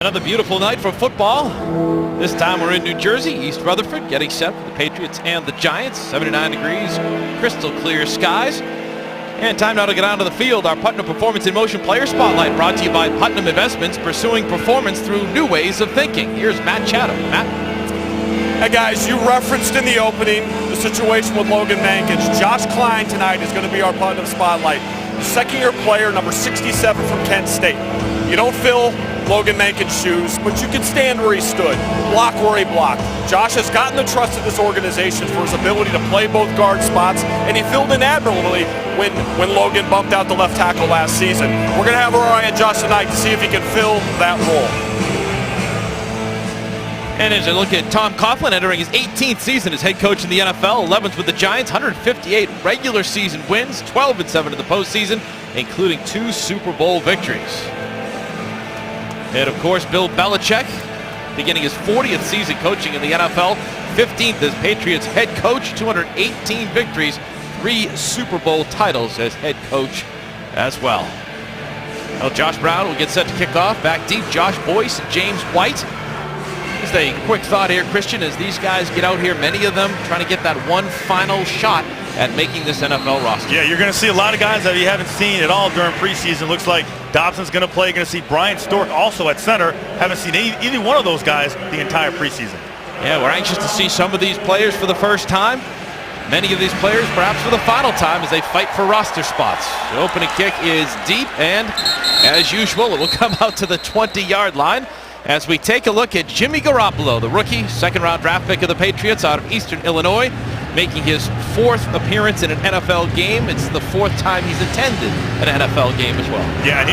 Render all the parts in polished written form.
Another beautiful night for football. This time we're in New Jersey, East Rutherford, getting set for the Patriots and the Giants. 79 degrees, crystal clear skies. And time now to get onto the field. Our Putnam Performance in Motion Player Spotlight brought to you by Putnam Investments, pursuing performance through new ways of thinking. Here's Matt Chatham. Matt? Hey guys, you referenced in the opening the situation with Logan Mankins. Josh Klein tonight is going to be our Putnam Spotlight. Second-year player, number 67 from Kent State. You don't fill Logan Mankins' shoes, but you can stand where he stood, block where he blocked. Josh has gotten the trust of this organization for his ability to play both guard spots, and he filled in admirably when Logan bumped out the left tackle last season. We're going to have our eye on Josh tonight to see if he can fill that role. And as I look at Tom Coughlin entering his 18th season as head coach in the NFL, 11th with the Giants, 158 regular season wins, 12-7 in the postseason, including 2 Super Bowl victories. And of course, Bill Belichick, beginning his 40th season coaching in the NFL, 15th as Patriots head coach, 218 victories, 3 Super Bowl titles as head coach as well. Well, Josh Brown will get set to kick off. Back deep, Josh Boyce and James White. Just a quick thought here, Christian, as these guys get out here, many of them trying to get that one final shot at making this NFL roster. Yeah, you're going to see a lot of guys that you haven't seen at all during preseason. Looks like Dobson's going to play. You're going to see Brian Stork also at center. Haven't seen either one of those guys the entire preseason. Yeah, we're anxious to see some of these players for the first time. Many of these players perhaps for the final time as they fight for roster spots. The opening kick is deep, and as usual, it will come out to the 20-yard line. As we take a look at Jimmy Garoppolo, the rookie, second-round draft pick of the Patriots out of Eastern Illinois, making his 4th appearance in an NFL game. It's the 4th time he's attended an NFL game as well. Yeah,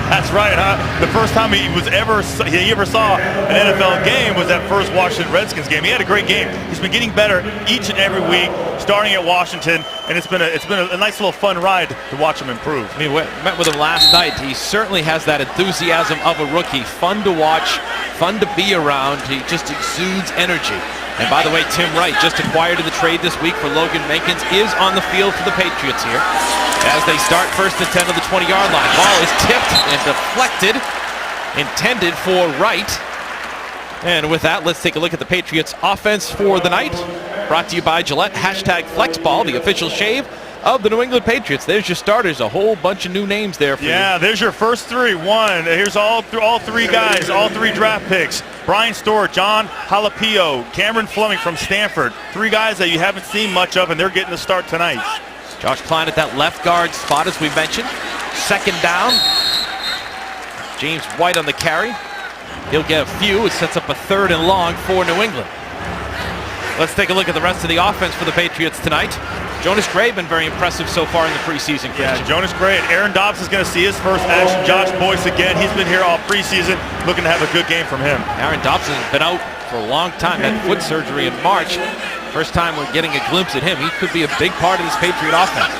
that's right. The first time he ever saw an NFL game was that first Washington Redskins game. He had a great game. He's been getting better each and every week, starting at Washington, and it's been a nice little fun ride to watch him improve. I mean, we met with him last night. He certainly has that enthusiasm of a rookie. Fun to watch, fun to be around. He just exudes energy. And by the way, Tim Wright, just acquired in the trade this week for Logan Mankins, is on the field for the Patriots here as they start first and 10 of the 20-yard line. Ball is tipped and deflected, intended for Wright. And with that, let's take a look at the Patriots offense for the night. Brought to you by Gillette, #FlexBall, the official shave of the New England Patriots. There's your starters, a whole bunch of new names there for you. Yeah, there's your first 3. Here's all 3 guys, all 3 draft picks. Brian Stork, John Jalapeno, Cameron Fleming from Stanford. 3 guys that you haven't seen much of, and they're getting the start tonight. Josh Klein at that left guard spot, as we mentioned. Second down. James White on the carry. He'll get a few. It sets up a 3rd and long for New England. Let's take a look at the rest of the offense for the Patriots tonight. Jonas Gray been very impressive so far in the preseason, Christian. Yeah, Jonas Gray. Aaron Dobson's going to see his first action. Josh Boyce again. He's been here all preseason, looking to have a good game from him. Aaron Dobson has been out for a long time, had foot surgery in March. First time we're getting a glimpse at him. He could be a big part of this Patriot offense.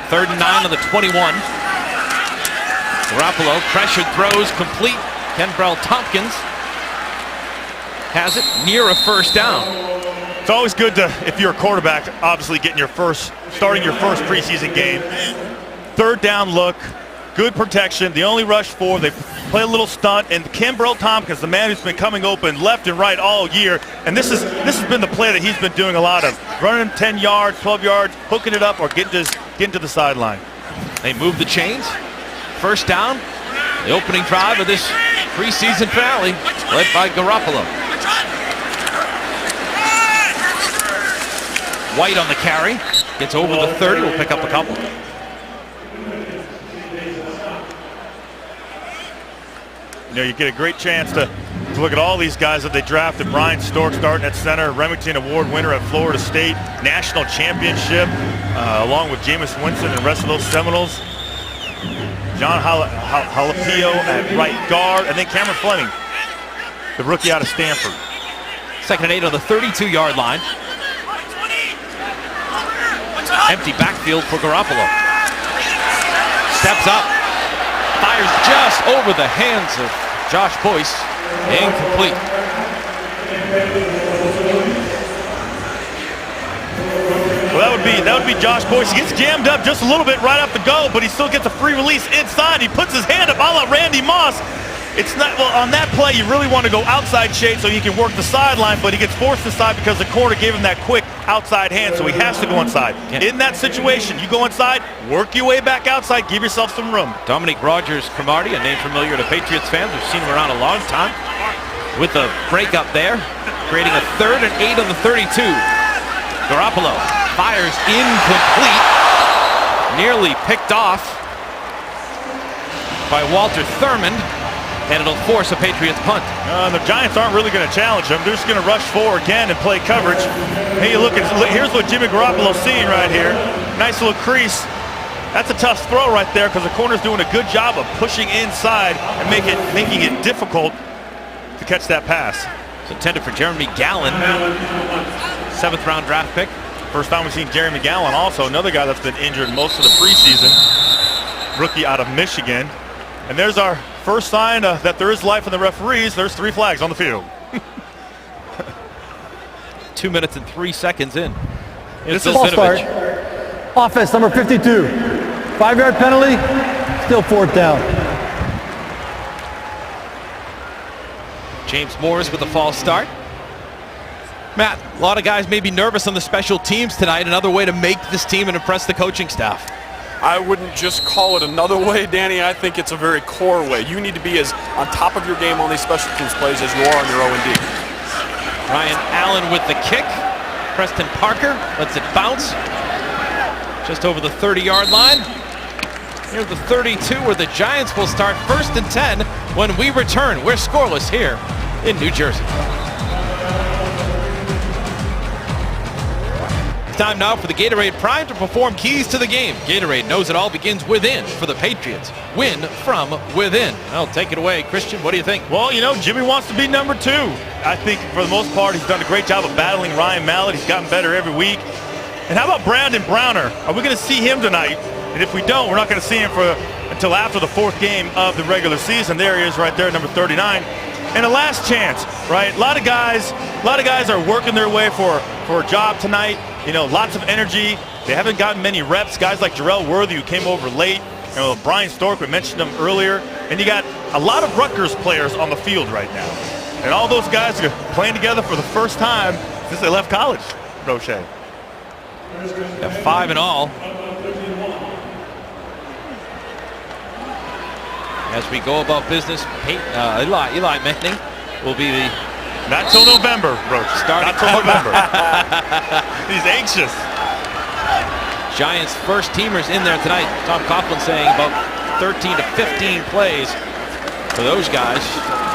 3rd and 9 on the 21. Garoppolo, pressured throws, complete. Kenbrell Tompkins has it near a first down. It's always good to, if you're a quarterback, obviously starting your first preseason game. 3rd down look, good protection. The only rush 4, they play a little stunt, and Kenbrell Tompkins, the man who's been coming open left and right all year, and this has been the play that he's been doing a lot of. Running 10 yards, 12 yards, hooking it up, or getting to the sideline. They move the chains. First down, the opening drive of this preseason finale, led by Garoppolo. White on the carry, gets over the 30, will pick up a couple. You get a great chance to look at all these guys that they drafted. Brian Stork starting at center, Remington Award winner at Florida State, national championship, along with Jameis Winston and the rest of those Seminoles. John Jalapeno at right guard, and then Cameron Fleming, the rookie out of Stanford. 2nd and 8 on the 32-yard line. Empty backfield for Garoppolo. Steps up, fires just over the hands of Josh Boyce. Incomplete. Well, that would be Josh Boyce. He gets jammed up just a little bit right off the go, but he still gets a free release inside. He puts his hand up a la Randy Moss. It's not, well, on that play, you really want to go outside shade so he can work the sideline, but he gets forced inside because the corner gave him that quick outside hand, so he has to go inside. In that situation, you go inside, work your way back outside, give yourself some room. Dominique Rogers-Cromartie, a name familiar to Patriots fans. We've seen him around a long time. With a break up there, creating a 3rd and 8 on the 32. Garoppolo fires incomplete. Nearly picked off by Walter Thurmond. And it'll force a Patriots punt. The Giants aren't really going to challenge him. They're just going to rush forward again and play coverage. Hey, here's what Jimmy Garoppolo's seeing right here. Nice little crease. That's a tough throw right there because the corner's doing a good job of pushing inside and making it difficult to catch that pass. It's intended for Jeremy Gallen, 7th round draft pick. First time we've seen Jeremy Gallen, also another guy that's been injured most of the preseason. Rookie out of Michigan. And there's our first sign that there is life in the referees. There's 3 flags on the field. 2 minutes and 3 seconds in. It's a false start. Offense number 52. 5-yard penalty. Still 4th down. James Morris with a false start. Matt, a lot of guys may be nervous on the special teams tonight. Another way to make this team and impress the coaching staff. I wouldn't just call it another way, Danny. I think it's a very core way. You need to be as on top of your game on these special teams plays as you are on your O&D. Ryan Allen with the kick. Preston Parker lets it bounce just over the 30-yard line. Here's the 32 where the Giants will start 1st and 10 when we return. We're scoreless here in New Jersey. Time now for the Gatorade Prime to perform keys to the game. Gatorade knows it all begins within for the Patriots. Win from within. Well, take it away, Christian. What do you think? Well, you know, Jimmy wants to be number 2. I think for the most part, he's done a great job of battling Ryan Mallett. He's gotten better every week. And how about Brandon Browner? Are we going to see him tonight? And if we don't, we're not going to see him until after the 4th game of the regular season. There he is right there, number 39. And a last chance, right? A lot of guys are working their way for a job tonight. You know, lots of energy. They haven't gotten many reps. Guys like Jarrell Worthy, who came over late. You know, Brian Stork, we mentioned him earlier. And you got a lot of Rutgers players on the field right now. And all those guys are playing together for the first time since they left college, Roche. Got 5 in all. As we go about business, Eli Manning will be the... Not till November, Roach. Not till November. He's anxious. Giants first teamers in there tonight. Tom Coughlin saying about 13 to 15 plays for those guys.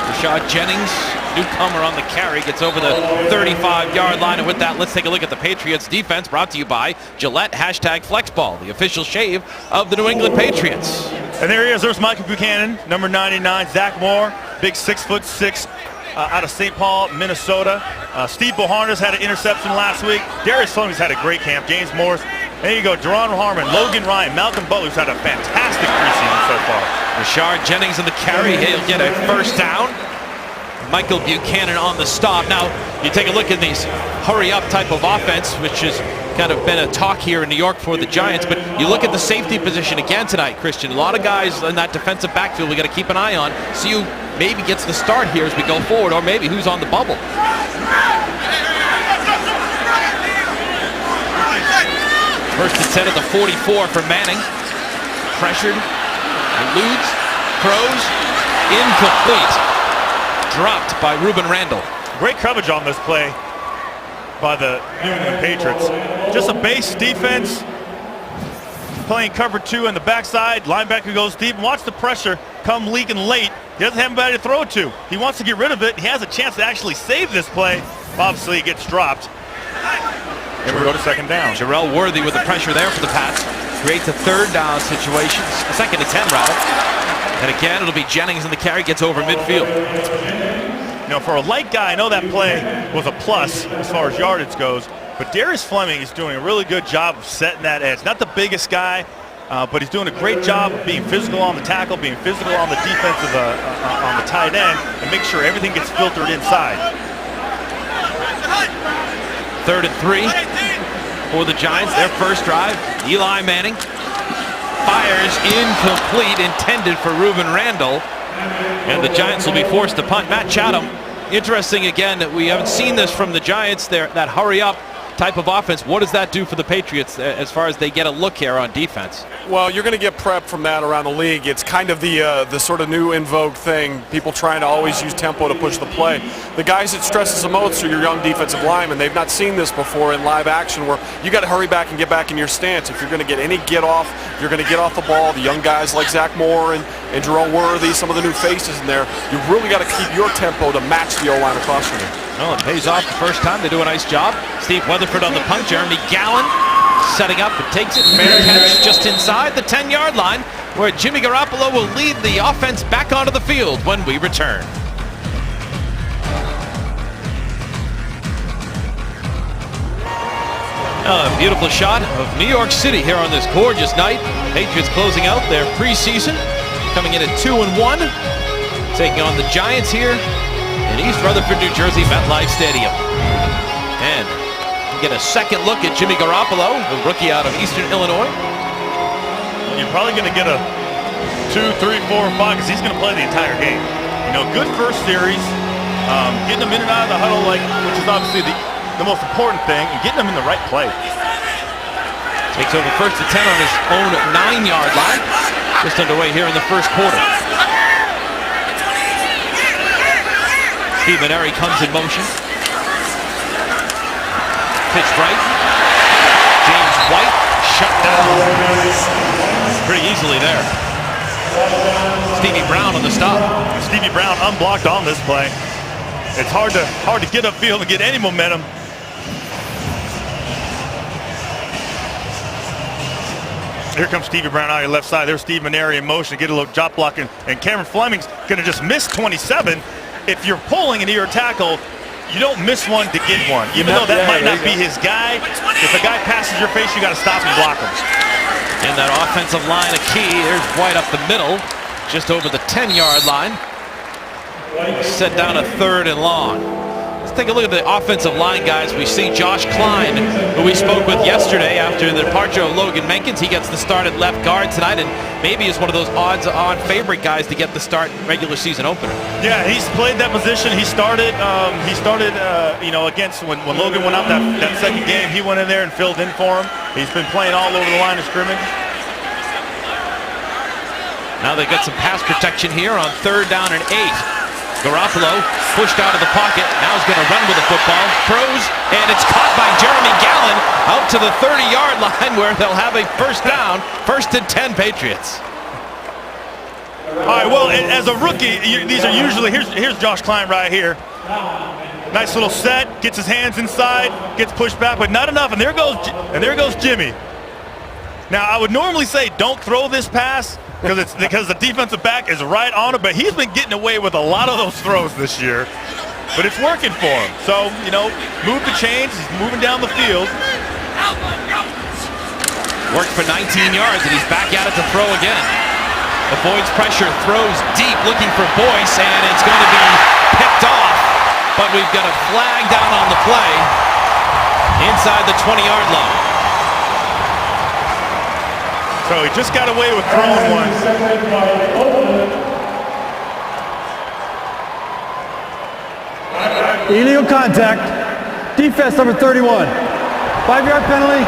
Rashad Jennings, newcomer on the carry, gets over the 35-yard line. And with that, let's take a look at the Patriots defense, brought to you by Gillette #FlexBall, the official shave of the New England Patriots. And there he is. There's Michael Buchanan, number 99. Zach Moore, big 6'6", out of St. Paul, Minnesota. Steve Boharnas had an interception last week. Darius Fleming's had a great camp. James Morris. There you go. Deron Harmon, Logan Ryan, Malcolm Butler's had a fantastic preseason so far. Rashard Jennings in the carry. He'll get a 1st down. Michael Buchanan on the stop. Now, you take a look at these hurry-up type of offense, which has kind of been a talk here in New York for the Giants, but you look at the safety position again tonight, Christian. A lot of guys in that defensive backfield we got to keep an eye on. See who maybe gets the start here as we go forward, or maybe who's on the bubble. First and 10 at the 44 for Manning. Pressured, eludes, throws, incomplete. Dropped by Ruben Randall. Great coverage on this play by the New England Patriots. Just a base defense, playing cover 2 on the backside. Linebacker goes deep and watch the pressure come leaking late. He doesn't have anybody to throw it to. He wants to get rid of it. He has a chance to actually save this play. Obviously, it gets dropped. And we go to 2nd down. Jarrell Worthy with the pressure there for the Pats. Creates a 3rd down situation. A 2nd and 10 rather. And again, it'll be Jennings in the carry, gets over midfield. You know, for a light guy, I know that play was a plus as far as yardage goes, but Darius Fleming is doing a really good job of setting that edge. Not the biggest guy, but he's doing a great job of being physical on the tackle, being physical on the defensive, on the tight end, and make sure everything gets filtered inside. 3rd and 3. for the Giants. Their first drive, Eli Manning fires incomplete, intended for Reuben Randall. And the Giants will be forced to punt. Matt Chatham, interesting again that we haven't seen this from the Giants there, that hurry up type of offense. What does that do for the Patriots as far as they get a look here on defense? Well, you're going to get prep from that around the league. It's kind of the sort of new in vogue thing. People trying to always use tempo to push the play. The guys that stresses the most are your young defensive linemen. They've not seen this before in live action, where you got to hurry back and get back in your stance. If you're going to get any get off, if you're going to get off the ball, the young guys like Zach Moore and Jerome Worthy, some of the new faces in there, you've really got to keep your tempo to match the O-line across from you. Well, it pays off the first time. They do a nice job. Steve Weatherford on the punt. Jeremy Gallen setting up and takes it. Fair catch just inside the 10-yard line, where Jimmy Garoppolo will lead the offense back onto the field when we return. A beautiful shot of New York City here on this gorgeous night. Patriots closing out their preseason, coming in at 2-1, taking on the Giants here in East Rutherford, New Jersey, MetLife Stadium. And get a second look at Jimmy Garoppolo, the rookie out of Eastern Illinois. You're probably going to get a 2, 3, 4, 5 because he's going to play the entire game. You know, good first series, getting him in and out of the huddle, which is obviously the most important thing, and getting him in the right place. Takes over first and 10 on his own 9-yard line. Just underway here in the first quarter. Steve Maneri comes in motion. Pitch right. James White shut down pretty easily there. Stevie Brown on the stop. Stevie Brown unblocked on this play. It's hard to get upfield and get any momentum. Here comes Stevie Brown out of your left side. There's Steve Maneri in motion to get a little drop block, and Cameron Fleming's going to just miss 27. If you're pulling into your tackle, you don't miss one to get one. Even though that might not be his guy, if a guy passes your face, you got to stop and block him. And that offensive line, a key. There's White up the middle, just over the 10-yard line. Set down a 3rd and long. Let's take a look at the offensive line, guys. We see Josh Klein, who we spoke with yesterday after the departure of Logan Menkins. He gets the start at left guard tonight, and maybe is one of those odds-on favorite guys to get the start regular season opener. Yeah, he's played that position. He started, against when Logan went out that second game. He went in there and filled in for him. He's been playing all over the line of scrimmage. Now they got some pass protection here on 3rd down and 8. Garoppolo pushed out of the pocket. Now he's going to run with the football. Throws, and it's caught by Jeremy Gallen out to the 30-yard line, where they'll have a first down. 1st and 10 Patriots. All right, well, as a rookie, these are usually, here's Josh Klein right here. Nice little set, gets his hands inside, gets pushed back, but not enough, and there goes Jimmy. Now, I would normally say don't throw this pass, because the defensive back is right on it, but he's been getting away with a lot of those throws this year. But it's working for him. So, move the chains. He's moving down the field. Worked for 19 yards, and he's back at it to throw again. Avoids pressure, throws deep, looking for Boyce, and it's going to be picked off. But we've got a flag down on the play inside the 20-yard line. So he just got away with throwing one. Illegal contact. Defense number 31. 5-yard penalty.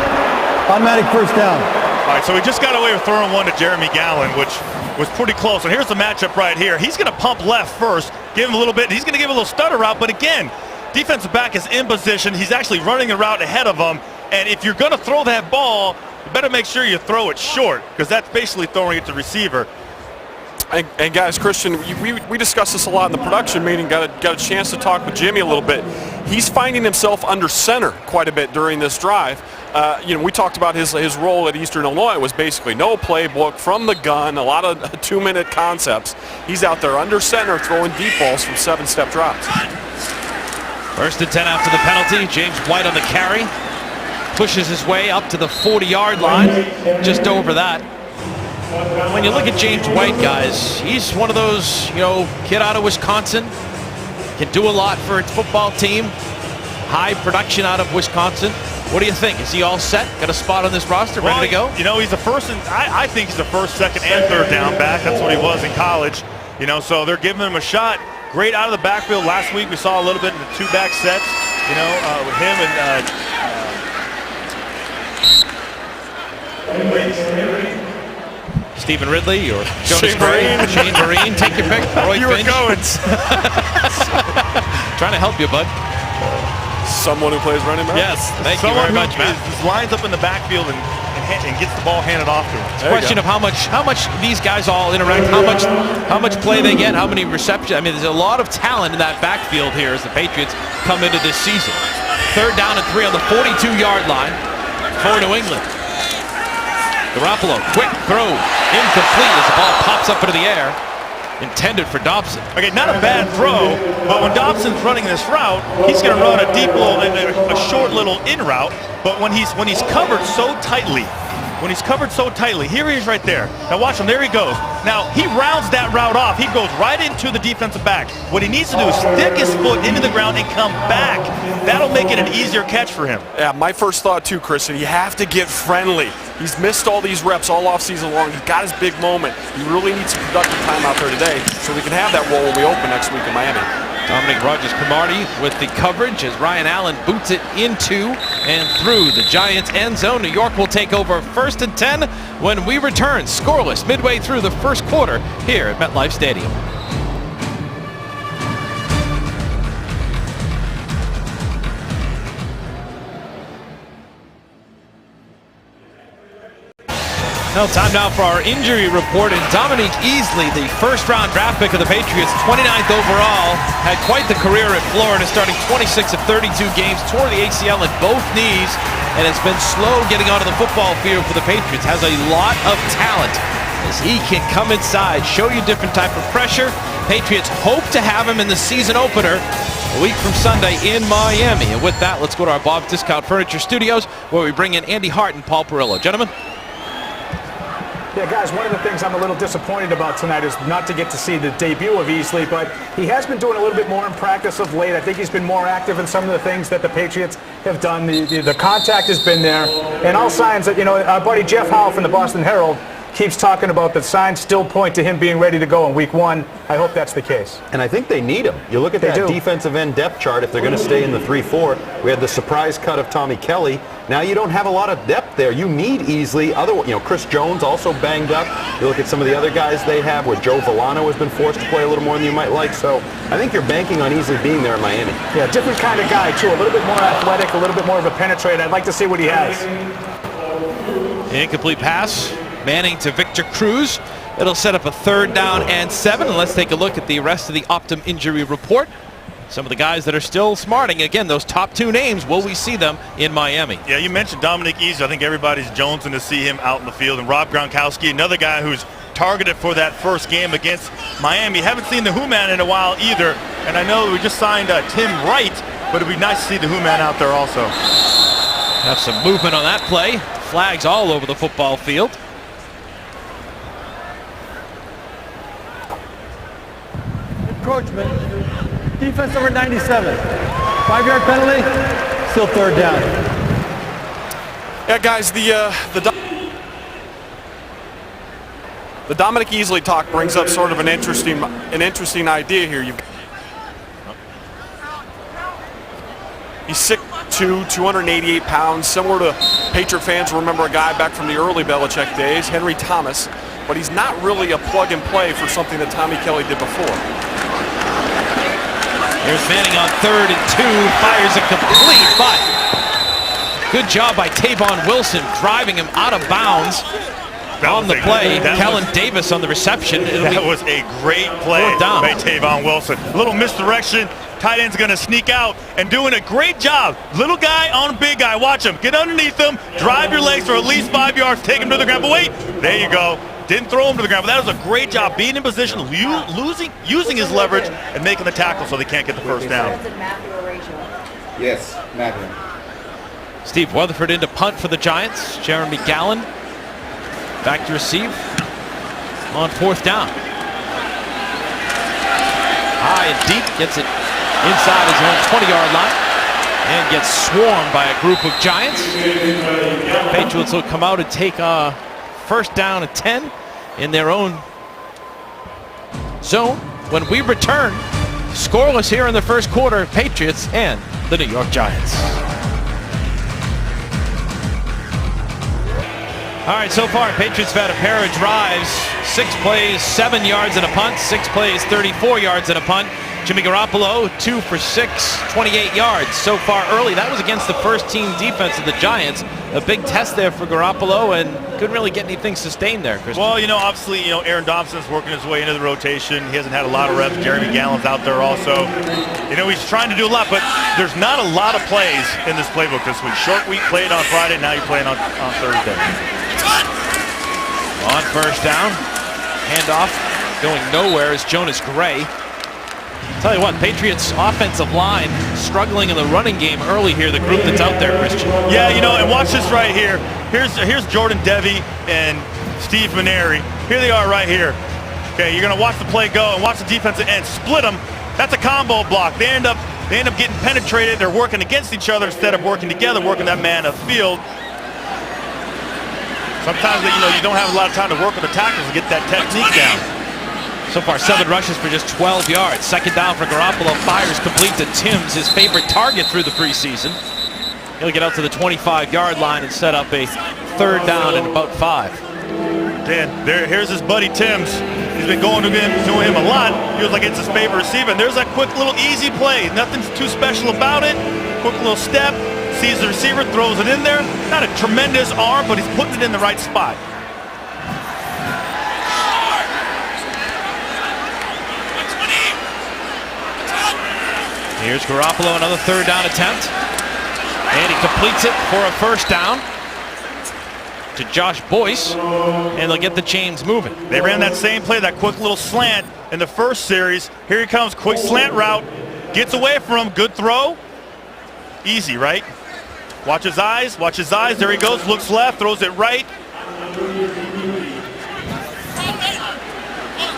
Automatic first down. All right, so he just got away with throwing one to Jeremy Gallen, which was pretty close. And here's the matchup right here. He's going to pump left first, give him a little bit. He's going to give a little stutter route, but again, defensive back is in position. He's actually running a route ahead of him. And if you're going to throw that ball, you better make sure you throw it short, because that's basically throwing it to receiver. And guys, Christian, we discussed this a lot in the production meeting. Got a chance to talk with Jimmy a little bit. He's finding himself under center quite a bit during this drive. We talked about his role at Eastern Illinois was basically no playbook, from the gun, a lot of 2-minute concepts. He's out there under center throwing deep balls from 7-step drops. 1st and 10 after the penalty. James White on the carry. Pushes his way up to the 40-yard line, just over that. When you look at James White, guys, he's one of those, kid out of Wisconsin, can do a lot for its football team. High production out of Wisconsin. What do you think? Is he all set? Got a spot on this roster, ready to go? You know, he's the first, I think he's the first, second, and third down back. That's what he was in college. You know, so they're giving him a shot. Great out of the backfield. Last week we saw a little bit in the two-back sets, you know, with him and Stephen Ridley or Jonas Gray, Shane Vereen, take your pick. Roy You were Finch. going. Trying to help you, bud. Someone who plays running back? Yes, thank you very much, Matt. lines up in the backfield and gets the ball handed off to him. It's a question of how much these guys all interact, how much play they get, how many receptions. I mean, there's a lot of talent in that backfield here as the Patriots come into this season. 3rd down and 3 on the 42-yard line for New England. Garoppolo, quick throw, incomplete as the ball pops up into the air. Intended for Dobson. Okay, not a bad throw, but when Dobson's running this route, he's going to run a deep little, a short little in route. But when he's covered so tightly, here he is right there. Now watch him, there he goes. Now he rounds that route off. He goes right into the defensive back. What he needs to do is stick his foot into the ground and come back. That'll make it an easier catch for him. Yeah, my first thought too, Christian, you have to get friendly. He's missed all these reps all offseason long. He's got his big moment. He really needs some productive time out there today so we can have that role when we open next week in Miami. Dominic Rodgers-Cromartie with the coverage as Ryan Allen boots it into and through the Giants end zone. New York will take over 1st and 10 when we return scoreless midway through the first quarter here at MetLife Stadium. Well, time now for our injury report. And Dominique Easley, the first-round draft pick of the Patriots, 29th overall, had quite the career at Florida, starting 26 of 32 games, tore the ACL in both knees, and has been slow getting onto the football field for the Patriots. Has a lot of talent as he can come inside, show you different type of pressure. Patriots hope to have him in the season opener a week from Sunday in Miami. And with that, let's go to our Bob's Discount Furniture Studios, where we bring in Andy Hart and Paul Perillo. Gentlemen. Yeah, guys, one of the things I'm a little disappointed about tonight is not to get to see the debut of Easley, but he has been doing a little bit more in practice of late. I think he's been more active in some of the things that the Patriots have done. The contact has been there, and all signs that, you know, our buddy Jeff Howe from the Boston Herald keeps talking about the signs still point to him being ready to go in week 1. I hope that's the case. And I think they need him. You look at that defensive end depth chart, if they're going to stay in the 3-4. We had the surprise cut of Tommy Kelly. Now you don't have a lot of depth there. You need Easley. Chris Jones also banged up. You look at some of the other guys they have, where Joe Villano has been forced to play a little more than you might like. So I think you're banking on Easley being there in Miami. Yeah, different kind of guy, too. A little bit more athletic, a little bit more of a penetrator. I'd like to see what he has. Incomplete pass. Manning to Victor Cruz. It'll set up a 3rd down and 7. And let's take a look at the rest of the Optum injury report. Some of the guys that are still smarting. Again, those top 2 names, will we see them in Miami? Yeah, you mentioned Dominique Easley. I think everybody's jonesing to see him out in the field. And Rob Gronkowski, another guy who's targeted for that first game against Miami. Haven't seen the Who Man in a while either. And I know we just signed Tim Wright, but it'd be nice to see the Who Man out there also. Have some movement on that play. Flags all over the football field. Encroachment. Defense number 97. 5-yard penalty. Still 3rd down. Yeah, guys, the Dominic Easley talk brings up sort of an interesting idea here. He's 6'2", 288 pounds, similar to Patriot fans who remember a guy back from the early Belichick days, Henry Thomas, but he's not really a plug and play for something that Tommy Kelly did before. Here's Manning on 3rd and 2, fires it complete, but good job by Tavon Wilson driving him out of bounds on the play. Kellen Davis on the reception. That was a great play by Tavon Wilson. A little misdirection. Tight end's going to sneak out and doing a great job. Little guy on a big guy. Watch him. Get underneath him. Drive your legs for at least 5 yards. Take him to the ground. But wait, there you go. Didn't throw him to the ground, but that was a great job being in position, using his leverage, and making the tackle so they can't get the first down. Yes, Matthew. Steve Weatherford in to punt for the Giants. Jeremy Gallen back to receive on 4th down. High and deep, gets it inside his own 20-yard line. and gets swarmed by a group of Giants. Patriots will come out and take a first down and 10 in their own zone. When we return, scoreless here in the first quarter, Patriots and the New York Giants. All right, so far, Patriots have had a pair of drives. 6 plays, 7 yards and a punt. 6 plays, 34 yards and a punt. Jimmy Garoppolo, 2 for 6, 28 yards so far early. That was against the first-team defense of the Giants. A big test there for Garoppolo, and couldn't really get anything sustained there, Chris. Well, obviously, Aaron Dobson's working his way into the rotation. He hasn't had a lot of reps. Jeremy Gallin's out there also. He's trying to do a lot, but there's not a lot of plays in this playbook this week. Short week played on Friday, now you're playing on Thursday. On first down, handoff going nowhere is Jonas Gray. Tell you what, Patriots offensive line struggling in the running game early here, the group that's out there, Christian. Yeah, and watch this right here. Here's Jordan Devey and Steve Maneri. Here they are right here. Okay, you're going to watch the play go and watch the defensive end split them. That's a combo block. They end up getting penetrated. They're working against each other instead of working together, working that man upfield. Sometimes, you don't have a lot of time to work with the tackles to get that technique down. So far, 7 rushes for just 12 yards. Second down for Garoppolo. Fires complete to Timms, his favorite target through the preseason. He'll get out to the 25-yard line and set up a third down and about 5. Dan, here's his buddy Timms. He's been going to him a lot. Feels like it's his favorite receiver. And there's that quick little easy play. Nothing's too special about it. Quick little step. Sees the receiver, throws it in there. Not a tremendous arm, but he's putting it in the right spot. Here's Garoppolo, another third down attempt. And he completes it for a first down to Josh Boyce. And they'll get the chains moving. They ran that same play, that quick little slant in the first series. Here he comes, quick slant route. Gets away from him, good throw. Easy, right? Watch his eyes, there he goes, looks left, throws it right.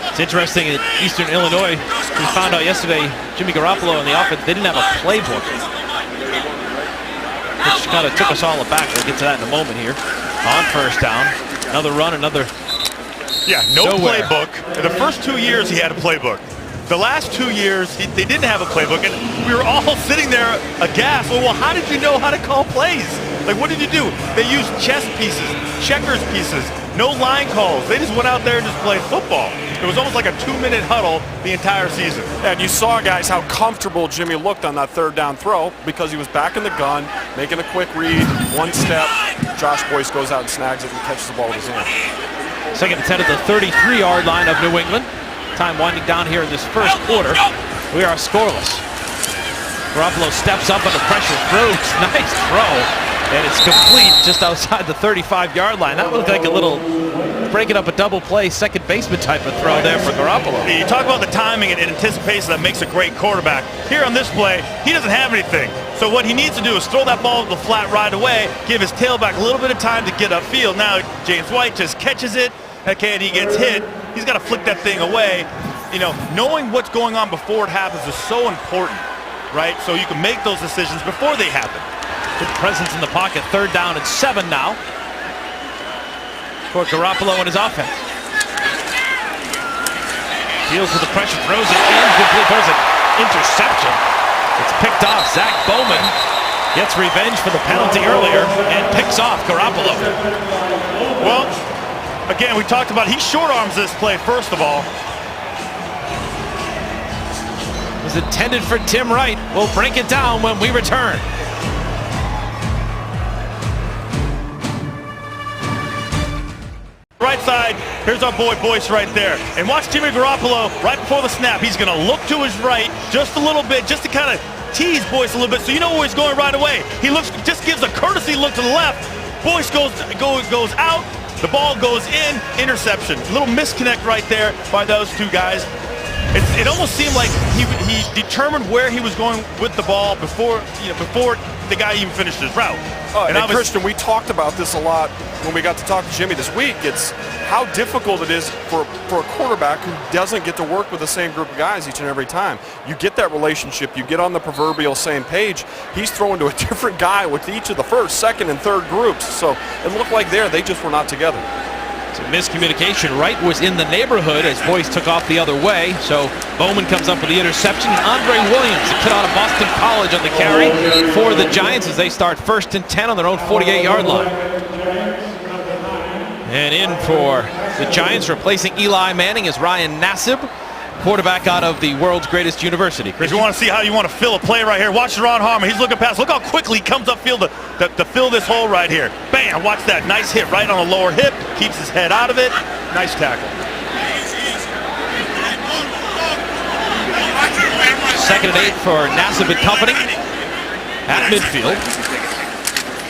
It's interesting, in Eastern Illinois, we found out yesterday, Jimmy Garoppolo and the offense, they didn't have a playbook, which kind of took us all aback. We'll get to that in a moment here. On first down, another run, another nowhere. Playbook. In the first 2 years, he had a playbook. The last 2 years, they didn't have a playbook, and we were all sitting there aghast. Well, how did you know how to call plays? Like, what did you do? They used chess pieces, checkers pieces, no line calls. They just went out there and just played football. It was almost like a 2-minute huddle the entire season. And you saw, guys, how comfortable Jimmy looked on that third down throw because he was back in the gun, making a quick read, one step. Josh Boyce goes out and snags it and catches the ball with his hand. Second and 10 at the 33-yard line of New England. Time winding down here in this first quarter. We are scoreless. Garoppolo steps up under pressure, throws, nice throw, and it's complete just outside the 35-yard line. That looked like a little breaking up a double play second baseman type of throw there for Garoppolo. You talk about the timing and anticipation that makes a great quarterback. Here on this play, he doesn't have anything. So what he needs to do is throw that ball to the flat right away, give his tailback a little bit of time to get upfield. Now James White just catches it. Okay, and he gets hit. He's got to flick that thing away. Knowing what's going on before it happens is so important, right? So you can make those decisions before they happen. Good presence in the pocket. Third down and 7 now for Garoppolo and his offense. Deals with the pressure, throws it incomplete. There's an interception. It's picked off. Zach Bowman gets revenge for the penalty earlier and picks off Garoppolo. Well, again, we talked about he short arms this play, first of all. It was intended for Tim Wright. We'll break it down when we return. Right side, here's our boy Boyce right there. And watch Jimmy Garoppolo right before the snap. He's going to look to his right just a little bit, just to kind of tease Boyce a little bit so you know where he's going right away. He just gives a courtesy look to the left. Boyce goes out. The ball goes in, interception. A little misconnect right there by those two guys. it almost seemed like he determined where he was going with the ball before the guy even finished his route. And Christian, we talked about this a lot when we got to talk to Jimmy this week. It's how difficult it is for a quarterback who doesn't get to work with the same group of guys each and every time. You get that relationship. You get on the proverbial same page. He's throwing to a different guy with each of the first, second, and third groups. So it looked like they just were not together. It's a miscommunication. Wright was in the neighborhood as Boyce took off the other way. So Bowman comes up with the interception. Andre Williams, the kid out of Boston College, on the carry for the Giants as they start 1st and 10 on their own 48-yard line. And in for the Giants, replacing Eli Manning, is Ryan Nassib, quarterback out of the world's greatest university. If you want to see how you want to fill a play right here, watch Ron Harmon. He's looking past. Look how quickly he comes upfield to fill this hole right here. Bam! Watch that. Nice hit right on the lower hip. Keeps his head out of it. Nice tackle. 2nd and 8 for Nassib and company at midfield.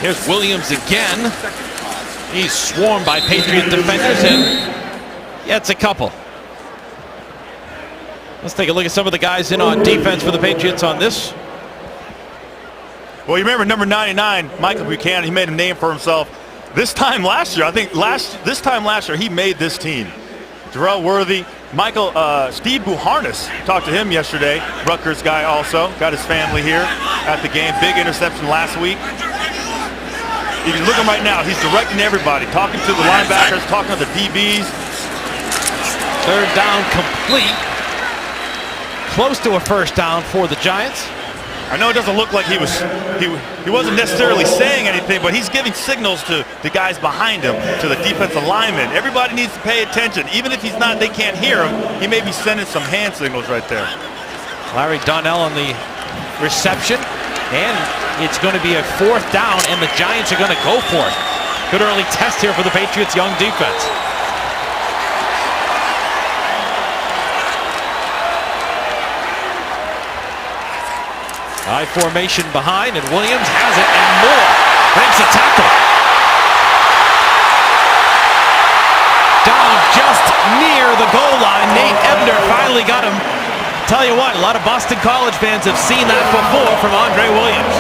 Here's Williams again. He's swarmed by Patriot defenders, and it's a couple. Let's take a look at some of the guys in on defense for the Patriots on this. Well, you remember number 99, Michael Buchanan. He made a name for himself. This time last year, this time last year, he made this team. Darrell Worthy, Steve Buharnas, talked to him yesterday. Rutgers guy also, got his family here at the game. Big interception last week. You can look at him right now. He's directing everybody, talking to the linebackers, talking to the DBs. 3rd down complete. Close to a 1st down for the Giants. I know it doesn't look like he wasn't necessarily saying anything, but he's giving signals to the guys behind him, to the defensive linemen. Everybody needs to pay attention. Even if he's not, they can't hear him, he may be sending some hand signals right there. Larry Donnell on the reception, and it's going to be a 4th down, and the Giants are going to go for it. Good early test here for the Patriots' young defense. High formation behind, and Williams has it and more. Breaks a tackle. Down just near the goal line. Nate Ebner finally got him. Tell you what, a lot of Boston College fans have seen that before from Andre Williams.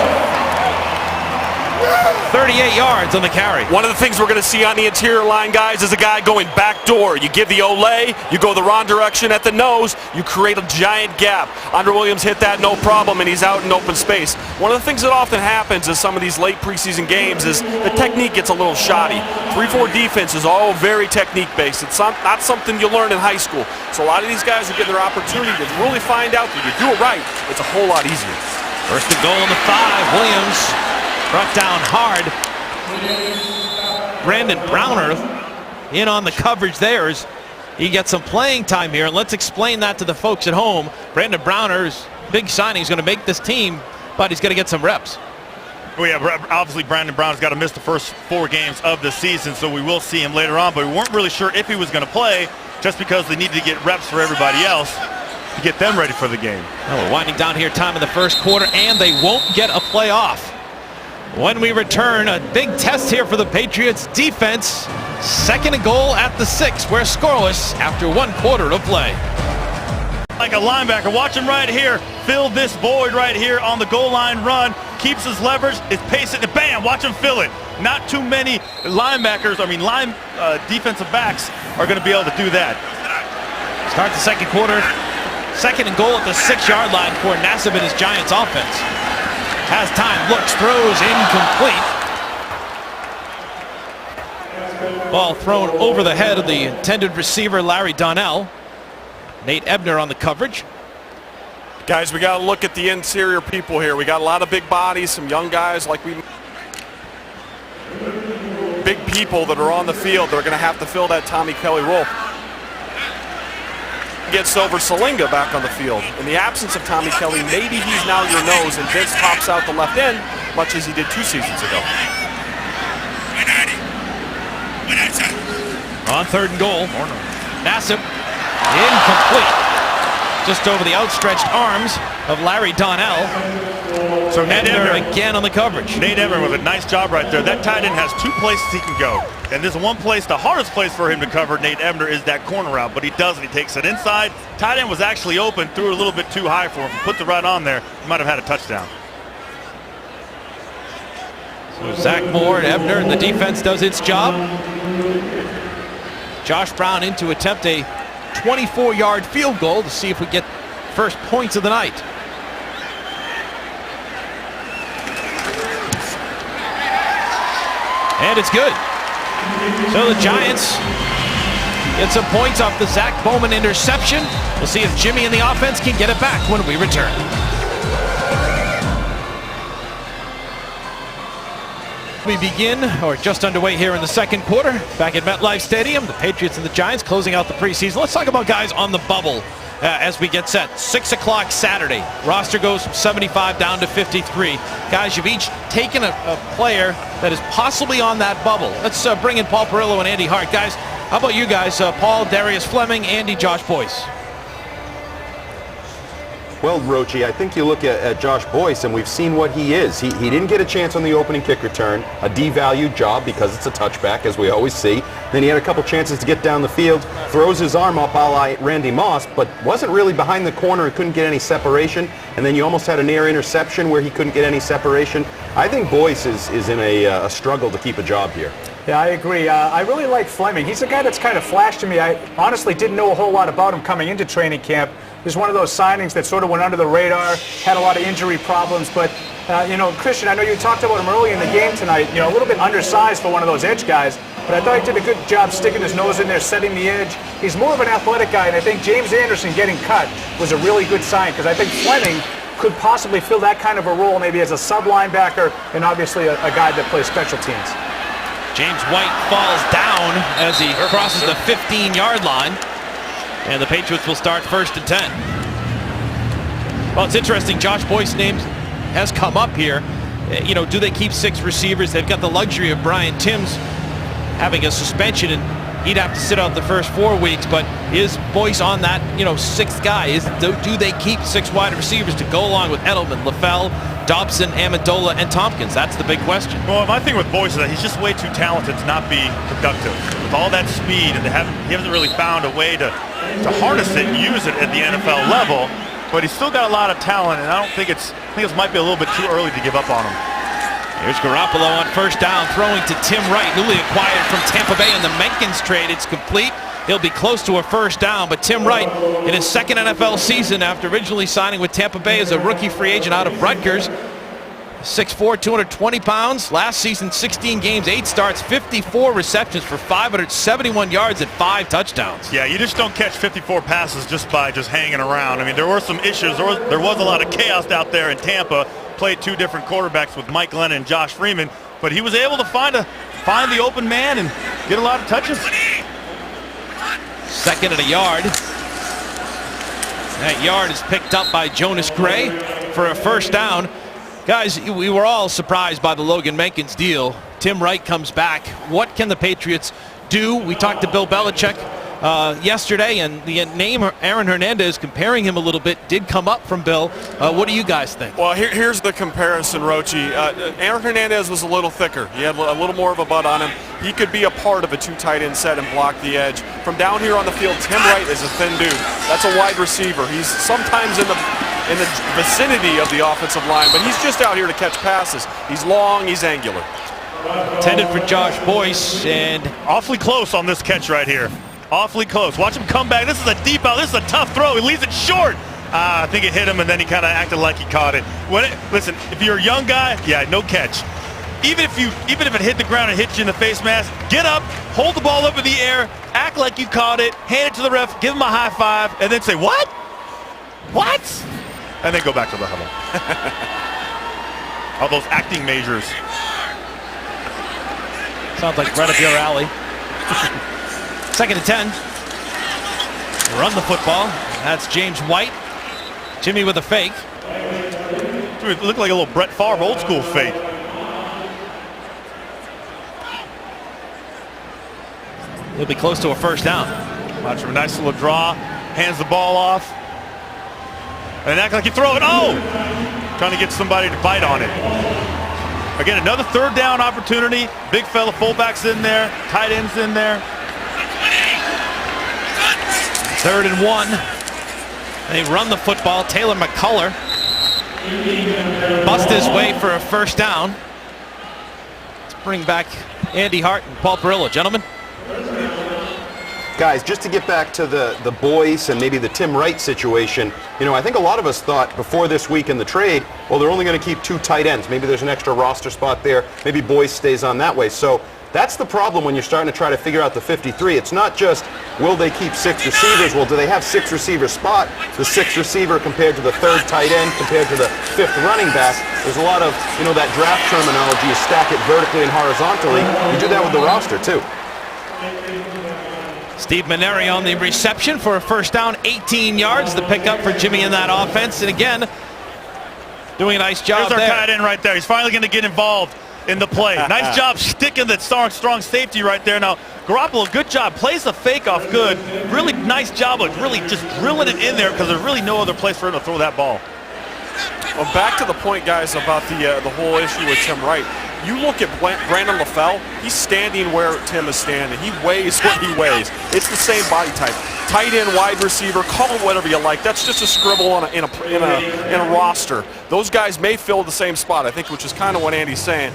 38 yards on the carry. One of the things we're going to see on the interior line, guys, is a guy going back door. You give the Olay, you go the wrong direction at the nose, you create a giant gap. Andre Williams hit that no problem, and he's out in open space. One of the things that often happens in some of these late preseason games is the technique gets a little shoddy. 3-4 defense is all very technique-based. It's not something you learn in high school. So a lot of these guys are getting their opportunity to really find out that you do it right. It's a whole lot easier. 1st and goal on the 5. Williams brought down hard. Brandon Browner in on the coverage there as he gets some playing time here. And let's explain that to the folks at home. Brandon Browner's big signing is going to make this team, but he's going to get some reps. Well, yeah, obviously Brandon Brown's got to miss the first 4 games of the season, so we will see him later on. But we weren't really sure if he was going to play just because they needed to get reps for everybody else to get them ready for the game. Well, we're winding down here, time in the 1st quarter, and they won't get a play off. When we return, a big test here for the Patriots defense. 2nd and goal at the 6. We're scoreless after 1 quarter to play. Like a linebacker, watch him right here. Fill this void right here on the goal line run. Keeps his leverage, is pacing, and bam, watch him fill it. Not too many linebackers, defensive backs are going to be able to do that. Start the 2nd quarter. 2nd and goal at the 6-yard line for Nassib and his Giants offense. Has time, looks, throws, incomplete. Ball thrown over the head of the intended receiver, Larry Donnell. Nate Ebner on the coverage. Guys, we got to look at the interior people here. We got a lot of big bodies, some young guys big people that are on the field that are going to have to fill that Tommy Kelly role. Gets over Salinga back on the field. In the absence of Tommy Kelly, maybe he's now your nose, and Vince pops out the left end, much as he did 2 seasons ago. On 3rd and goal, Nassib, incomplete. just over the outstretched arms of Larry Donnell. So Nate Ebner Ebner again on the coverage. Nate Ebner with a nice job right there. That tight end has 2 places he can go. And there's one place, the hardest place for him to cover Nate Ebner is that corner route, but he doesn't. He takes it inside. Tight end was actually open, threw it a little bit too high for him. If he puts it right on there, he might have had a touchdown. So Zach Moore and Ebner, and the defense does its job. Josh Brown in to attempt a 24-yard field goal to see if we get first points of the night. And it's good. So the Giants get some points off the Zach Bowman interception. We'll see if Jimmy and the offense can get it back when we return. We begin, or just underway here in the second quarter, back at MetLife Stadium. The Patriots and the Giants closing out the preseason. Let's talk about guys on the bubble as we get set. 6 o'clock Saturday. Roster goes from 75 down to 53. Guys, you've each taken a player that is possibly on that bubble. Let's bring in Paul Perillo and Andy Hart. Guys, how about you guys? Paul, Darius Fleming, Andy, Josh Boyce. Well, Rochi, I think you look at Josh Boyce, and we've seen what he is. He didn't get a chance on the opening kick return, a devalued job because it's a touchback, as we always see. Then he had a couple chances to get down the field, throws his arm up a la Randy Moss, but wasn't really behind the corner and couldn't get any separation. And then you almost had a near interception where he couldn't get any separation. I think Boyce is in a struggle to keep a job here. Yeah, I agree. I really like Fleming. He's a guy that's kind of flashed to me. I honestly didn't know a whole lot about him coming into training camp. He's one of those signings that sort of went under the radar, had a lot of injury problems. But, Christian, I know you talked about him early in the game tonight. A little bit undersized for one of those edge guys. But I thought he did a good job sticking his nose in there, setting the edge. He's more of an athletic guy, and I think James Anderson getting cut was a really good sign because I think Fleming could possibly fill that kind of a role, maybe as a sub-linebacker and obviously a guy that plays special teams. James White falls down as he crosses the 15-yard line. And the Patriots will start 1st and 10. Well, it's interesting. Josh Boyce's name has come up here. Do they keep 6 receivers? They've got the luxury of Brian Timms having a suspension, and he'd have to sit out the first 4 weeks. But is Boyce on that, 6th guy? Do they keep 6 wide receivers to go along with Edelman, LaFell, Dobson, Amendola, and Tompkins? That's the big question. Well, my thing with Boyce is that he's just way too talented to not be productive. With all that speed, and he hasn't really found a way to harness it and use it at the NFL level, but he's still got a lot of talent, and I think this might be a little bit too early to give up on him. Here's Garoppolo on 1st down, throwing to Tim Wright, newly acquired from Tampa Bay in the Menkins trade. It's complete. He'll be close to a 1st down, but Tim Wright, in his 2nd NFL season after originally signing with Tampa Bay as a rookie free agent out of Rutgers, 6'4", 220 pounds. Last season, 16 games, 8 starts, 54 receptions for 571 yards and 5 touchdowns. Yeah, you just don't catch 54 passes just by hanging around. I mean, there were some issues. There was a lot of chaos out there in Tampa. Played 2 different quarterbacks with Mike Glennon and Josh Freeman, but he was able to find the open man and get a lot of touches. 2nd and a yard. That yard is picked up by Jonas Gray for a 1st down. Guys, we were all surprised by the Logan Menkins deal. Tim Wright comes back. What can the Patriots do? We talked to Bill Belichick yesterday, and the name Aaron Hernandez, comparing him a little bit, did come up from Bill. What do you guys think? Well, here's the comparison, Rochi. Aaron Hernandez was a little thicker. He had a little more of a butt on him. He could be a part of a 2 tight end set and block the edge. From down here on the field, Tim Wright is a thin dude. That's a wide receiver. He's sometimes in the vicinity of the offensive line, but he's just out here to catch passes. He's long, he's angular. Intended for Josh Boyce, and awfully close on this catch right here. Awfully close. Watch him come back. This is a deep out. This is a tough throw. He leaves it short. I think it hit him, and then he kind of acted like he caught it. Listen, if you're a young guy, yeah, no catch. Even if it hit the ground and hit you in the face mask, get up, hold the ball up in the air, act like you caught it, hand it to the ref, give him a high five, and then say, "What? What?" And then go back to the huddle. All those acting measures. Sounds like right up your alley. 2nd and 10. Run the football. That's James White. Jimmy with a fake. It looked like a little Brett Favre old school fake. He'll be close to a 1st down. Watch him, a nice little draw. Hands the ball off. And act like you throw it. Oh! Trying to get somebody to bite on it. Again, another third down opportunity. Big fella fullbacks in there. Tight ends in there. 3rd and 1. They run the football. Taylor McCullough bust his way for a first down. Let's bring back Andy Hart and Paul Perillo. Gentlemen. Guys, just to get back to the Boyce and maybe the Tim Wright situation, I think a lot of us thought before this week in the trade, well, they're only going to keep 2 tight ends. Maybe there's an extra roster spot there. Maybe Boyce stays on that way. So that's the problem when you're starting to try to figure out the 53. It's not just, will they keep 6 receivers? Well, do they have 6 receiver spot? The 6th receiver compared to the 3rd tight end compared to the 5th running back. There's a lot of, that draft terminology. You stack it vertically and horizontally. You do that with the roster, too. Steve Maneri on the reception for a first down, 18 yards. The pickup for Jimmy in that offense. And again, doing a nice job there. There's our tight end right there. He's finally going to get involved in the play. Nice job sticking that strong safety right there. Now, Garoppolo, good job. Plays the fake off good. Really nice job of really just drilling it in there because there's really no other place for him to throw that ball. Well, back to the point, guys, about the whole issue with Tim Wright. You look at Brandon LaFell, he's standing where Tim is standing. He weighs what he weighs. It's the same body type. Tight end, wide receiver, call it whatever you like. That's just a scribble in a roster. Those guys may fill the same spot, I think, which is kind of what Andy's saying.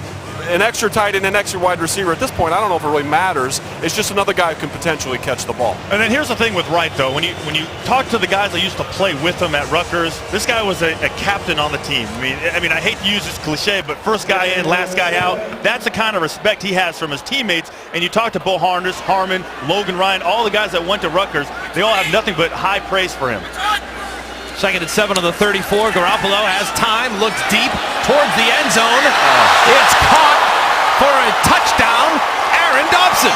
An extra tight end, an extra wide receiver, at this point, I don't know if it really matters. It's just another guy who can potentially catch the ball. And then here's the thing with Wright, though. When you talk to the guys that used to play with him at Rutgers, this guy was a captain on the team. I mean, I hate to use this cliche, but first guy in, last guy out. That's the kind of respect he has from his teammates. And you talk to Bo Harness, Harmon, Logan Ryan, all the guys that went to Rutgers, they all have nothing but high praise for him. 2nd and 7 on the 34. Garoppolo has time, looks deep towards the end zone. It's caught for a touchdown, Aaron Dobson.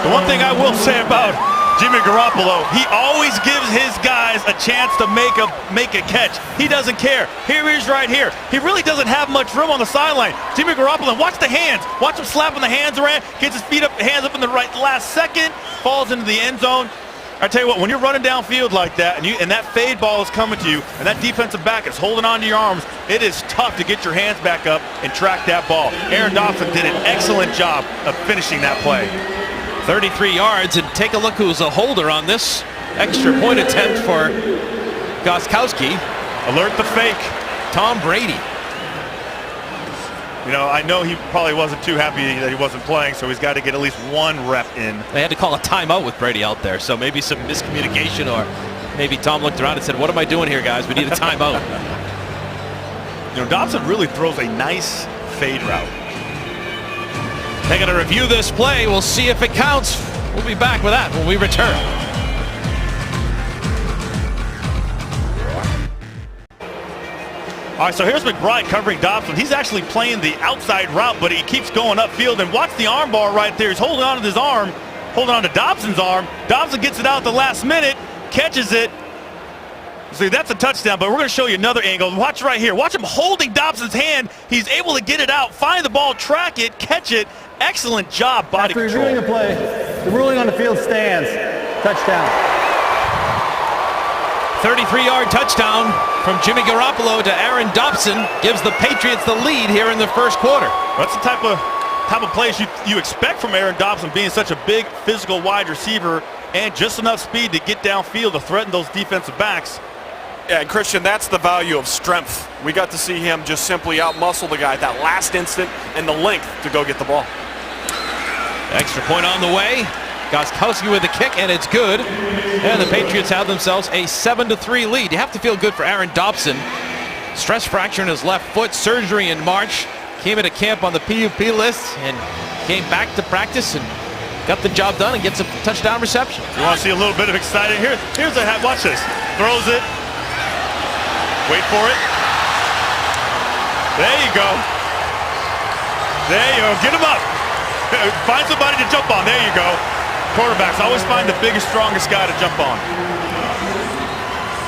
The one thing I will say about Jimmy Garoppolo, he always gives his guys a chance to make a catch. He doesn't care. Here he is right here. He really doesn't have much room on the sideline. Jimmy Garoppolo, watch the hands. Watch him slapping the hands around. Gets his hands up in the last second. Falls into the end zone. I tell you what, when you're running downfield like that and that fade ball is coming to you and that defensive back is holding on to your arms, it is tough to get your hands back up and track that ball. Aaron Dobson did an excellent job of finishing that play. 33 yards, and take a look who's a holder on this extra point attempt for Gostkowski. Alert the fake. Tom Brady. I know he probably wasn't too happy that he wasn't playing, so he's got to get at least 1 rep in. They had to call a timeout with Brady out there, so maybe some miscommunication, or maybe Tom looked around and said, what am I doing here, guys? We need a timeout. Dobson really throws a nice fade route. They're going to review this play. We'll see if it counts. We'll be back with that when we return. All right, so here's McBride covering Dobson. He's actually playing the outside route, but he keeps going upfield. And watch the arm bar right there. He's holding on to his arm, holding on to Dobson's arm. Dobson gets it out at the last minute, catches it. See, that's a touchdown, but we're going to show you another angle. Watch right here. Watch him holding Dobson's hand. He's able to get it out, find the ball, track it, catch it. Excellent job, body control. After reviewing the play, the ruling on the field stands. Touchdown. 33-yard touchdown from Jimmy Garoppolo to Aaron Dobson gives the Patriots the lead here in the first quarter. That's the type of plays you expect from Aaron Dobson, being such a big physical wide receiver and just enough speed to get downfield to threaten those defensive backs. Yeah, and Christian, that's the value of strength. We got to see him just simply outmuscle the guy at that last instant and the length to go get the ball. Extra point on the way. Gostkowski with the kick, and it's good. And the Patriots have themselves a 7-3 lead. You have to feel good for Aaron Dobson. Stress fracture in his left foot, surgery in March. Came into camp on the PUP list and came back to practice and got the job done and gets a touchdown reception. You want to see a little bit of excitement? Here's a watch this. Throws it. Wait for it. There you go. There you go. Get him up. Find somebody to jump on. There you go. Quarterbacks always find the biggest, strongest guy to jump on.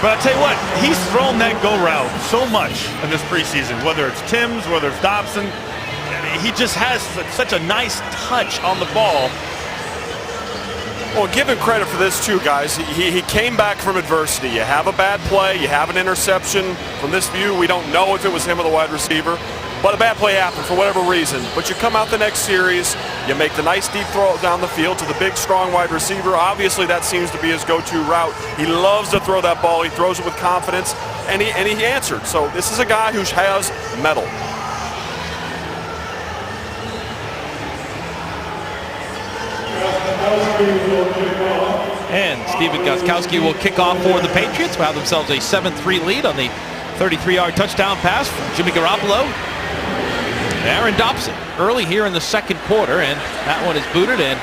But I'll tell you what, he's thrown that go route so much in this preseason, whether it's Tim's, whether it's Dobson. he just has such a nice touch on the ball. Well, give him credit for this too, guys. He came back from adversity. You have a bad play, you have an interception. From this view, we don't know if it was him or the wide receiver, but a bad play happened for whatever reason. But you come out the next series, you make the nice deep throw down the field to the big, strong wide receiver. Obviously, that seems to be his go-to route. He loves to throw that ball. He throws it with confidence, and he answered. So this is a guy who has mettle. And Stephen Gostkowski will kick off for the Patriots, who have themselves a 7-3 lead on the 33-yard touchdown pass from Jimmy Garoppolo. Aaron Dobson early here in the second quarter, and that one is booted and,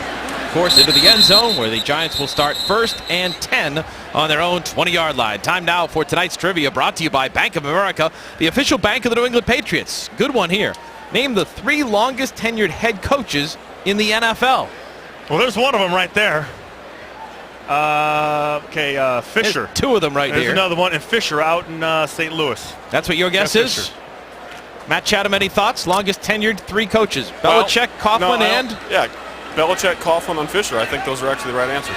of course, into the end zone, where the Giants will start 1st and 10 on their own 20-yard line. Time now for tonight's trivia, brought to you by Bank of America, the official bank of the New England Patriots. Good one here. Name the 3 longest tenured head coaches in the NFL. Well, there's one of them right there. Fisher. There's 2 of them right There's here. another one, and Fisher out in St. Louis. That's what your guess Jeff is? Fisher. Matt Chatham, any thoughts? Longest tenured 3 coaches. Belichick, Coughlin, and? Yeah, Belichick, Coughlin, and Fisher. I think those are actually the right answers.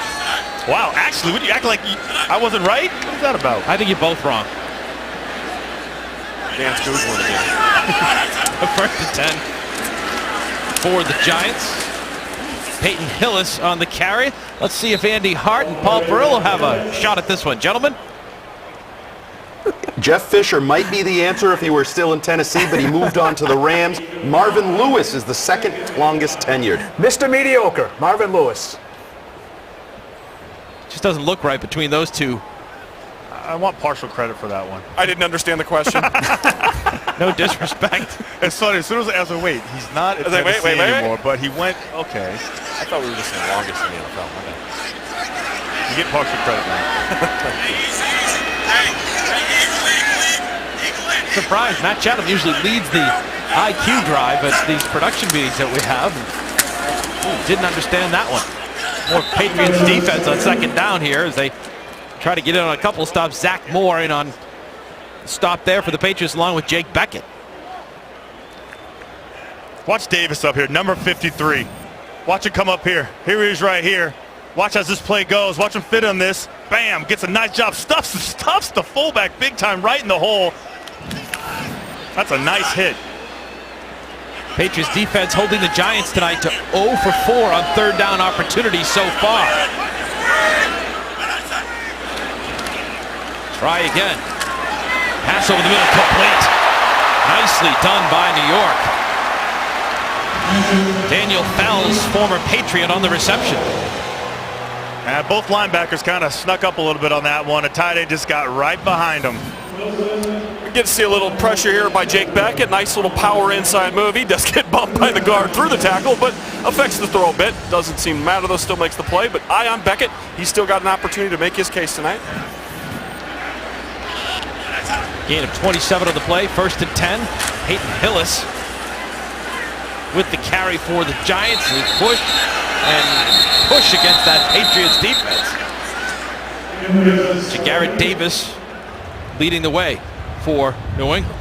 Wow, actually, would you act like I wasn't right? What is that about? I think you're both wrong. Dan's Googling again. 1st and 10 for the Giants. Peyton Hillis on the carry. Let's see if Andy Hart and Paul Perillo have a shot at this one. Gentlemen? Jeff Fisher might be the answer if he were still in Tennessee, but he moved on to the Rams. Marvin Lewis is the 2nd longest tenured. Mr. Mediocre, Marvin Lewis. Just doesn't look right between those 2. I want partial credit for that one. I didn't understand the question. No disrespect. It's funny, as soon as I asked, wait, he's not at like, Tennessee wait. anymore, but he went, okay. I thought we were just saying longest in the NFL. My bad. You get partial credit now. Surprised. Matt Chatham usually leads the IQ drive at these production meetings that we have. Didn't understand that one. More Patriots defense on 2nd down here as they try to get in on a couple of stops. Zach Moore in on the stop there for the Patriots along with Jake Beckett. Watch Davis up here, number 53. Watch it come up here. Here he is right here. Watch as this play goes. Watch him fit on this. Bam, gets a nice job. Stuffs the fullback big time right in the hole. That's a nice hit. Patriots defense holding the Giants tonight to 0 for 4 on 3rd down opportunities so far. Try again. Pass over the middle, complete. Nicely done by New York. Daniel Fells, former Patriot, on the reception. Both linebackers kind of snuck up a little bit on that one. A tight end just got right behind him. We get to see a little pressure here by Jake Beckett. Nice little power inside move. He does get bumped by the guard through the tackle, but affects the throw a bit. Doesn't seem to matter, though. Still makes the play. But eye on Beckett. He's still got an opportunity to make his case tonight. Gain of 27 on the play. 1st and 10. Peyton Hillis with the carry for the Giants. They push against that Patriots defense. Garrett Davis leading the way for New England.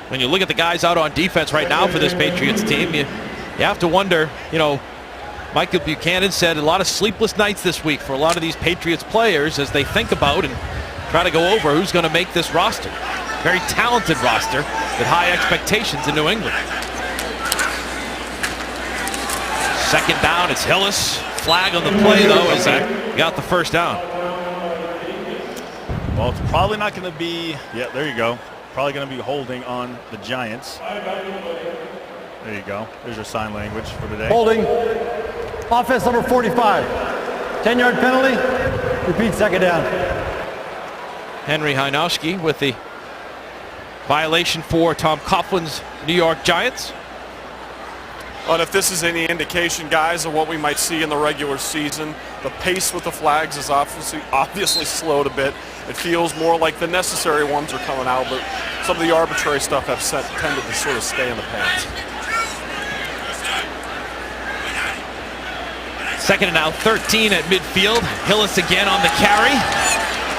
When you look at the guys out on defense right now for this Patriots team, you have to wonder, Michael Buchanan said a lot of sleepless nights this week for a lot of these Patriots players as they think about and try to go over who's going to make this roster. Very talented roster with high expectations in New England. 2nd down, it's Hillis. Flag on the play, though, as they got the 1st down. Well, it's probably not going to be, yeah, there you go. Probably going to be holding on the Giants. There you go. There's your sign language for today. Holding. Offense number 45. 10-yard penalty. Repeat 2nd down. Henry Hynowski with the violation for Tom Coughlin's New York Giants. But if this is any indication, guys, of what we might see in the regular season, the pace with the flags is obviously slowed a bit. It feels more like the necessary ones are coming out, but some of the arbitrary stuff have tended to sort of stay in the past. 2nd and now 13 at midfield. Hillis again on the carry.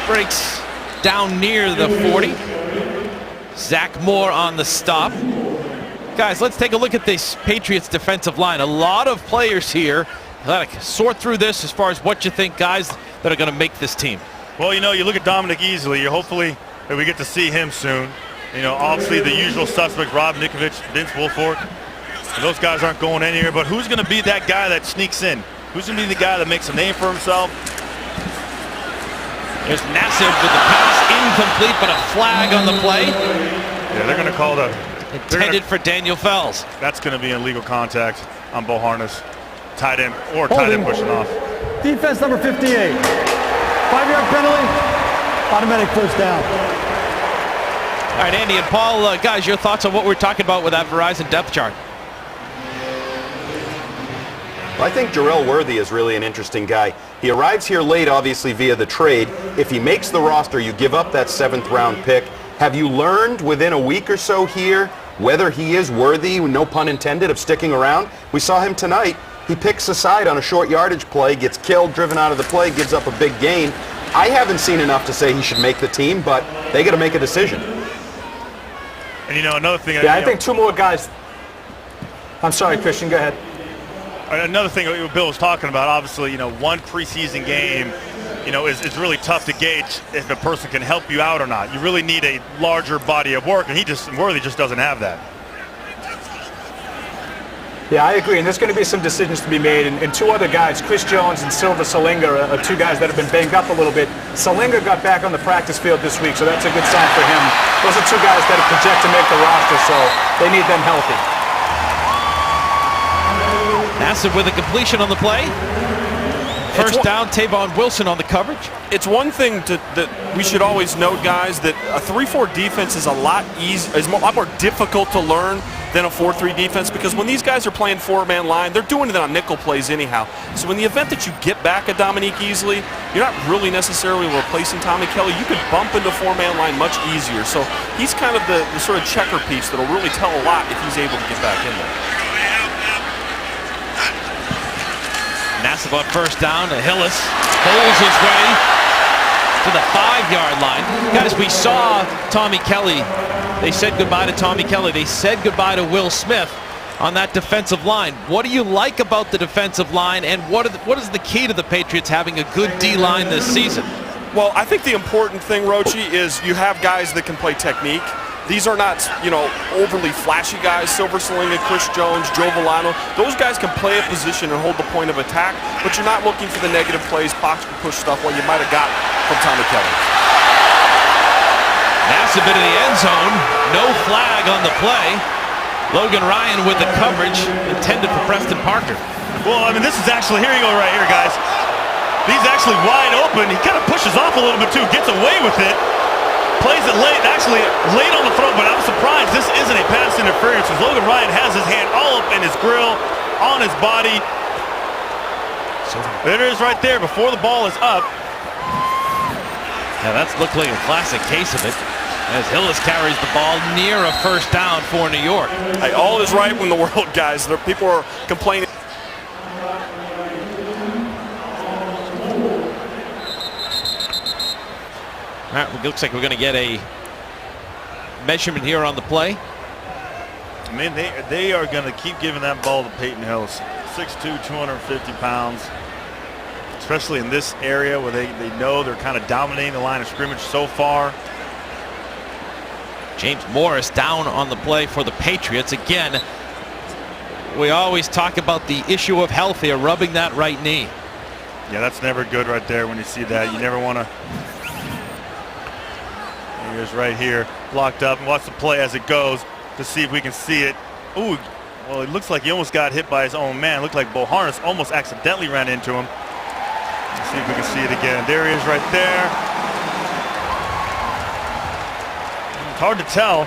Breaks down near the 40. Zach Moore on the stop. Guys, let's take a look at this Patriots defensive line. A lot of players here. Sort through this as far as what you think, guys, that are going to make this team. Well, you know, you look at Dominic Easley. Hopefully that we get to see him soon. You know, obviously the usual suspects, Rob Nikovich, Vince Wilfork. Those guys aren't going anywhere. But who's going to be that guy that sneaks in? Who's going to be the guy that makes a name for himself? There's Nassib with the pass, incomplete, but a flag on the play. Yeah, they're going to call the... Intended for Daniel Fells. That's going to be illegal contact on Bo Harness. Tight end, or tight end pushing off. Defense number 58. 5-yard penalty, automatic first down. All right, Andy and Paul, guys, your thoughts on what we're talking about with that Verizon depth chart? I think Jarrell Worthy is really an interesting guy. He arrives here late, obviously, via the trade. If he makes the roster, you give up that 7th-round pick. Have you learned within a week or so here whether he is worthy, no pun intended, of sticking around? We saw him tonight. He picks a side on a short yardage play, gets killed, driven out of the play, gives up a big gain. I haven't seen enough to say he should make the team, but they got to make a decision. And you know, another thing... Yeah, I think two more guys... I'm sorry, Christian, go ahead. Another thing Bill was talking about, obviously, you know, one preseason game, you know, is really tough to gauge if a person can help you out or not. You really need a larger body of work, and Worthy just doesn't have that. Yeah, I agree, and there's going to be some decisions to be made, and two other guys, Chris Jones and Silva Salinga, are two guys that have been banged up a little bit. Salinga got back on the practice field this week, so that's a good sign for him. Those are two guys that project to make the roster, so they need them healthy. Nassib with a completion on the play. First down, Tavon Wilson on the coverage. It's one thing that we should always note, guys, that a 3-4 defense is a lot more difficult to learn than a 4-3 defense, because when these guys are playing 4-man line, they're doing it on nickel plays anyhow. So in the event that you get back a Dominique Easley, you're not really necessarily replacing Tommy Kelly. You can bump into 4-man line much easier. So he's kind of the sort of checker piece that'll really tell a lot if he's able to get back in there. Nassib on first down. Hillis holds his way to the 5-yard line. Guys, we saw Tommy Kelly. They said goodbye to Tommy Kelly. They said goodbye to Will Smith on that defensive line. What do you like about the defensive line, and what is the key to the Patriots having a good D-line this season? Well, I think the important thing, Rochi, is you have guys that can play technique. These are not, you know, overly flashy guys. Silva Salinga, Chris Jones, Joe Villano. Those guys can play a position and hold the point of attack, but you're not looking for the negative plays, box push stuff what you might have got from Tommy Kelly. Nassib into the end zone. No flag on the play. Logan Ryan with the coverage intended for Preston Parker. Well, I mean, this is actually, here you go right here, guys. He's actually wide open. He kind of pushes off a little bit too, gets away with it. Plays it late, actually late on the throw, but I'm surprised this isn't a pass interference, because Logan Ryan has his hand all up in his grill, on his body. There it is right there before the ball is up. Yeah, that's looked like a classic case of it, as Hillis carries the ball near a first down for New York. Hey, all is right in the world, guys. People are complaining. All right, it looks like we're going to get a measurement here on the play. I mean, they are going to keep giving that ball to Peyton Hillis. 6'2", 250 pounds. Especially in this area where they know they're kind of dominating the line of scrimmage so far. James Morris down on the play for the Patriots. Again, we always talk about the issue of health here, rubbing that right knee. Yeah, that's never good right there when you see that. You never want to... Here's right here, blocked up, and watch the play as it goes to see if we can see it. Ooh, well, it looks like he almost got hit by his own man. It looked like Bo Harness almost accidentally ran into him. Let's see if we can see it again. There he is right there. It's hard to tell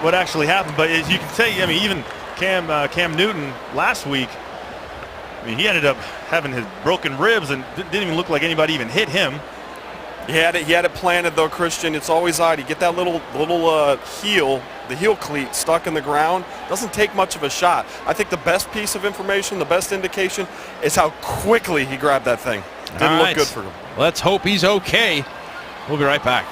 what actually happened, but as you can say, I mean, even Cam Newton last week, I mean, he ended up having his broken ribs and didn't even look like anybody even hit him. He had it planted though, Christian. It's always odd. You get that little heel, the heel cleat stuck in the ground. Doesn't take much of a shot. I think the best piece of information, the best indication, is how quickly he grabbed that thing. Didn't look good for him. Let's hope he's okay. We'll be right back.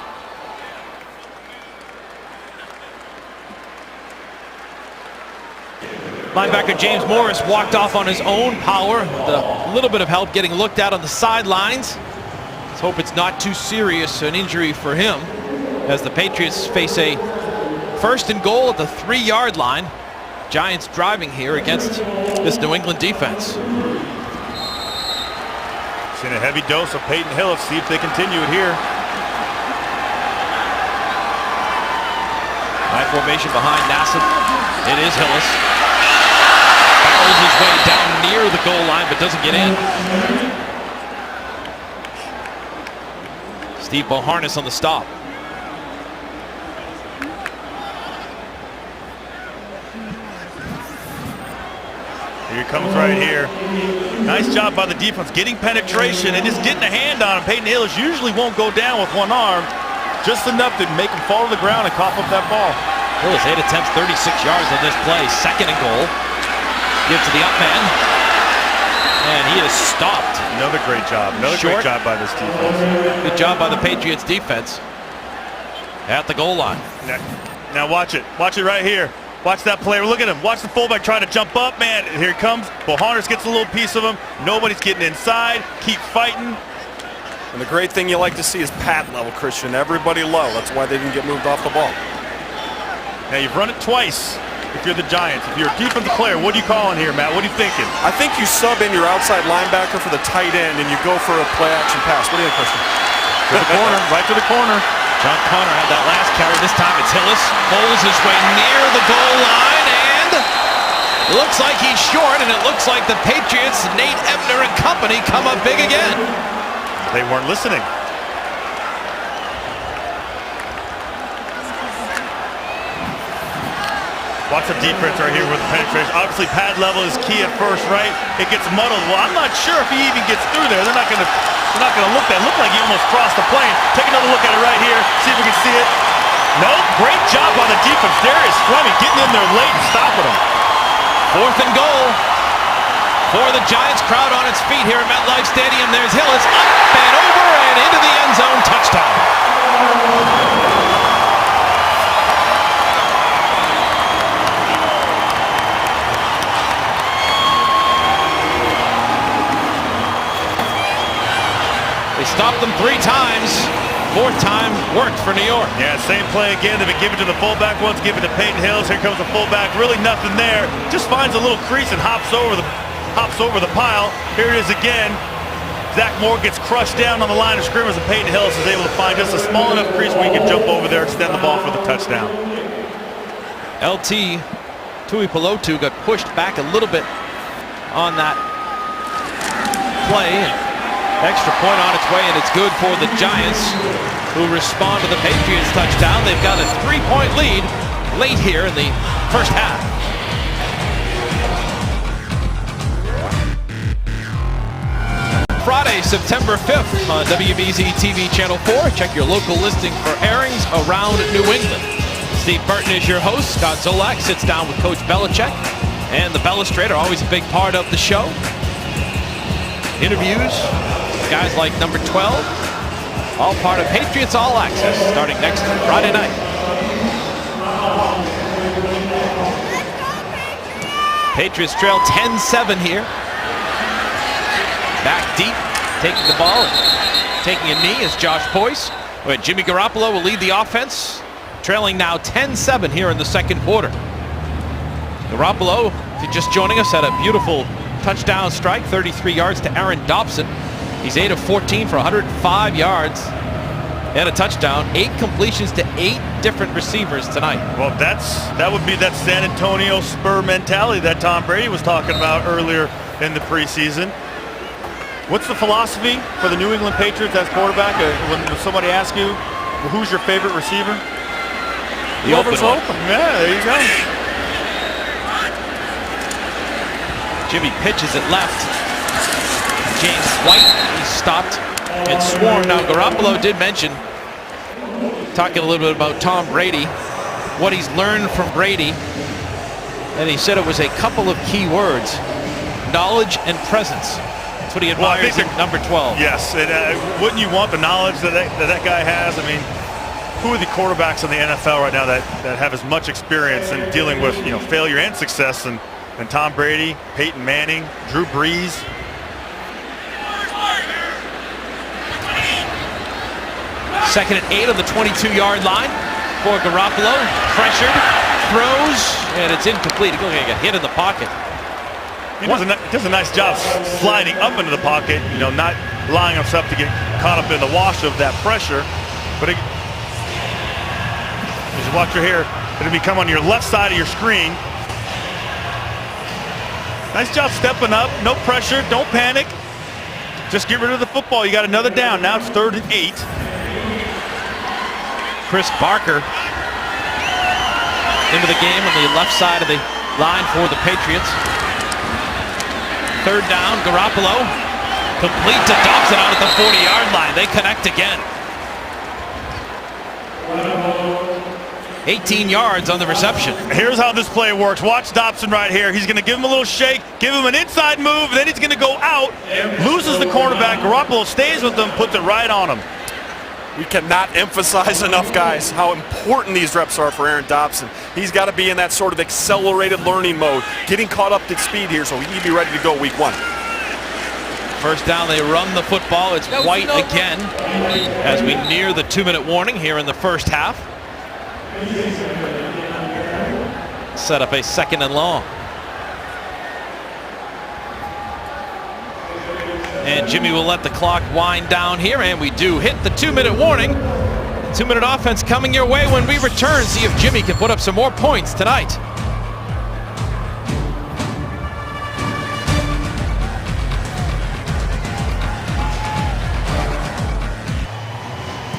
Linebacker James Morris walked off on his own power. With a little bit of help getting looked at on the sidelines. Let's hope it's not too serious an injury for him as the Patriots face a 1st and goal at the 3-yard line. Giants driving here against this New England defense. Seen a heavy dose of Peyton Hill. Let's see if they continue it here. High formation behind Nassib. It is Hillis. Barrels his way down near the goal line, but doesn't get in. Steve Boharnis on the stop. Here he comes right here. Nice job by the defense getting penetration and just getting a hand on him. Peyton Hillis usually won't go down with one arm. Just enough to make him fall to the ground and cough up that ball. Hillis 8 attempts, 36 yards on this play. 2nd and goal. Give to the up man. And he is stopped. Another great job. Another great job by this defense. Good job by the Patriots defense at the goal line. Now watch it. Watch it right here. Watch that player. Look at him. Watch the fullback trying to jump up. Man, here he comes. Boharnis gets a little piece of him. Nobody's getting inside. Keep fighting. And the great thing you like to see is pad level, Christian. Everybody low. That's why they didn't get moved off the ball. Now you've run it twice. If you're the Giants, if you're a defensive player, what are you calling here, Matt? What are you thinking? I think you sub in your outside linebacker for the tight end and you go for a play action pass. What do you think, Christian? To the corner, right to the corner. John Connor had that last carry. This time it's Hillis. Bowls his way near the goal line and looks like he's short, and it looks like the Patriots, Nate Ebner and company, come up big again. They weren't listening. Watch the defense right here with the penetration. Obviously, pad level is key at first, right? It gets muddled. Well, I'm not sure if he even gets through there. They're not going to look that. Look like he almost crossed the plane. Take another look at it right here. See if we can see it. No, great job by the defense. Darius Fleming getting in there late and stopping him. 4th and goal for the Giants. Crowd on its feet here at MetLife Stadium. There's Hillis up and over and into the end zone. Touchdown. They stopped them 3 times. 4th time worked for New York. Yeah, same play again. They've been giving to the fullback once, giving to Peyton Hillis. Here comes the fullback. Really nothing there. Just finds a little crease and hops over the pile. Here it is again. Zach Moore gets crushed down on the line of scrimmage, and Peyton Hillis is able to find just a small enough crease where he can jump over there, extend the ball for the touchdown. LT Tuipulotu got pushed back a little bit on that play. Extra point on its way, and it's good for the Giants, who respond to the Patriots touchdown. They've got a 3-point lead late here in the first half. Friday, September 5th on WBZ TV Channel 4. Check your local listing for airings around New England. Steve Burton is your host. Scott Zolak sits down with Coach Belichick, and the Bellustrator, always a big part of the show. Interviews, guys like number 12, all part of Patriots All Access, starting next Friday night. Patriots trail 10-7 here. Back deep, taking the ball and taking a knee is Josh Boyce. Jimmy Garoppolo will lead the offense, trailing now 10-7 here in the 2nd quarter. Garoppolo, if you're just joining us, had a beautiful touchdown strike, 33 yards to Aaron Dobson. He's 8 of 14 for 105 yards and a touchdown. 8 completions to 8 different receivers tonight. Well, that would be that San Antonio Spur mentality that Tom Brady was talking about earlier in the preseason. What's the philosophy for the New England Patriots as quarterback? When somebody asks you, well, who's your favorite receiver? Whoever's open. Yeah, there you go. Jimmy pitches it left. James White, he's stopped and swarmed. Now, Garoppolo did mention, talking a little bit about Tom Brady, what he's learned from Brady, and he said it was a couple of key words: knowledge and presence. That's what he admires in number 12. Yes, and wouldn't you want the knowledge that guy has? I mean, who are the quarterbacks in the NFL right now that have as much experience in dealing with failure and success and and Tom Brady, Peyton Manning, Drew Brees. Second and 8 on the 22-yard line for Garoppolo. Pressured, throws, and it's incomplete. He's going to get hit in the pocket. He does a nice job sliding up into the pocket, not allowing himself to get caught up in the wash of that pressure. But as you watch right here, it'll become on your left side of your screen. Nice job stepping up, no pressure, don't panic. Just get rid of the football. You got another down. Now it's 3rd and 8. Chris Barker into the game on the left side of the line for the Patriots. 3rd down, Garoppolo. Complete to Dobson out at the 40-yard line. They connect again. 18 yards on the reception. Here's how this play works. Watch Dobson right here. He's going to give him a little shake, give him an inside move, then he's going to go out, loses the cornerback. Garoppolo stays with him, puts it right on him. We cannot emphasize enough, guys, how important these reps are for Aaron Dobson. He's got to be in that sort of accelerated learning mode, getting caught up to speed here, so he can be ready to go week 1. First down, they run the football. It's White again as we near the 2-minute warning here in the first half. Set up a 2nd and long. And Jimmy will let the clock wind down here, and we do hit the 2-minute warning. 2-minute offense coming your way when we return. See if Jimmy can put up some more points tonight.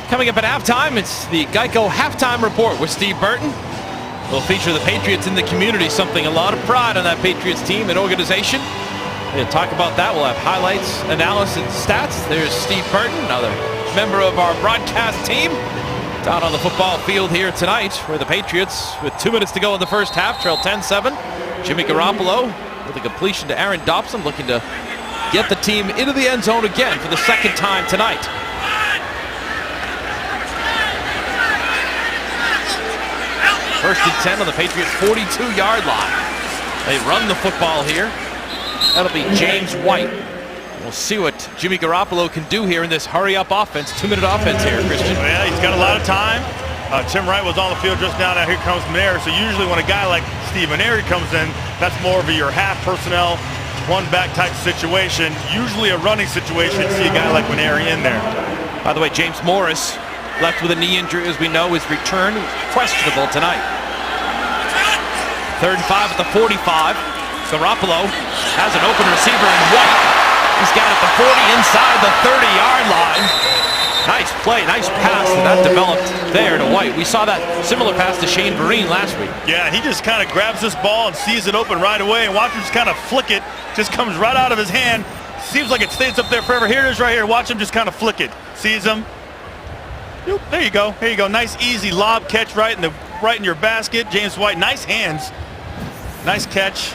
Coming up at halftime, it's the Geico Halftime Report with Steve Burton. We'll feature the Patriots in the community, something a lot of pride on that Patriots team and organization. We'll talk about that. We'll have highlights, analysis, stats. There's Steve Burton, another member of our broadcast team, down on the football field here tonight, where the Patriots, with 2 minutes to go in the first half, trail 10-7. Jimmy Garoppolo with a completion to Aaron Dobson, looking to get the team into the end zone again for the 2nd time tonight. First and 10 on the Patriots' 42-yard line. They run the football here. That'll be James White. We'll see what Jimmy Garoppolo can do here in this hurry-up offense, 2-minute offense here, Christian. Yeah, he's got a lot of time. Tim Wright was on the field just now. Now here comes Maneri. So usually when a guy like Steve Maneri comes in, that's more of your half personnel, one-back type situation. Usually a running situation, you see a guy like Maneri in there. By the way, James Morris, left with a knee injury, as we know, his return questionable tonight. 3rd and 5 at the 45. Garoppolo has an open receiver in White. He's got it the 40 inside the 30-yard line. Nice play, nice pass that developed there to White. We saw that similar pass to Shane Vereen last week. Yeah, he just kind of grabs this ball and sees it open right away, and watch him just kind of flick it. Just comes right out of his hand. Seems like it stays up there forever. Here it is right here. Watch him just kind of flick it. Sees him. There you go. Here you go. Nice, easy lob catch right in your basket. James White, nice hands. Nice catch.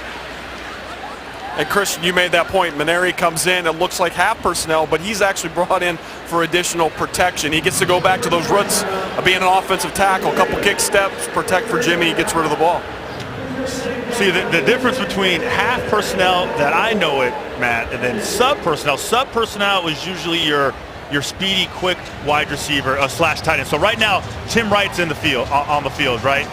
And Christian, you made that point. Maneri comes in, it looks like half personnel, but he's actually brought in for additional protection. He gets to go back to those roots of being an offensive tackle. A couple kick steps, protect for Jimmy, he gets rid of the ball. See, the difference between half personnel that I know it, Matt, and then sub personnel. Sub personnel is usually your speedy, quick wide receiver / tight end. So right now, Tim Wright's in the field, on the field, right?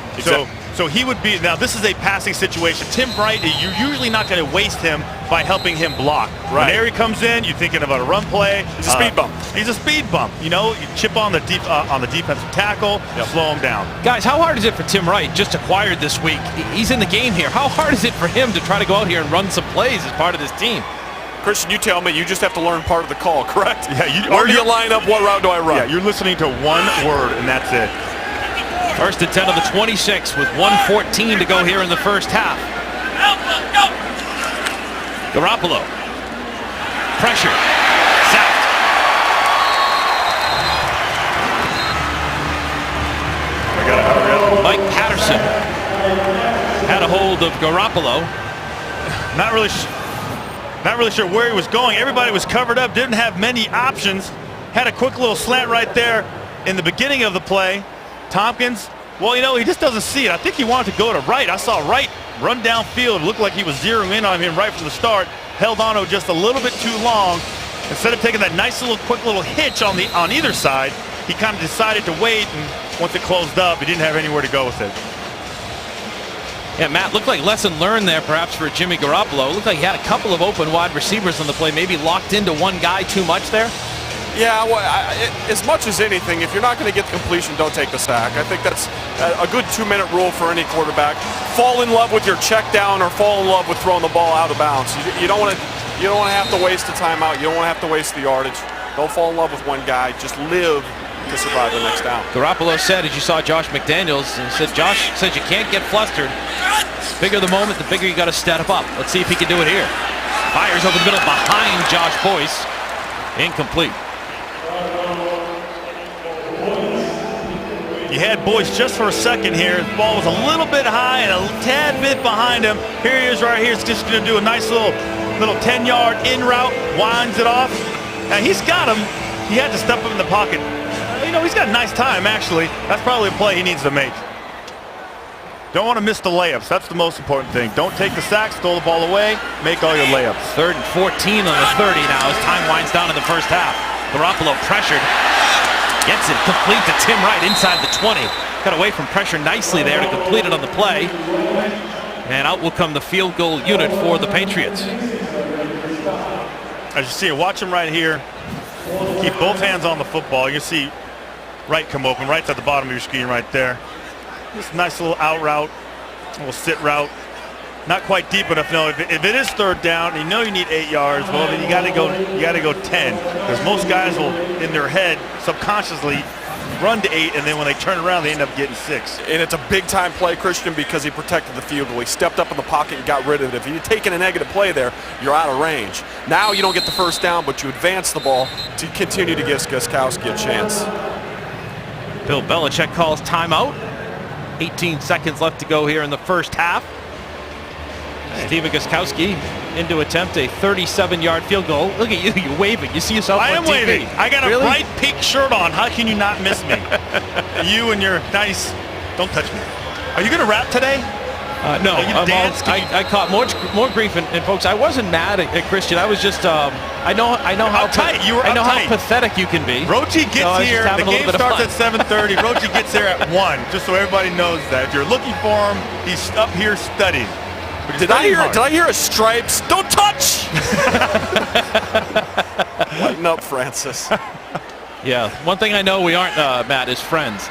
So he would be, now this is a passing situation. Tim Wright, you're usually not going to waste him by helping him block. Right. When Harry comes in, you're thinking about a run play. He's a speed bump. He's a speed bump. You chip on the defensive tackle, slow him down. Guys, how hard is it for Tim Wright, just acquired this week? He's in the game here. How hard is it for him to try to go out here and run some plays as part of this team? Christian, you tell me, you just have to learn part of the call, correct? Yeah. Where do you line up? What route do I run? Yeah, you're listening to one word, and that's it. First and 10 of the 26 with 1:14 to go here in the first half. Garoppolo. Pressure. Sacked. Mike Patterson had a hold of Garoppolo. Not really sure where he was going. Everybody was covered up, didn't have many options. Had a quick little slant right there in the beginning of the play. Tompkins, well, he just doesn't see it. I think he wanted to go to right. I saw Wright run downfield. It looked like he was zeroing in on him right from the start. Held on to it just a little bit too long. Instead of taking that nice little quick little hitch on either side, he kind of decided to wait, and once it closed up, he didn't have anywhere to go with it. Yeah, Matt, looked like lesson learned there perhaps for Jimmy Garoppolo. Looked like he had a couple of open wide receivers on the play, maybe locked into one guy too much there. Yeah, well, as much as anything, if you're not going to get the completion, don't take the sack. I think that's a good 2-minute rule for any quarterback. Fall in love with your check down or fall in love with throwing the ball out of bounds. You don't want to have to waste the timeout. You don't want to have to waste the yardage. Don't fall in love with one guy. Just live to survive the next down. Garoppolo said, as you saw Josh McDaniels, and said Josh says you can't get flustered. Bigger the moment, the bigger you got to step up. Let's see if he can do it here. Fires over the middle behind Josh Boyce. Incomplete. He had Boyce just for a second here. The ball was a little bit high and a tad bit behind him. Here he is right here. He's just going to do a nice little 10-yard in route, winds it off. Now he's got him. He had to step up in the pocket. He's got a nice time, actually. That's probably a play he needs to make. Don't want to miss the layups. That's the most important thing. Don't take the sacks, throw the ball away, make all your layups. 3rd and 14 on the 30 now as time winds down in the first half. Garoppolo pressured. Gets it complete to Tim Wright inside the 20. Got away from pressure nicely there to complete it on the play. And out will come the field goal unit for the Patriots. As you see, watch him right here. Keep both hands on the football. You see Wright come open. Wright's at the bottom of your screen right there. Just a nice little out route, a little sit route. Not quite deep enough. No, if it is 3rd down, and you need 8 yards. Well, then you got to go 10, because most guys will, in their head, subconsciously run to 8, and then when they turn around, they end up getting 6. And it's a big-time play, Christian, because he protected the field goal. He stepped up in the pocket and got rid of it. If you're taking a negative play there, you're out of range. Now you don't get the first down, but you advance the ball to continue to give Gostkowski a chance. Bill Belichick calls timeout. 18 seconds left to go here in the first half. Steven Gostkowski in to attempt a 37-yard field goal. Look at you, you're waving. You see yourself on TV. I am waving. I got a bright pink shirt on. How can you not miss me? You and your nice, don't touch me. Are you going to rap today? No, I caught more grief, and folks, I wasn't mad at Christian. I was just, I know how tight you were. I know how pathetic you can be. Rochi gets here. The game starts at 7:30. Rochi gets here at 1. Just so everybody knows that if you're looking for him, he's up here studying. Did I hear a stripes? Don't touch! Lighten up, Francis. Yeah, one thing I know we aren't, Matt, is friends.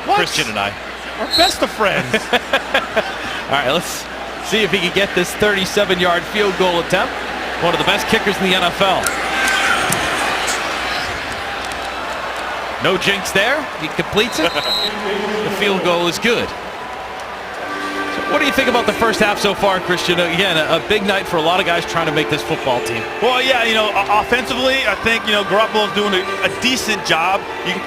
Christian and I. We're best of friends. All right, let's see if he can get this 37-yard field goal attempt. One of the best kickers in the NFL. No jinx there. He completes it. The field goal is good. What do you think about the first half so far, Christian? Again, a big night for a lot of guys trying to make this football team. Well, yeah, offensively, I think, Garoppolo's doing a decent job.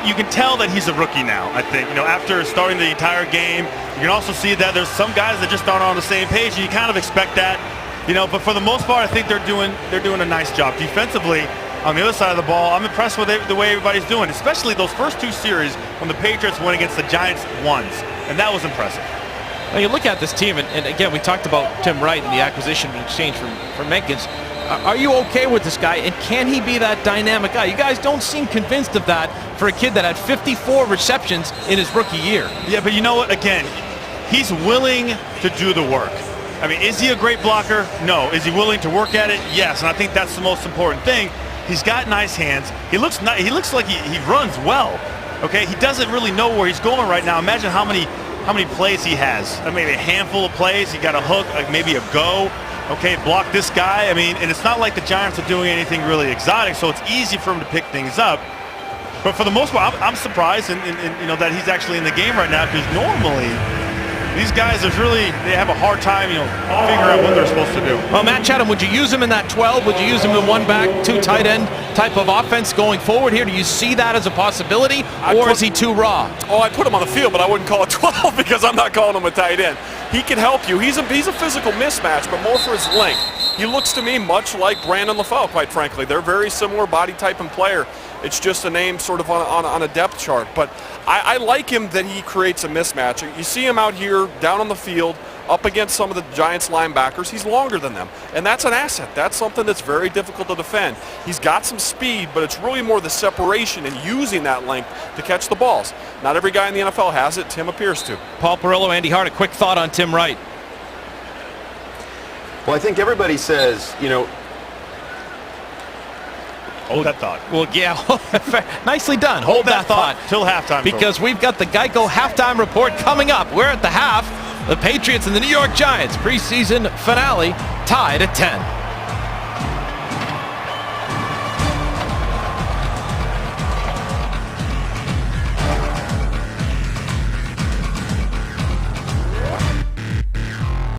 You can tell that he's a rookie now, I think. After starting the entire game, you can also see that there's some guys that just aren't on the same page, and you kind of expect that. But for the most part, I think they're doing a nice job. Defensively, on the other side of the ball, I'm impressed with the way everybody's doing, especially those first 2 series when the Patriots went against the Giants once, and that was impressive. Well, you look at this team, and again, we talked about Tim Wright and the acquisition in exchange for Menkins. Are you okay with this guy, and can he be that dynamic guy? You guys don't seem convinced of that for a kid that had 54 receptions in his rookie year. Yeah, but you know what? Again, he's willing to do the work. I mean, is he a great blocker? No. Is he willing to work at it? Yes, and I think that's the most important thing. He's got nice hands. He looks like he runs well. Okay, he doesn't really know where he's going right now. Imagine how many plays he has. I mean, a handful of plays. He got a hook, maybe a go. Okay, block this guy. I mean, and it's not like the Giants are doing anything really exotic, so it's easy for him to pick things up. But for the most part, I'm surprised, and that he's actually in the game right now, because normally these guys they have a hard time, figuring out what they're supposed to do. Well, Matt Chatham, would you use him in that 12? Would you use him in 1 back, 2 tight end type of offense going forward here? Do you see that as a possibility, or is he too raw? Oh, I put him on the field, but I wouldn't call it 12 because I'm not calling him a tight end. He can help you. He's a physical mismatch, but more for his length. He looks to me much like Brandon LaFell, quite frankly. They're very similar body type and player. It's just a name sort of on a depth chart. But I like him that he creates a mismatch. You see him out here down on the field up against some of the Giants linebackers, he's longer than them. And that's an asset. That's something that's very difficult to defend. He's got some speed, but it's really more the separation and using that length to catch the balls. Not every guy in the NFL has it. Tim appears to. Paul Perillo, Andy Hart, a quick thought on Tim Wright. Well, I think everybody says, Hold that thought. Well, yeah, nicely done. Hold that thought till halftime. Because we've got the Geico halftime report coming up. We're at the half. The Patriots and the New York Giants preseason finale tied at 10.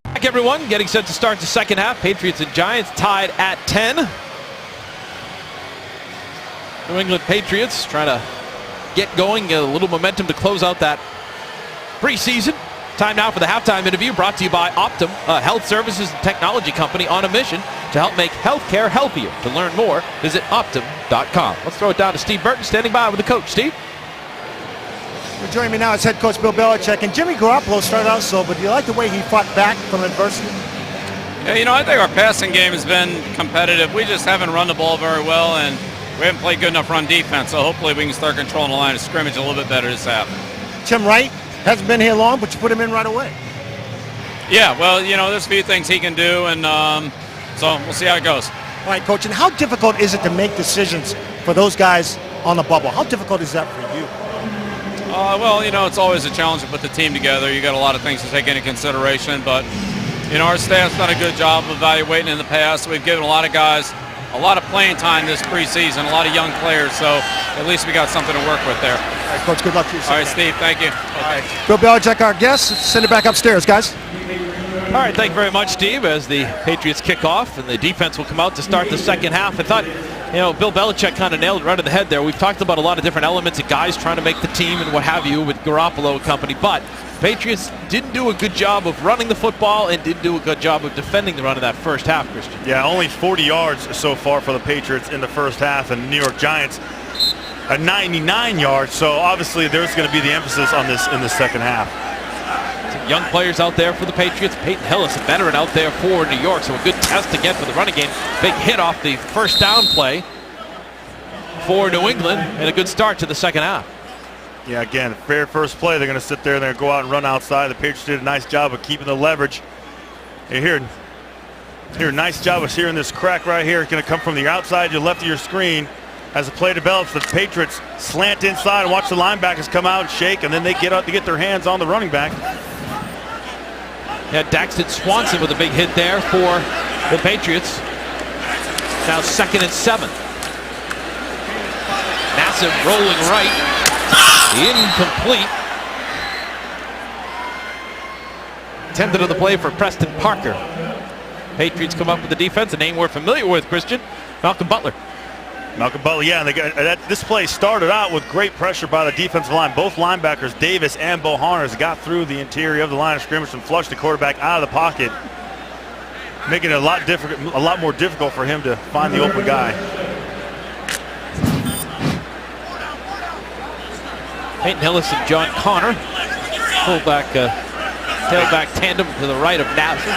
Back, everyone, getting set to start the second half. Patriots and Giants tied at 10. New England Patriots trying to get going, get a little momentum to close out that preseason. Time now for the halftime interview, brought to you by Optum, a health services and technology company on a mission to help make healthcare healthier. To learn more, visit Optum.com. Let's throw it down to Steve Burton, standing by with the coach. Steve? Joining me now is head coach Bill Belichick. And Jimmy Garoppolo started out slow, but do you like the way he fought back from adversity? Yeah, I think our passing game has been competitive. We just haven't run the ball very well, and we haven't played good enough run defense, so hopefully we can start controlling the line of scrimmage a little bit better this half. Tim Wright hasn't been here long, but you put him in right away. Yeah, well, there's a few things he can do, and so we'll see how it goes. All right, Coach, and how difficult is it to make decisions for those guys on the bubble? How difficult is that for you? Well, it's always a challenge to put the team together. You got a lot of things to take into consideration, but, our staff's done a good job of evaluating in the past. We've given a lot of guys a lot of playing time this preseason, a lot of young players, so at least we got something to work with there. All right, Coach, good luck to you. All right, Steve, thank you. All right. Bill Belichick, our guest. Send it back upstairs, guys. All right, thank you very much, Steve. As the Patriots kick off and the defense will come out to start the second half. I thought, Bill Belichick kind of nailed it right in the head there. We've talked about a lot of different elements of guys trying to make the team and what have you with Garoppolo and company, but Patriots didn't do a good job of running the football and didn't do a good job of defending the run of that first half, Christian. Yeah, only 40 yards so far for the Patriots in the first half, and the New York Giants at 99 yards. So obviously there's going to be the emphasis on this in the second half. Some young players out there for the Patriots. Peyton Hillis, a veteran out there for New York, so a good test again for the running game. Big hit off the first down play for New England, and a good start to the second half. Yeah, again, fair first play. They're going to sit there and they're going to go out and run outside. The Patriots did a nice job of keeping the leverage. You hear a nice job of hearing this crack right here. It's going to come from the outside, your left of your screen. As the play develops, the Patriots slant inside and watch the linebackers come out and shake, and then they get up to get their hands on the running back. Yeah, Daxton Swanson with a big hit there for the Patriots. Now 2nd and 7. Massive rolling right. Incomplete. Intended on the play for Preston Parker. Patriots come up with the defense, a name we're familiar with, Christian. Malcolm Butler. Malcolm Butler, yeah, and this play started out with great pressure by the defensive line. Both linebackers, Davis and Bohannes, got through the interior of the line of scrimmage and flushed the quarterback out of the pocket, making it a lot more difficult for him to find the open guy. Peyton Hillis and John Connor. Tailback tandem to the right of Nassib.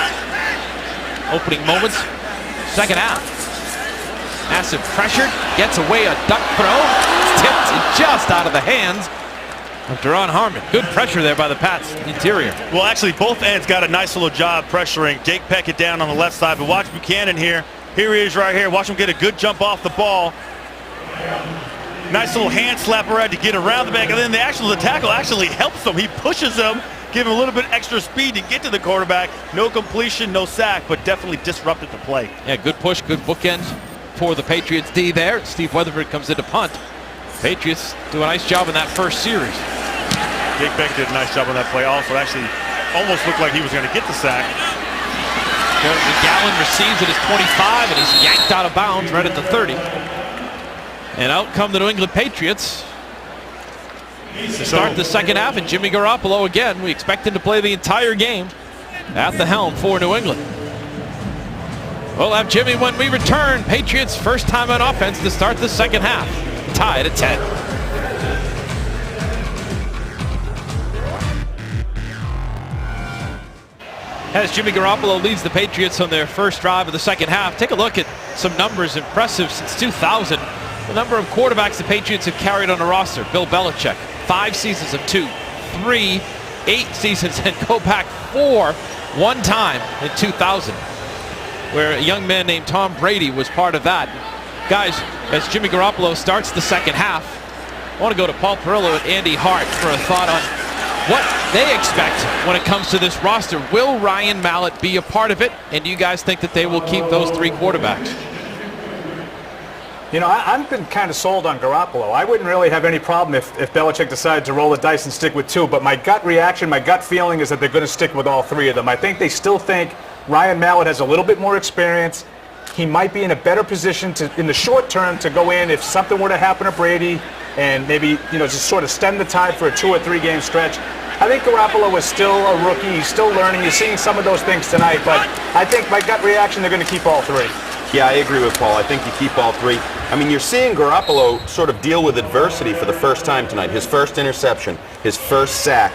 Opening moments, second half. Massive pressure, gets away a duck throw. Tipped just out of the hands of Deron Harmon. Good pressure there by the Pats interior. Well, actually, both ends got a nice little job pressuring. Jake Peckett down on the left side, but watch Buchanan here. Here he is right here. Watch him get a good jump off the ball. Nice little hand slapper right to get around the back, and then the tackle actually helps him. He pushes him, give him a little bit extra speed to get to the quarterback. No completion, no sack, but definitely disrupted the play. Yeah, good push, good bookend for the Patriots D there. Steve Weatherford comes in to punt. Patriots do a nice job in that first series. Jake Beck did a nice job on that play also. Actually almost looked like he was going to get the sack. McGowan receives at his 25, and he's yanked out of bounds right at the 30. And out come the New England Patriots to start the second half, and Jimmy Garoppolo again. We expect him to play the entire game at the helm for New England. We'll have Jimmy when we return. Patriots first time on offense to start the second half. Tied at 10. As Jimmy Garoppolo leads the Patriots on their first drive of the second half, take a look at some numbers impressive since 2000. The number of quarterbacks the Patriots have carried on the roster. Bill Belichick, 5 seasons of 2, 3, 8 seasons, and go back 4 one time in 2000, where a young man named Tom Brady was part of that. Guys, as Jimmy Garoppolo starts the second half, I want to go to Paul Perillo and Andy Hart for a thought on what they expect when it comes to this roster. Will Ryan Mallett be a part of it? And do you guys think that they will keep those 3 quarterbacks? You know, I've been kind of sold on Garoppolo. I wouldn't really have any problem if Belichick decided to roll the dice and stick with 2, but my gut reaction, my gut feeling is that they're going to stick with all 3 of them. I think they still think Ryan Mallett has a little bit more experience. He might be in a better position in the short term to go in if something were to happen to Brady and maybe, just sort of stem the tide for a 2 or 3 game stretch. I think Garoppolo is still a rookie. He's still learning. You're seeing some of those things tonight, but I think my gut reaction, they're going to keep all 3. Yeah, I agree with Paul. I think you keep all 3. I mean, you're seeing Garoppolo sort of deal with adversity for the first time tonight. His first interception, his first sack,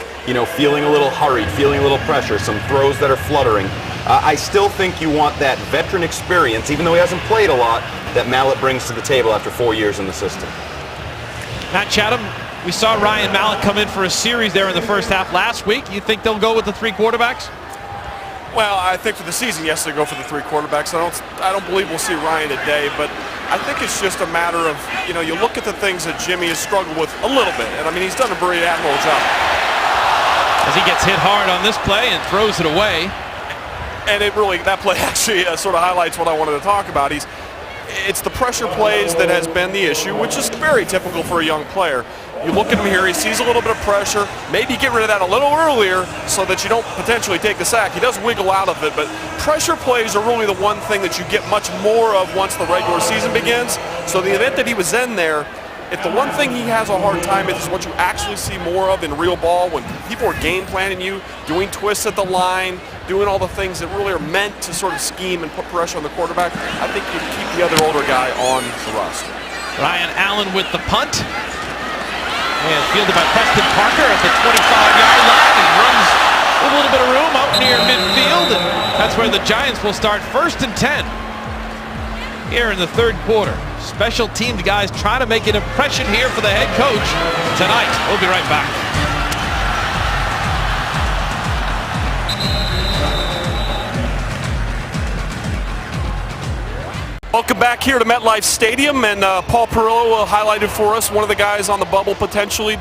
feeling a little hurried, feeling a little pressure, some throws that are fluttering. I still think you want that veteran experience, even though he hasn't played a lot, that Mallett brings to the table after 4 years in the system. Matt Chatham, we saw Ryan Mallett come in for a series there in the first half last week. You think they'll go with the 3 quarterbacks? Well, I think for the season, yes, they go for the 3 quarterbacks. I don't believe we'll see Ryan today, but I think it's just a matter of, you look at the things that Jimmy has struggled with a little bit, and I mean, he's done a very admirable job. As he gets hit hard on this play and throws it away. And that play actually sort of highlights what I wanted to talk about. It's the pressure plays that has been the issue, which is very typical for a young player. You look at him here, he sees a little bit of pressure. Maybe get rid of that a little earlier so that you don't potentially take the sack. He does wiggle out of it, but pressure plays are really the one thing that you get much more of once the regular season begins. So the event that he was in there, if the one thing he has a hard time with is what you actually see more of in real ball, when people are game planning you, doing twists at the line, doing all the things that really are meant to sort of scheme and put pressure on the quarterback, I think you keep the other older guy on the roster. Ryan Allen with the punt. And fielded by Preston Parker at the 25-yard line. He runs a little bit of room out near midfield, and that's where the Giants will start 1st and 10 here in the 3rd quarter. Special teams guys try to make an impression here for the head coach tonight. We'll be right back. Welcome back here to MetLife Stadium, and Paul Perillo highlighted for us one of the guys on the bubble potentially.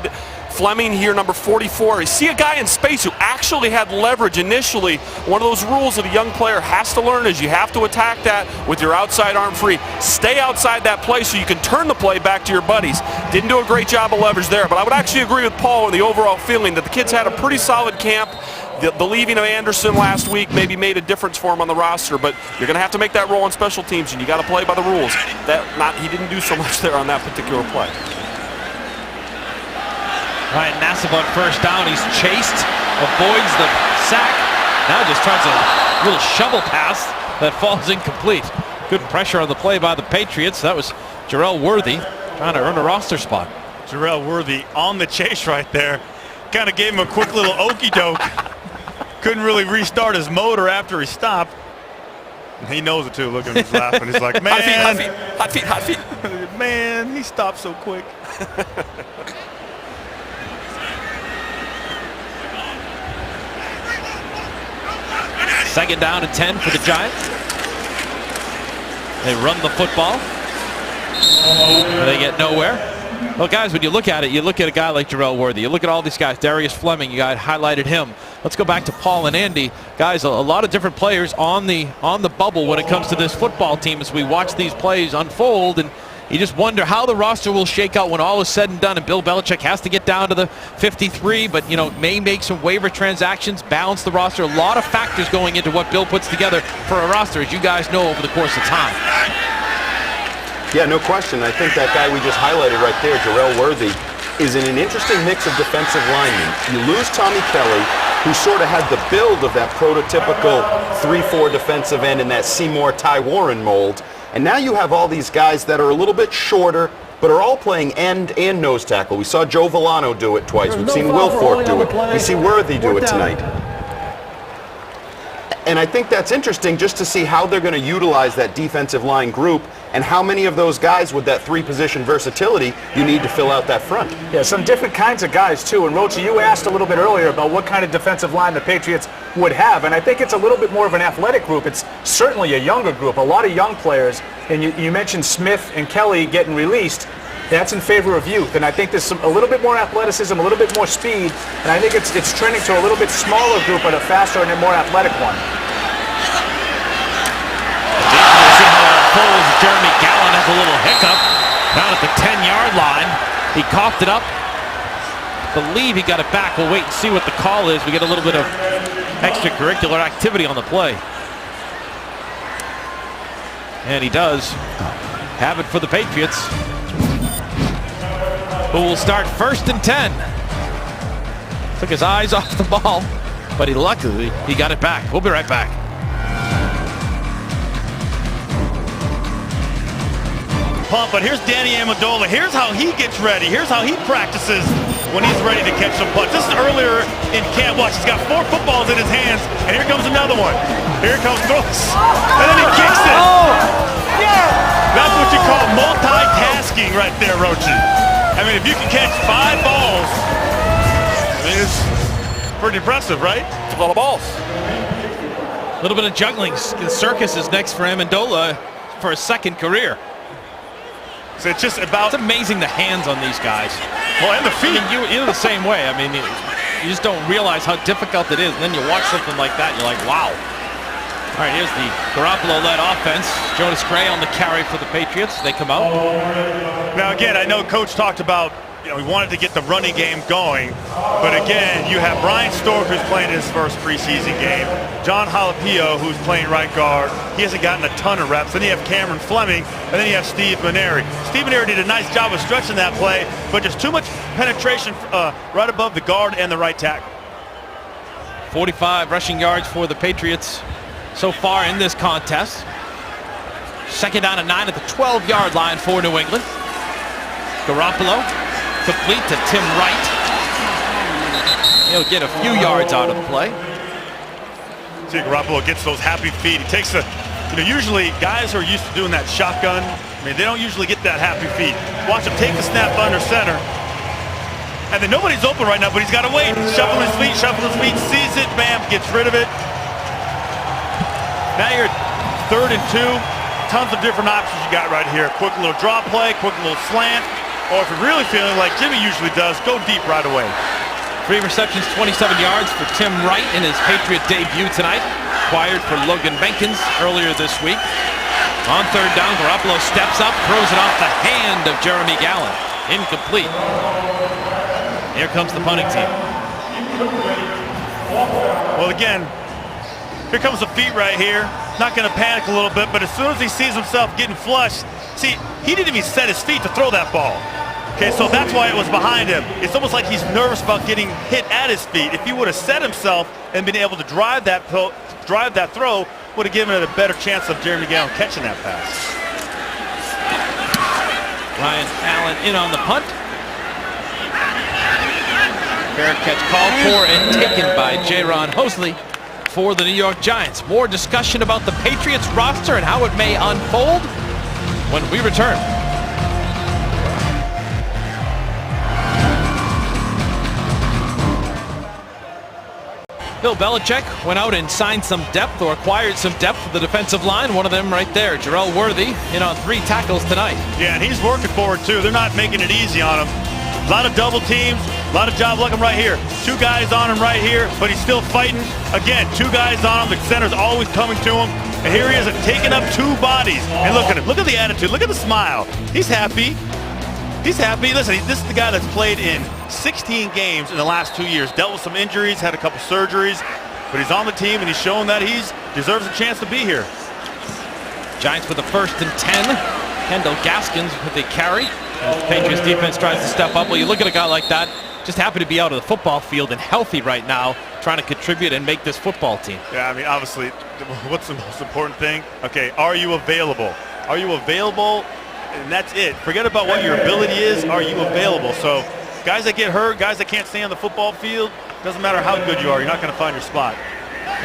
Fleming here, number 44. You see a guy in space who actually had leverage initially. One of those rules that a young player has to learn is you have to attack that with your outside arm free. Stay outside that play so you can turn the play back to your buddies. Didn't do a great job of leverage there, but I would actually agree with Paul in the overall feeling that the kids had a pretty solid camp. The leaving of Anderson last week maybe made a difference for him on the roster, but you're going to have to make that role on special teams, and you got to play by the rules. He didn't do so much there on that particular play. Ryan Nassib on first down. He's chased, avoids the sack. Now just tries a little shovel pass that falls incomplete. Good pressure on the play by the Patriots. That was Jarrell Worthy trying to earn a roster spot. Jarrell Worthy on the chase right there. Kind of gave him a quick little okey-doke. Couldn't really restart his motor after he stopped. He knows it too. Look at him, he's laughing. He's like, man. Hot feet. Man, he stopped so quick. Second down and 10 for the Giants. They run the football. They get nowhere. Well, guys, when you look at it, you look at a guy like Jarrell Worthy. You look at all these guys. Darius Fleming, you guys highlighted him. Let's go back to Paul and Andy. Guys, a lot of different players on the bubble when it comes to this football team as we watch these plays unfold. And you just wonder how the roster will shake out when all is said and done. And Bill Belichick has to get down to the 53, but, may make some waiver transactions, balance the roster. A lot of factors going into what Bill puts together for a roster, as you guys know, over the course of time. Yeah, no question. I think that guy we just highlighted right there, Jarrell Worthy, is in an interesting mix of defensive linemen. You lose Tommy Kelly, who sort of had the build of that prototypical 3-4 defensive end in that Seymour Ty Warren mold. And now you have all these guys that are a little bit shorter, but are all playing end and nose tackle. We saw Joe Villano do it twice. We've seen Will Fork do it. We see Worthy do it tonight. And I think that's interesting just to see how they're going to utilize that defensive line group and how many of those guys with that three-position versatility you need to fill out that front. Yeah, some different kinds of guys, too. And, Rocha, you asked a little bit earlier about what kind of defensive line the Patriots would have. And I think it's a little bit more of an athletic group. It's certainly a younger group, a lot of young players. And you mentioned Smith and Kelly getting released. That's in favor of youth. And I think there's a little bit more athleticism, a little bit more speed. And I think it's trending to a little bit smaller group, but a faster and a more athletic one. Jeremy Gallen has a little hiccup down at the 10-yard line. He coughed it up. Believe he got it back. We'll wait and see what the call is. We get a little bit of extracurricular activity on the play. And he does have it for the Patriots, who will start 1st and 10. Took his eyes off the ball, but luckily he got it back. We'll be right back. Pump, but here's Danny Amendola. Here's how he gets ready. Here's how he practices when he's ready to catch some punts. This is earlier in camp. Watch, he's got 4 footballs in his hands, and here comes another one. Here comes throws, and then he kicks it. Oh, yeah! That's what you call multitasking right there, Rochi. I mean, if you can catch 5 balls, I mean, it's pretty impressive, right? It's a lot of balls. A little bit of juggling. The circus is next for Amendola for a second career. So it's just about... It's amazing the hands on these guys. Well, and the feet. I mean, you're the same way. I mean, you just don't realize how difficult it is. And then you watch something like that, you're like, wow. All right, here's the Garoppolo-led offense. Jonas Gray on the carry for the Patriots. They come out. Now, again, I know Coach talked about, he wanted to get the running game going. But again, you have Brian Stork, who's playing his first preseason game. John Jalapio, who's playing right guard. He hasn't gotten a ton of reps. Then you have Cameron Fleming, and then you have Steve Maneri. Steve Maneri did a nice job of stretching that play, but just too much penetration right above the guard and the right tackle. 45 rushing yards for the Patriots so far in this contest. 2nd down and 9 at the 12-yard line for New England. Garoppolo complete to Tim Wright. He'll get a few yards out of the play. See, Garoppolo gets those happy feet. He takes usually guys who are used to doing that shotgun, I mean, they don't usually get that happy feet. Watch him take the snap under center. And then nobody's open right now, but he's got to wait. Shuffle his feet, sees it, bam, gets rid of it. Now you're 3rd and 2. Tons of different options you got right here. Quick little draw play, quick little slant. Or if you're really feeling like Jimmy usually does, go deep right away. 3 receptions, 27 yards for Tim Wright in his Patriot debut tonight. Acquired for Logan Benkins earlier this week. On 3rd down, Garoppolo steps up, throws it off the hand of Jeremy Gallen. Incomplete. Here comes the punting team. Well, again, here comes the feet right here. Not going to panic a little bit, but as soon as he sees himself getting flushed, see, he didn't even set his feet to throw that ball. Okay, so that's why it was behind him. It's almost like he's nervous about getting hit at his feet. If he would have set himself and been able to drive that throw, would have given it a better chance of Jeremy Gallen catching that pass. Ryan Allen in on the punt. Fair catch called for and taken by Jaron Hosley for the New York Giants. More discussion about the Patriots roster and how it may unfold when we return. Bill Belichick went out and signed some depth or acquired some depth for the defensive line. One of them right there, Jarrell Worthy, in on 3 tackles tonight. Yeah, and he's working for it too. They're not making it easy on him. A lot of double teams, a lot of job. Look him right here. 2 guys on him right here, but he's still fighting. Again, 2 guys on him. The center's always coming to him. And here he is taking up 2 bodies. And look at him. Look at the attitude. Look at the smile. He's happy. He's happy. Listen, this is the guy that's played in 16 games in the last 2 years. Dealt with some injuries, had a couple surgeries, but he's on the team and he's showing that he deserves a chance to be here. Giants with a 1st and 10. Kendall Gaskins with a carry. As the Patriots defense tries to step up. Well, you look at a guy like that, just happy to be out of the football field and healthy right now, trying to contribute and make this football team. Yeah, I mean, obviously, what's the most important thing? Okay, are you available? Are you available? And that's it. Forget about what your ability is. Are you available? So guys that get hurt, guys that can't stay on the football field, doesn't matter how good you are, you're not going to find your spot.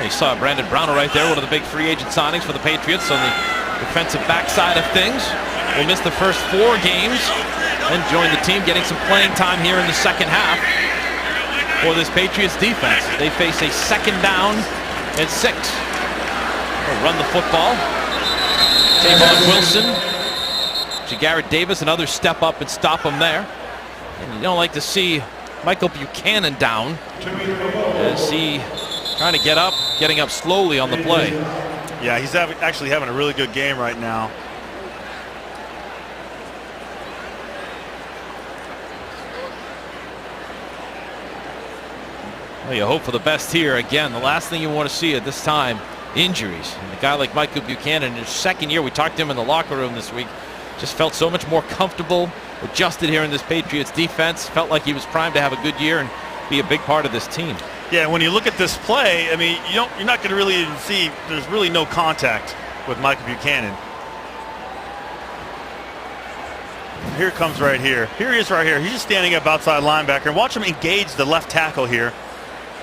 You saw Brandon Browner right there, one of the big free agent signings for the Patriots on the defensive backside of things. Will miss the first 4 games and join the team, getting some playing time here in the second half for this Patriots defense. They face a 2nd down and 6. They'll run the football. Tavon Wilson, Garrett Davis, and others step up and stop him there. And you don't like to see Michael Buchanan down as he trying to getting up slowly on the play. Yeah, he's actually having a really good game right now. Well, you hope for the best here. Again, the last thing you want to see at this time, injuries. And a guy like Michael Buchanan, in his 2nd year, we talked to him in the locker room this week, just felt so much more comfortable, adjusted here in this Patriots defense, felt like he was primed to have a good year and be a big part of this team. Yeah, when you look at this play, I mean, you're not going to really even see, there's really no contact with Michael Buchanan. Here it comes right here. Here he is right here. He's just standing up outside linebacker. And watch him engage the left tackle here.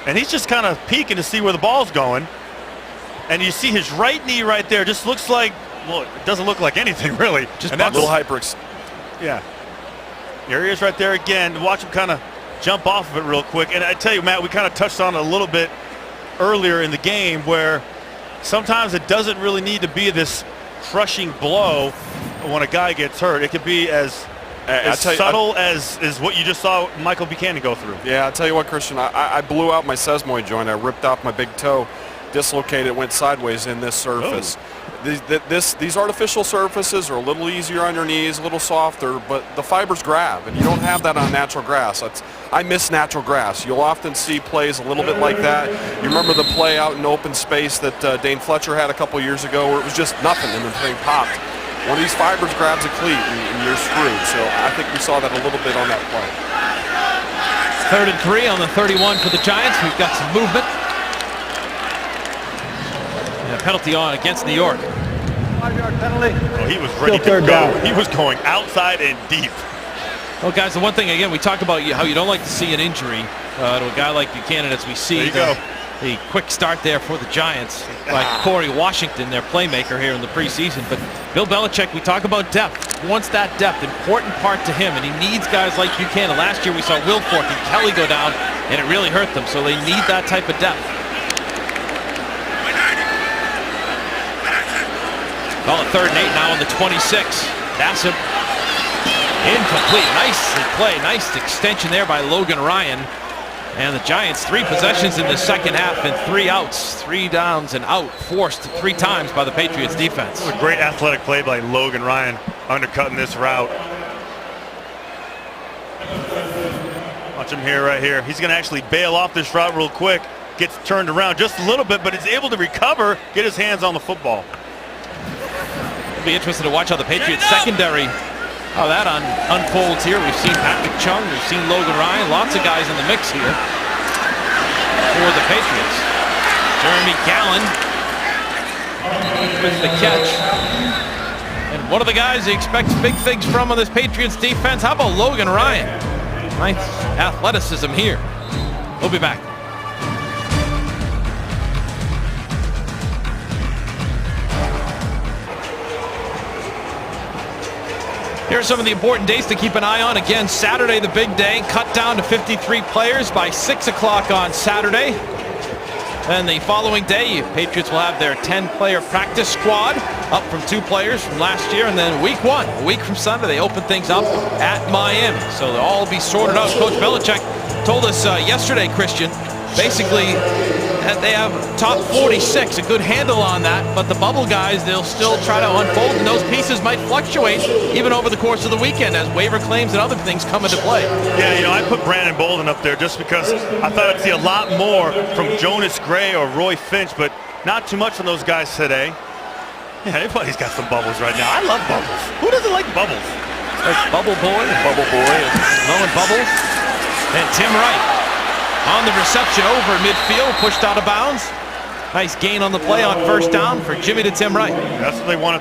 And he's just kind of peeking to see where the ball's going. And you see his right knee right there. Just looks like, well, it doesn't look like anything really. Just and that's a little hyper. Yeah. Here he is right there again. Watch him kind of jump off of it real quick. And I tell you, Matt, we kind of touched on it a little bit earlier in the game where sometimes it doesn't really need to be this crushing blow when a guy gets hurt. It could be as subtle as what you just saw Michael Buchanan go through. Yeah, I'll tell you what, Christian, I blew out my sesamoid joint. I ripped off my big toe, dislocated, went sideways in this surface. Oh. These artificial surfaces are a little easier on your knees, a little softer, but the fibers grab, and you don't have that on natural grass. I miss natural grass. You'll often see plays a little bit like that. You remember the play out in open space that Dane Fletcher had a couple years ago where it was just nothing and the thing popped. One of these fibers grabs a cleat and you're screwed. So I think we saw that a little bit on that play. 3rd and 3 on the 31 for the Giants. We've got some movement. And a penalty on against New York. 5-yard penalty. Oh, he was ready to go. He was going outside and deep. Well, guys, the one thing, again, we talk about how you don't like to see an injury to a guy like Buchanan as we see the quick start there for the Giants by Corey Washington, their playmaker here in the preseason. But Bill Belichick, we talk about depth. He wants that depth, important part to him, and he needs guys like Buchanan. Last year we saw Wilfork and Kelly go down, and it really hurt them, so they need that type of depth. Call it 3rd and 8 now on the 26. Nassib incomplete. Nice play, nice extension there by Logan Ryan. And the Giants 3 possessions in the second half and 3 outs, 3 downs and out, forced 3 times by the Patriots defense. A great athletic play by Logan Ryan, undercutting this route. Watch him here, right here. He's going to actually bail off this route real quick. Gets turned around just a little bit, but is able to recover, get his hands on the football. It'll be interesting to watch how the Patriots secondary, how that unfolds here. We've seen Patrick Chung, we've seen Logan Ryan, lots of guys in the mix here for the Patriots. Jeremy Gallen with the catch. And one of the guys he expects big things from on this Patriots defense. How about Logan Ryan? Nice athleticism here. We'll be back. Here are some of the important dates to keep an eye on. Again, Saturday, the big day, cut down to 53 players by 6 o'clock on Saturday. Then the following day, Patriots will have their 10-player practice squad, up from 2 players from last year. And then week 1, a week from Sunday, they open things up at Miami. So they'll all be sorted out. Coach Belichick told us yesterday, Christian, basically they have top 46, a good handle on that, but the bubble guys, they'll still try to unfold, and those pieces might fluctuate even over the course of the weekend as waiver claims and other things come into play. Yeah, you know, I put Brandon Bolden up there just because I thought I'd see a lot more from Jonas Gray or Roy Finch, but not too much from those guys today. Yeah, everybody's got some bubbles right now. I love bubbles. Who doesn't like bubbles? Like Bubble Boy, Lowen Bubbles, and Tim Wright. On the reception over midfield, pushed out of bounds. Nice gain on the play on first down for Jimmy to Tim Wright. That's what they wanted.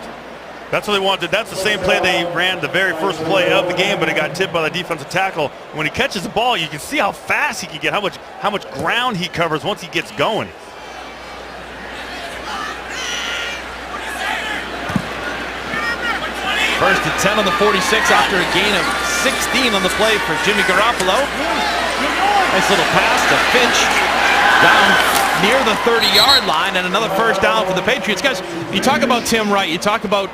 That's what they wanted. That's the same play they ran the very first play of the game, but it got tipped by the defensive tackle. When he catches the ball, you can see how fast he can get, how much ground he covers once he gets going. First and 10 on the 46 after a gain of 16 on the play for Jimmy Garoppolo. Nice little pass to Finch down near the 30-yard line, and another first down for the Patriots. Guys, you talk about Tim Wright, you talk about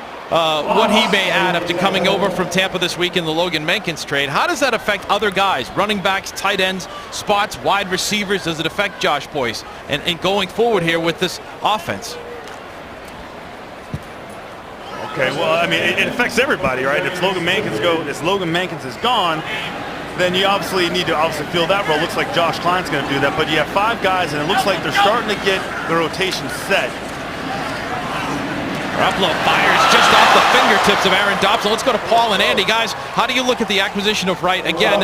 what he may add after coming over from Tampa this week in the Logan Mankins trade. How does that affect other guys, running backs, tight ends, spots, wide receivers? Does it affect Josh Boyce and going forward here with this offense? Okay, well, I mean, it affects everybody, right? If Logan Mankins is gone, then you obviously need to fill that role. Looks like Josh Klein's going to do that, but you have 5 guys, and it looks like they're starting to get the rotation set. Garoppolo fires just off the fingertips of Aaron Dobson. Let's go to Paul and Andy. Guys, how do you look at the acquisition of Wright? Again,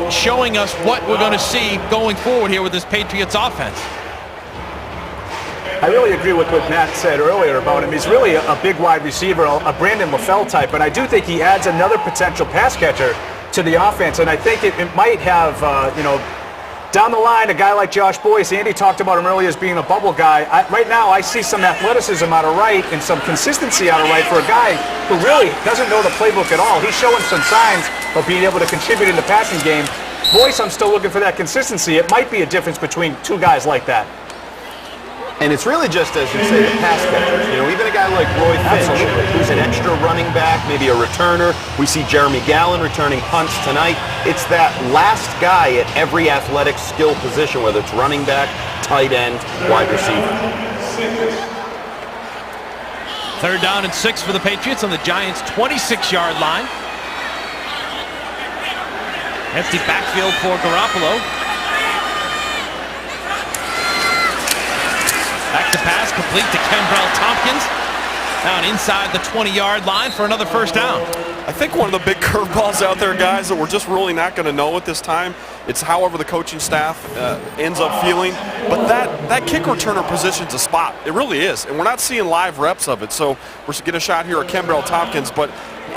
showing us what we're going to see going forward here with this Patriots offense. I really agree with what Matt said earlier about him. He's really a big wide receiver, a Brandon LaFell type, but I do think he adds another potential pass catcher to the offense, and I think it might have, down the line, a guy like Josh Boyce. Andy talked about him earlier as being a bubble guy. Right now, I see some athleticism out of Wright and some consistency out of Wright for a guy who really doesn't know the playbook at all. He's showing some signs of being able to contribute in the passing game. Boyce, I'm still looking for that consistency. It might be a difference between 2 guys like that. And it's really just, as you say, the pass catchers. Even a guy like Roy Finch, who's an extra running back, maybe a returner. We see Jeremy Gallen returning punts tonight. It's that last guy at every athletic skill position, whether it's running back, tight end, wide receiver. 3rd down and 6 for the Patriots on the Giants' 26-yard line. Empty backfield for Garoppolo. Back to pass, complete to Kembrell Tompkins. Down inside the 20-yard line for another first down. I think one of the big curveballs out there, guys, that we're just really not going to know at this time. It's however the coaching staff ends up feeling. But that kick returner position's a spot. It really is. And we're not seeing live reps of it. So we're getting a shot here at Kembrell Tompkins. But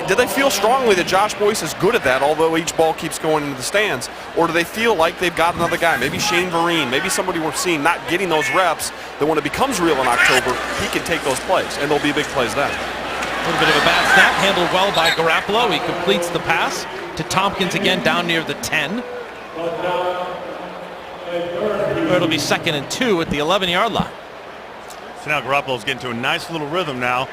do they feel strongly that Josh Boyce is good at that, although each ball keeps going into the stands? Or do they feel like they've got another guy, maybe Shane Vereen, maybe somebody we're seeing not getting those reps, that when it becomes real in October, he can take those plays, and they'll be big plays then. A little bit of a bad snap, handled well by Garoppolo. He completes the pass to Tompkins again down near the 10. It'll be 2nd and 2 at the 11-yard line. So now Garoppolo's getting to a nice little rhythm now.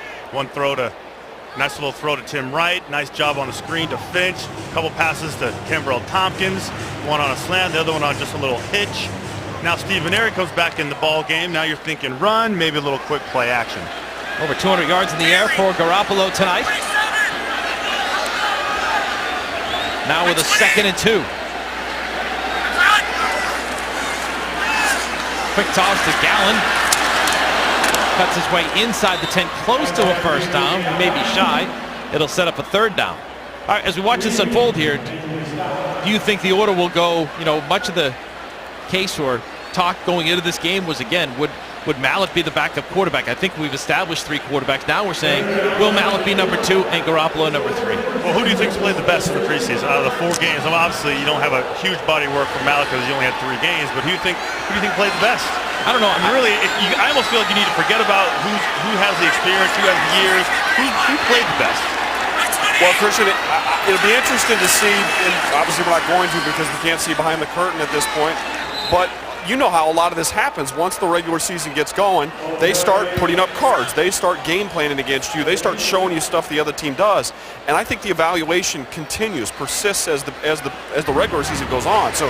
Nice little throw to Tim Wright. Nice job on the screen to Finch. A couple passes to Kembrell Tompkins. One on a slant, the other one on just a little hitch. Now Stephen Airy comes back in the ball game. Now you're thinking run, maybe a little quick play action. Over 200 yards in the air for Garoppolo tonight. Now with a 2nd and 2. Quick toss to Gallen. Cuts his way inside the 10, close to a first down, maybe shy. It'll set up a 3rd down. All right, as we watch this unfold here, do you think the order will go, much of the case or talk going into this game was, again, would Mallett be the backup quarterback? I think we've established 3 quarterbacks. Now we're saying, will Mallett be number 2 and Garoppolo number 3? Well, who do you think's played the best in the preseason out of the 4 games? Well, obviously, you don't have a huge body of work from Mallett because he only had 3 games, but who do you think played the best? I don't know. I mean, really, I almost feel like you need to forget about who has the experience, who has the years, who played the best. Well, Christian, it'll be interesting to see, and obviously we're not going to because we can't see behind the curtain at this point, but you know how a lot of this happens. Once the regular season gets going, they start putting up cards. They start game planning against you. They start showing you stuff the other team does. And I think the evaluation continues, persists as the regular season goes on. So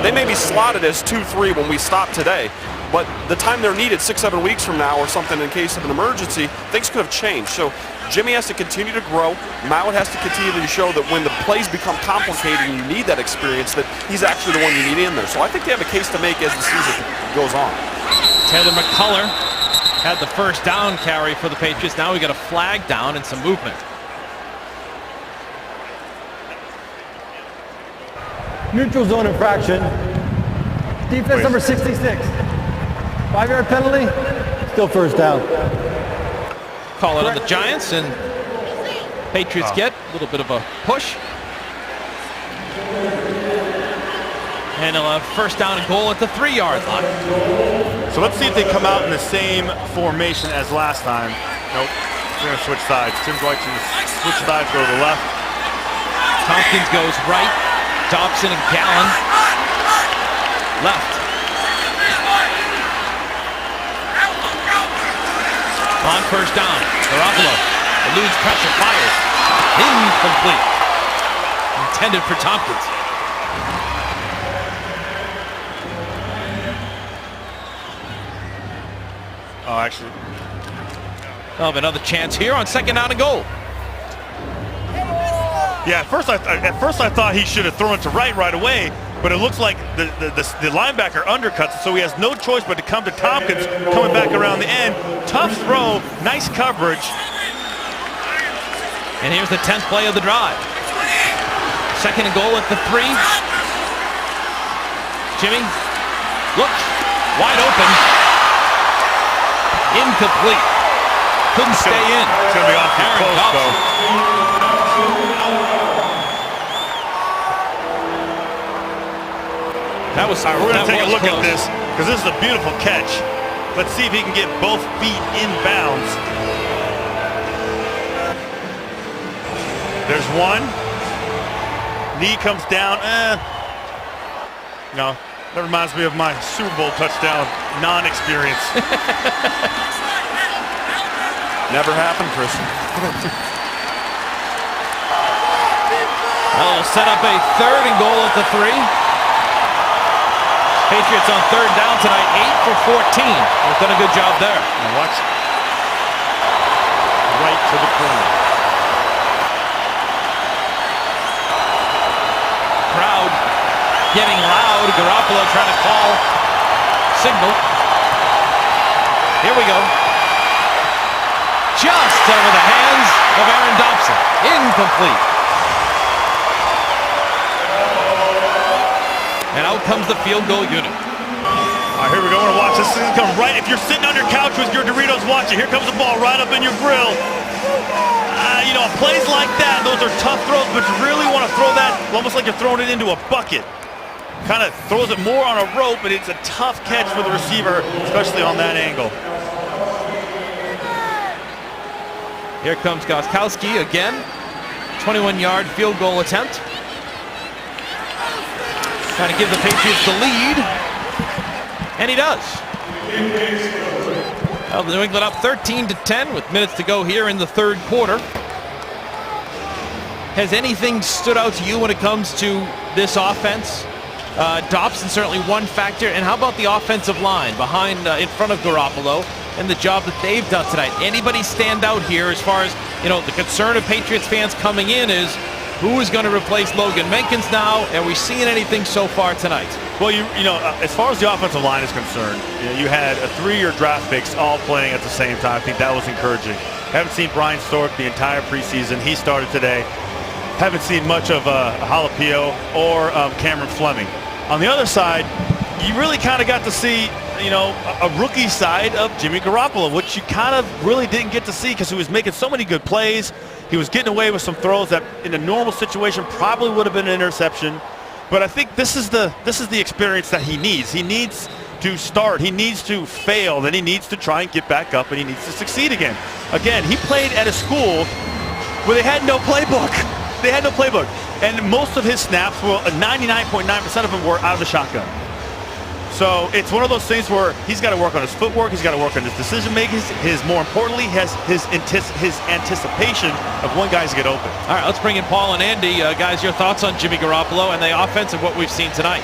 they may be slotted as 2-3 when we stop today, but the time they're needed 6-7 weeks from now or something in case of an emergency, things could have changed. So Jimmy has to continue to grow. Mallett has to continue to show that when the plays become complicated and you need that experience, that he's actually the one you need in there. So I think they have a case to make as the season goes on. Taylor McCullough had the first down carry for the Patriots. Now we got a flag down and some movement. Neutral zone infraction. Defense number 66. 5-yard penalty. Still first down. Call it on the Giants, and Patriots get a little bit of a push. And they'll have first down and goal at the 3-yard line. So let's see if they come out in the same formation as last time. Nope. They're going to switch sides. Tim's like to switch sides, go to the left. Tompkins goes right. Dobson and Gallen left. On first down, Garoppolo eludes pressure, fires. Incomplete. Intended for Tompkins. Oh, actually. Oh, another chance here on second down and goal. Yeah, at first I thought he should have thrown it to right away, but it looks like the linebacker undercuts it, so he has no choice but to come to Tompkins, coming back around the end. Tough throw, nice coverage. And here's the 10th play of the drive. Second and goal at the 3. Jimmy, look, wide open. Incomplete. Couldn't stay in. It's going to be off the post, though. We're going to take a look at this, because this is a beautiful catch. Let's see if he can get both feet in bounds. There's one. Knee comes down. No, that reminds me of my Super Bowl touchdown non-experience. Never happened, Chris. That'll set up a third and goal at the 3. Patriots on third down tonight, 8 for 14. They've done a good job there. Now watch. Right to the corner. Crowd getting loud. Garoppolo trying to call signal. Here we go. Just over the hands of Aaron Dobson. Incomplete. And out comes the field goal unit. All right, here we go. We're going to watch this thing come right. If you're sitting on your couch with your Doritos watching, here comes the ball right up in your grill. You know, plays like that, those are tough throws, but you really want to throw that almost like you're throwing it into a bucket. Kind of throws it more on a rope, but it's a tough catch for the receiver, especially on that angle. Here comes Gostkowski again. 21-yard field goal attempt. Trying to give the Patriots the lead. And he does. Well, the New England up 13-10 with minutes to go here in the third quarter. Has anything stood out to you when it comes to this offense? Dobson certainly one factor. And how about the offensive line behind, in front of Garoppolo and the job that they've done tonight? Anybody stand out here as far as, you know, the concern of Patriots fans coming in is who is going to replace Logan Menkins now? Are we seeing anything so far tonight? Well, you know, as far as the offensive line is concerned, you had a 3-year draft picks all playing at the same time. I think that was encouraging. Haven't seen Brian Stork the entire preseason. He started today. Haven't seen much of Jalapio or Cameron Fleming. On the other side, you really kind of got to see, you know, a rookie side of Jimmy Garoppolo, which you kind of really didn't get to see because he was making so many good plays. He was getting away with some throws that in a normal situation probably would have been an interception. But I think this is the experience that he needs. He needs to start. He needs to fail. Then he needs to try and get back up, and he needs to succeed again. Again, he played at a school where they had no playbook. They had no playbook. And most of his snaps, well, 99.9% of them were out of the shotgun. So it's one of those things where he's got to work on his footwork, he's got to work on his decision making, more importantly, his anticipation of when guys get open. All right, let's bring in Paul and Andy. Guys, your thoughts on Jimmy Garoppolo and the offense of what we've seen tonight?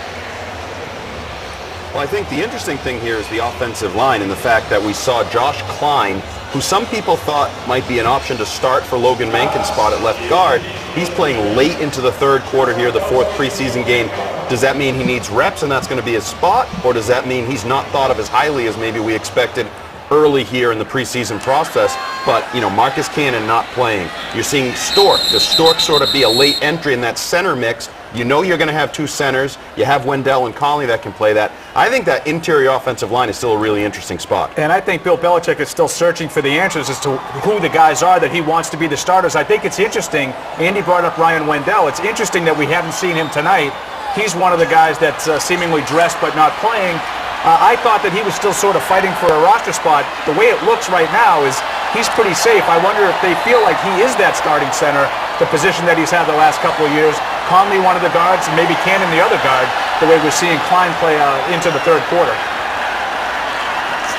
Well, I think the interesting thing here is the offensive line and the fact that we saw Josh Klein, who some people thought might be an option to start for Logan Mankin's spot at left guard. He's playing late into the third quarter here, the 4th preseason game. Does that mean he needs reps and that's going to be his spot? Or does that mean he's not thought of as highly as maybe we expected early here in the preseason process? But, you know, Marcus Cannon not playing. You're seeing Stork. Does Stork sort of be a late entry in that center mix? You know you're going to have 2 centers. You have Wendell and Conley that can play that. I think that interior offensive line is still a really interesting spot. And I think Bill Belichick is still searching for the answers as to who the guys are that he wants to be the starters. I think it's interesting. Andy brought up Ryan Wendell. It's interesting that we haven't seen him tonight. He's one of the guys that's seemingly dressed but not playing. I thought that he was still sort of fighting for a roster spot. The way it looks right now is he's pretty safe. I wonder if they feel like he is that starting center, the position that he's had the last couple of years. Conley, one of the guards, and maybe Cannon, the other guard, the way we're seeing Klein play into the third quarter.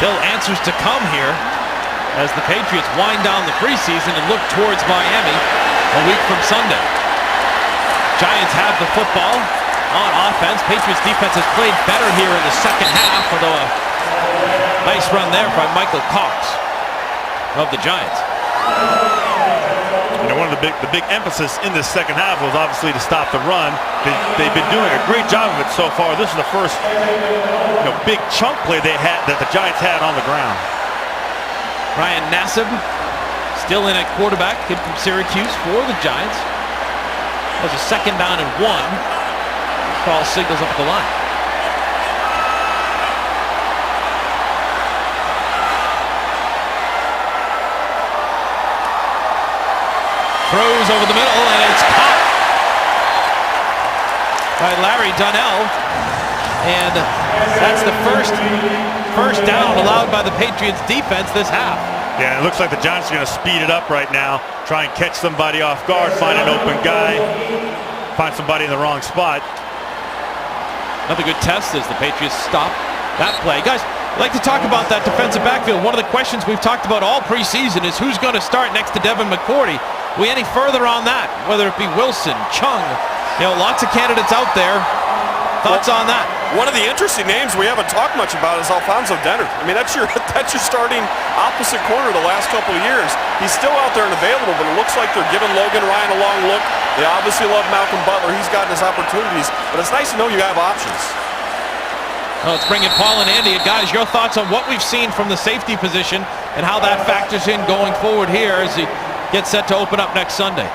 Still answers to come here as the Patriots wind down the preseason and look towards Miami a week from Sunday. Giants have the football on offense. Patriots defense has played better here in the second half, although a nice run there by Michael Cox of the Giants. You know, one of the big emphasis in this second half was obviously to stop the run. They've been doing a great job of it so far. This is the first big chunk play they had that the Giants had on the ground. Ryan Nassib still in at quarterback, kid from Syracuse for the Giants. Has a second down and 1. Call signals up the line. Throws over the middle, and it's caught by Larry Donnell. And that's the first down allowed by the Patriots defense this half. Yeah, it looks like the Giants are going to speed it up right now, try and catch somebody off guard, find an open guy, find somebody in the wrong spot. Another good test as the Patriots stop that play. Guys, I'd like to talk about that defensive backfield. One of the questions we've talked about all preseason is who's going to start next to Devin McCourty. We any further on that, whether it be Wilson, Chung, lots of candidates out there. Thoughts on that? One of the interesting names we haven't talked much about is Alfonso Dennard. I mean, that's your starting opposite corner the last couple of years. He's still out there and available, but it looks like they're giving Logan Ryan a long look. They obviously love Malcolm Butler. He's gotten his opportunities, but it's nice to know you have options. Well, let's bring in Paul and Andy. Guys, your thoughts on what we've seen from the safety position and how that factors in going forward here as he gets set to open up next Sunday.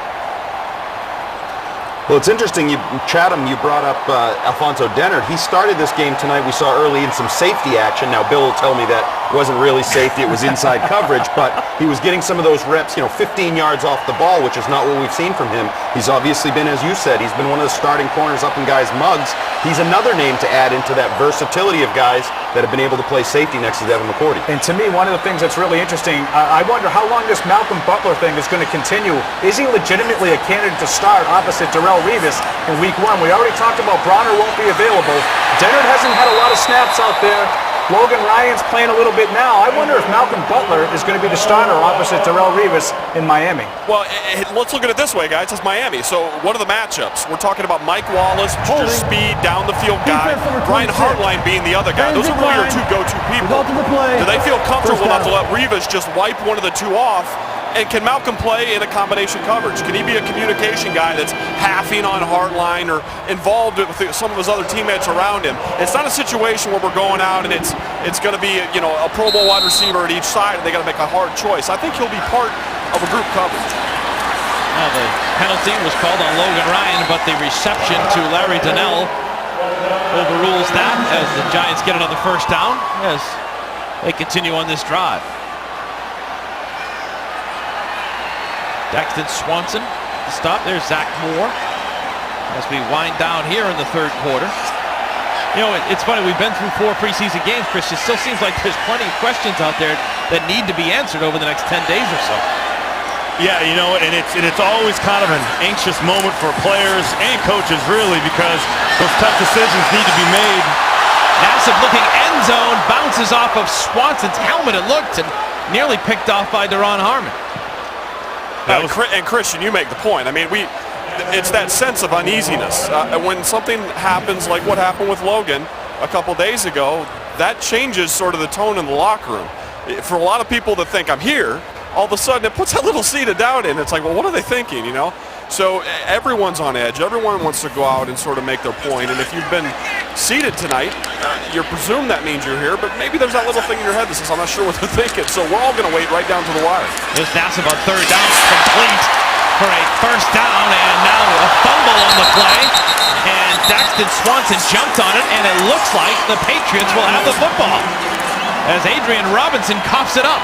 Well, it's interesting, Chatham, you brought up Alfonso Dennard. He started this game tonight. We saw early in some safety action. Now, Bill will tell me that wasn't really safety. It was inside coverage, but he was getting some of those reps, 15 yards off the ball, which is not what we've seen from him. He's obviously been, as you said, he's been one of the starting corners up in guys' mugs. He's another name to add into that versatility of guys that have been able to play safety next to Devin McCourty. And to me, one of the things that's really interesting, I wonder how long this Malcolm Butler thing is going to continue. Is he legitimately a candidate to start opposite Darrelle Revis in week 1? We already talked about Bronner won't be available. Dennard hasn't had a lot of snaps out there. Logan Ryan's playing a little bit now. I wonder if Malcolm Butler is going to be the starter opposite Darrelle Revis in Miami. Well, let's look at it this way, guys. It's Miami. So what are the matchups? We're talking about Mike Wallace, just speed, down the field guy. Brian Hartline being the other guy. Those are really your two go-to people. Do they feel comfortable enough to let Revis just wipe one of the two off? And can Malcolm play in a combination coverage? Can he be a communication guy that's halving on Hartline or involved with some of his other teammates around him? It's not a situation where we're going out and it's going to be a Pro Bowl wide receiver at each side and they got to make a hard choice. I think he'll be part of a group coverage. Well, the penalty was called on Logan Ryan, but the reception to Larry Donnell overrules that as the Giants get another first down as they continue on this drive. Daxton Swanson to stop. There's Zach Moore as we wind down here in the third quarter. It's funny, we've been through 4 preseason games, Chris. It still seems like there's plenty of questions out there that need to be answered over the next 10 days or so. Yeah, and it's always kind of an anxious moment for players and coaches, really, because those tough decisions need to be made. Massive looking end zone, bounces off of Swanson's helmet, it looked, and nearly picked off by Daron Harmon. And Christian, you make the point. I mean, it's that sense of uneasiness. When something happens like what happened with Logan a couple days ago, that changes sort of the tone in the locker room. For a lot of people that think I'm here, all of a sudden it puts that little seed of doubt in. It's like, well, what are they thinking, So everyone's on edge. Everyone wants to go out and sort of make their point. And if you've been seated tonight, you're presumed that means you're here, but maybe there's that little thing in your head that says, I'm not sure what they're thinking. So we're all going to wait right down to the wire. There's Nassib on third down, complete for a first down, and now a fumble on the play. And Daxton Swanson jumped on it, and it looks like the Patriots will have the football as Adrian Robinson coughs it up.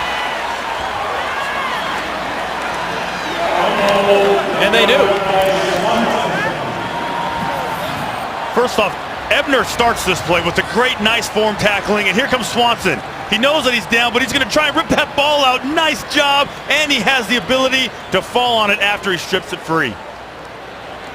And they do. First off, Ebner starts this play with a great, nice form tackling, and here comes Swanson. He knows that he's down, but he's going to try and rip that ball out. Nice job, and he has the ability to fall on it after he strips it free.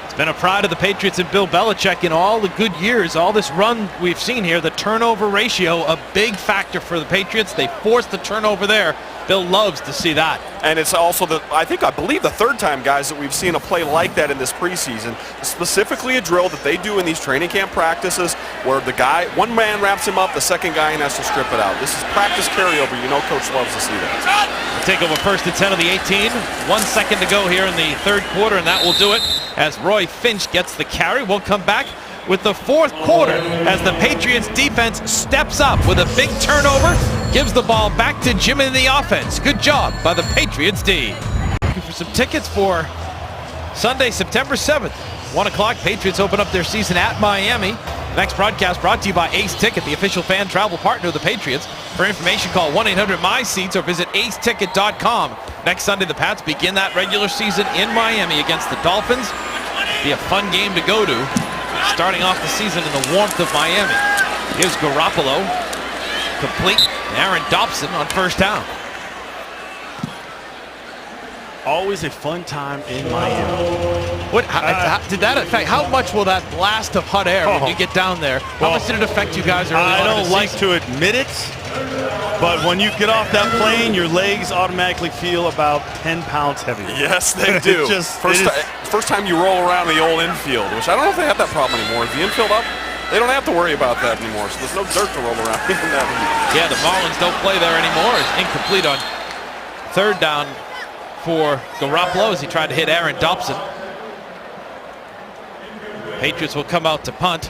It's been a pride of the Patriots and Bill Belichick in all the good years, all this run we've seen here. The turnover ratio, a big factor for the Patriots. They forced the turnover there. Bill loves to see that. And it's also, I believe the third time, guys, that we've seen a play like that in this preseason. Specifically a drill that they do in these training camp practices where the guy, one man wraps him up, the second guy has to strip it out. This is practice carryover. You know Coach loves to see that. Take over first and 10 of the 18. 1 second to go here in the third quarter, and that will do it as Roy Finch gets the carry. We'll come back with the fourth quarter as the Patriots defense steps up with a big turnover, gives the ball back to Jim in the offense. Good job by the Patriots D. Looking for some tickets for Sunday, September 7th. 1 o'clock, Patriots open up their season at Miami. The next broadcast brought to you by Ace Ticket, the official fan travel partner of the Patriots. For information, call 1-800-MY-SEATS or visit aceticket.com. Next Sunday, the Pats begin that regular season in Miami against the Dolphins. Be a fun game to go to, starting off the season in the warmth of Miami. Here's Garoppolo, complete. Aaron Dobson on first down. Always a fun time in Miami. How did that affect? How much will that blast of hot air when you get down there? How much did it affect you guys early on in the season? I don't like to admit it, but when you get off that plane, your legs automatically feel about 10 pounds heavier. Yes, they do. First time you roll around the old infield, which I don't know if they have that problem anymore. Is the infield up? They don't have to worry about that anymore, so there's no dirt to roll around. Yeah, the Marlins don't play there anymore. It's incomplete on third down for Garoppolo as he tried to hit Aaron Dobson. Patriots will come out to punt.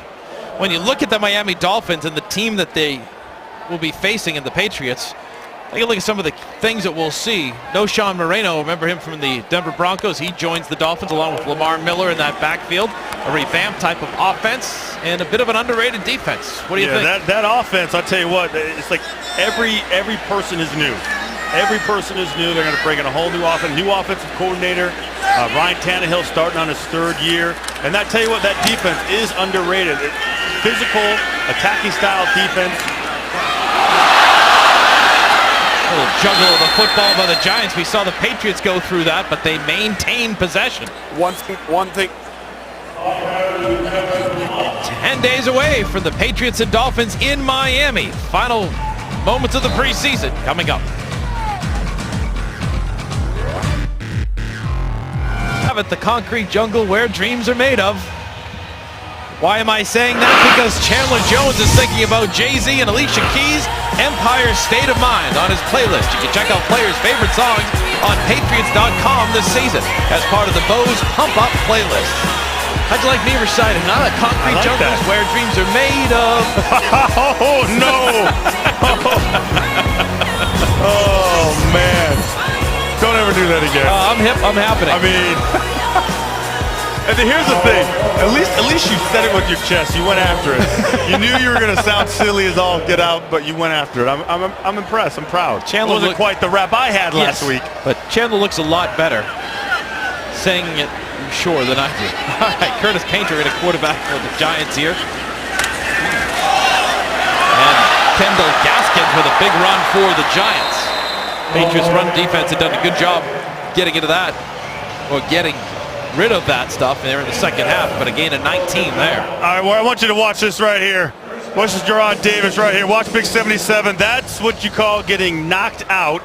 When you look at the Miami Dolphins and the team that they will be facing in the Patriots, take a look at some of the things that we'll see. No Sean Moreno, remember him from the Denver Broncos. He joins the Dolphins along with Lamar Miller in that backfield. A revamped type of offense and a bit of an underrated defense. What do you think? That offense, I'll tell you what, it's like every person is new. Every person is new. They're going to bring in a whole new offense, new offensive coordinator. Ryan Tannehill starting on his third year. And I tell you what, that defense is underrated. Physical, attacking style defense. A little juggle of the football by the Giants. We saw the Patriots go through that, but they maintained possession. One thing. 10 days away from the Patriots and Dolphins in Miami. Final moments of the preseason coming up. Have it, the concrete jungle where dreams are made of. Why am I saying that? Because Chandler Jones is thinking about Jay-Z and Alicia Keys' Empire State of Mind on his playlist. You can check out players' favorite songs on Patriots.com this season as part of the Bose Pump Up playlist. How'd you like me reciting? Not a concrete jungle is where dreams are made of. Oh, no. Oh, man. Don't ever do that again. I'm hip. I'm happening. I mean, and here's the thing. At least you said it with your chest. You went after it. You knew you were going to sound silly as all get out, but you went after it. I'm impressed. I'm proud. Chandler wasn't quite the rap I had last week. But Chandler looks a lot better saying it, sure, than I do. All right, Curtis Painter in a quarterback for the Giants here. And Kendall Gaskins with a big run for the Giants. Patriots run defense had done a good job getting into that, or getting rid of that stuff there in the second half, but a gain of 19 there. All right, well, I want you to watch this right here. Watch this Gerard Davis right here. Watch Big 77. That's what you call getting knocked out.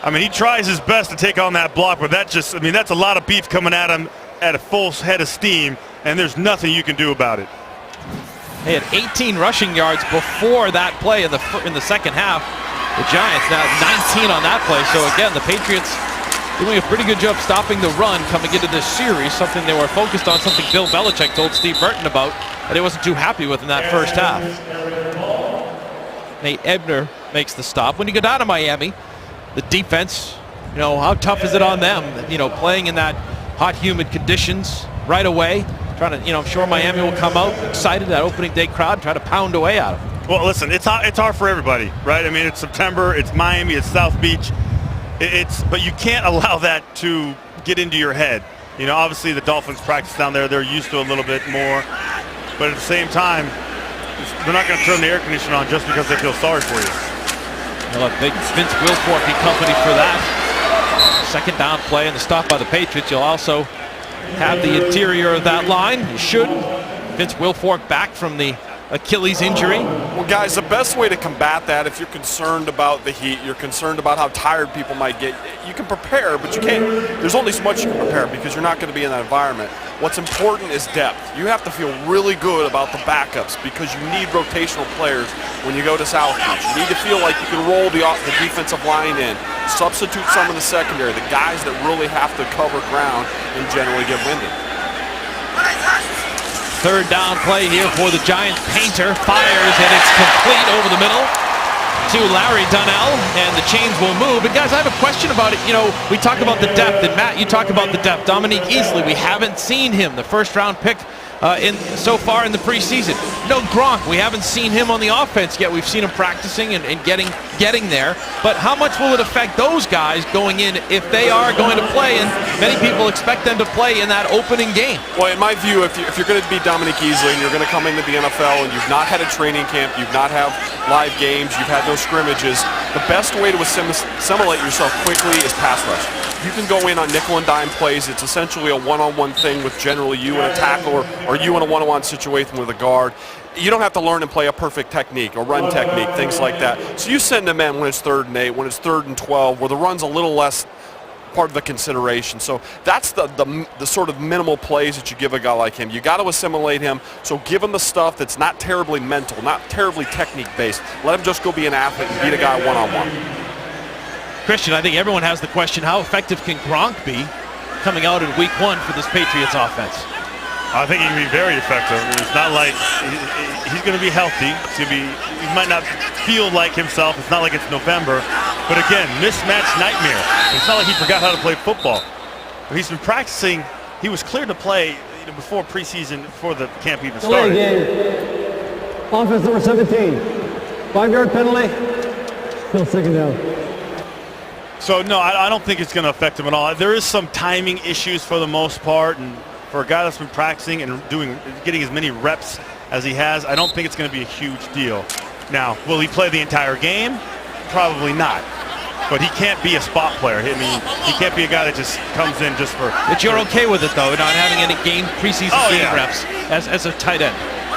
I mean, he tries his best to take on that block, but that's a lot of beef coming at him at a full head of steam, and there's nothing you can do about it. They had 18 rushing yards before that play in the second half. The Giants now 19 on that play. So again, the Patriots doing a pretty good job stopping the run coming into this series, something they were focused on, something Bill Belichick told Steve Burton about that he wasn't too happy with in that first half. Nate Ebner makes the stop. When you go down to Miami, the defense, how tough is it on them? Playing in that hot, humid conditions right away. Trying to, I'm sure Miami will come out excited, that opening day crowd, try to pound away at them. Well, listen, it's hard for everybody, right? I mean, it's September, it's Miami, it's South Beach. But you can't allow that to get into your head. Obviously the Dolphins practice down there. They're used to a little bit more. but at the same time, they're not going to turn the air conditioner on just because they feel sorry for you. Well, big Vince Wilfork be company for that. Second down play and the stop by the Patriots. You'll also have the interior of that line. You should. Vince Wilfork back from the Achilles injury. Well, guys, the best way to combat that, if you're concerned about the heat, you're concerned about how tired people might get, you can prepare, but you can't. There's only so much you can prepare because you're not going to be in that environment. What's important is depth. You have to feel really good about the backups because you need rotational players when you go to Southbeach. You need to feel like you can roll the defensive line in, substitute some in the secondary, the guys that really have to cover ground and generally get winded. Third down play here for the Giants. Painter fires, and it's complete over the middle to Larry Donnell, and the chains will move. And guys, I have a question about it. You know, we talk about the depth, and Matt, you talk about the depth. Dominique Easley, we haven't seen him, the first-round pick so far in the preseason. No Gronk, we haven't seen him on the offense yet. We've seen him practicing and getting there. But how much will it affect those guys going in if they are going to play? And many people expect them to play in that opening game. Well, in my view, if you're going to be Dominique Easley and you're going to come into the NFL and you've not had a training camp, you've not had live games, you've had no scrimmages, the best way to assimilate yourself quickly is pass rush. You can go in on nickel and dime plays. It's essentially a one-on-one thing with generally you and a tackle or you in a one-on-one situation with a guard. You don't have to learn and play a perfect technique or run technique, things like that. So you send them in when it's 3rd and 8, when it's 3rd and 12, where the run's a little less part of the consideration. So that's the sort of minimal plays that you give a guy like him. You got to assimilate him, so give him the stuff that's not terribly mental, not terribly technique-based. Let him just go be an athlete and beat a guy one-on-one. Christian, I think everyone has the question, how effective can Gronk be coming out in week 1 for this Patriots offense? I think he can be very effective. It's not like he's going to be healthy. He might not feel like himself. It's not like it's November. But again, mismatch nightmare. It's not like he forgot how to play football. He's been practicing. He was cleared to play before preseason, before the camp even started. Offense number 17. 5-yard penalty. Still second down. So, no, I don't think it's going to affect him at all. There is some timing issues for the most part, and for a guy that's been practicing and getting as many reps as he has, I don't think it's going to be a huge deal. Now, will he play the entire game? Probably not. But he can't be a spot player. I mean, he can't be a guy that just comes in just for... But you're okay with it, though, not having any preseason game reps as a tight end?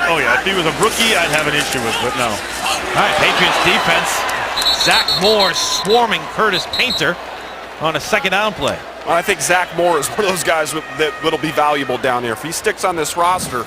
Oh, yeah. If he was a rookie, I'd have an issue with it, but no. All right, Patriots defense. Zach Moore swarming Curtis Painter on a second down play. I think Zach Moore is one of those guys that'll be valuable down there. If he sticks on this roster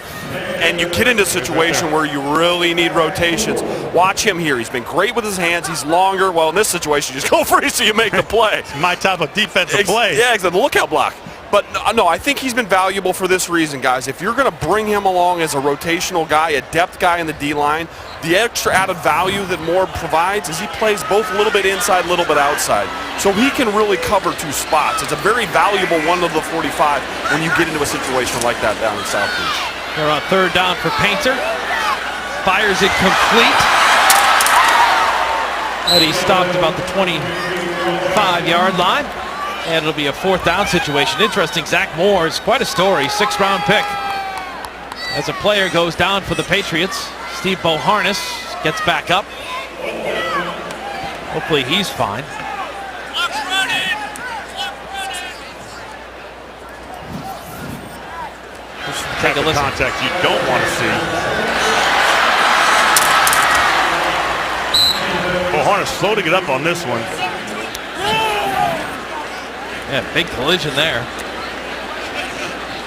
and you get into a situation where you really need rotations, watch him here. He's been great with his hands. He's longer. Well, in this situation, you just go for it so you make the play. It's my type of defensive play. Yeah, exactly. The lookout block. But no, I think he's been valuable for this reason, guys. If you're going to bring him along as a rotational guy, a depth guy in the D-line, the extra added value that Moore provides is he plays both a little bit inside, a little bit outside. So he can really cover 2 spots. It's a very valuable 1 of the 45 when you get into a situation like that down in South Beach. They're on 3rd down for Painter. Fires it complete. And he stopped about the 25-yard line. And it'll be a 4th down situation. Interesting, Zach Moore is quite a story. 6th-round pick. As a player goes down for the Patriots, Steve Boharness gets back up. Hopefully he's fine. Take a listen. Contact you don't want to see. Boharness slow to get up on this one. Yeah, big collision there.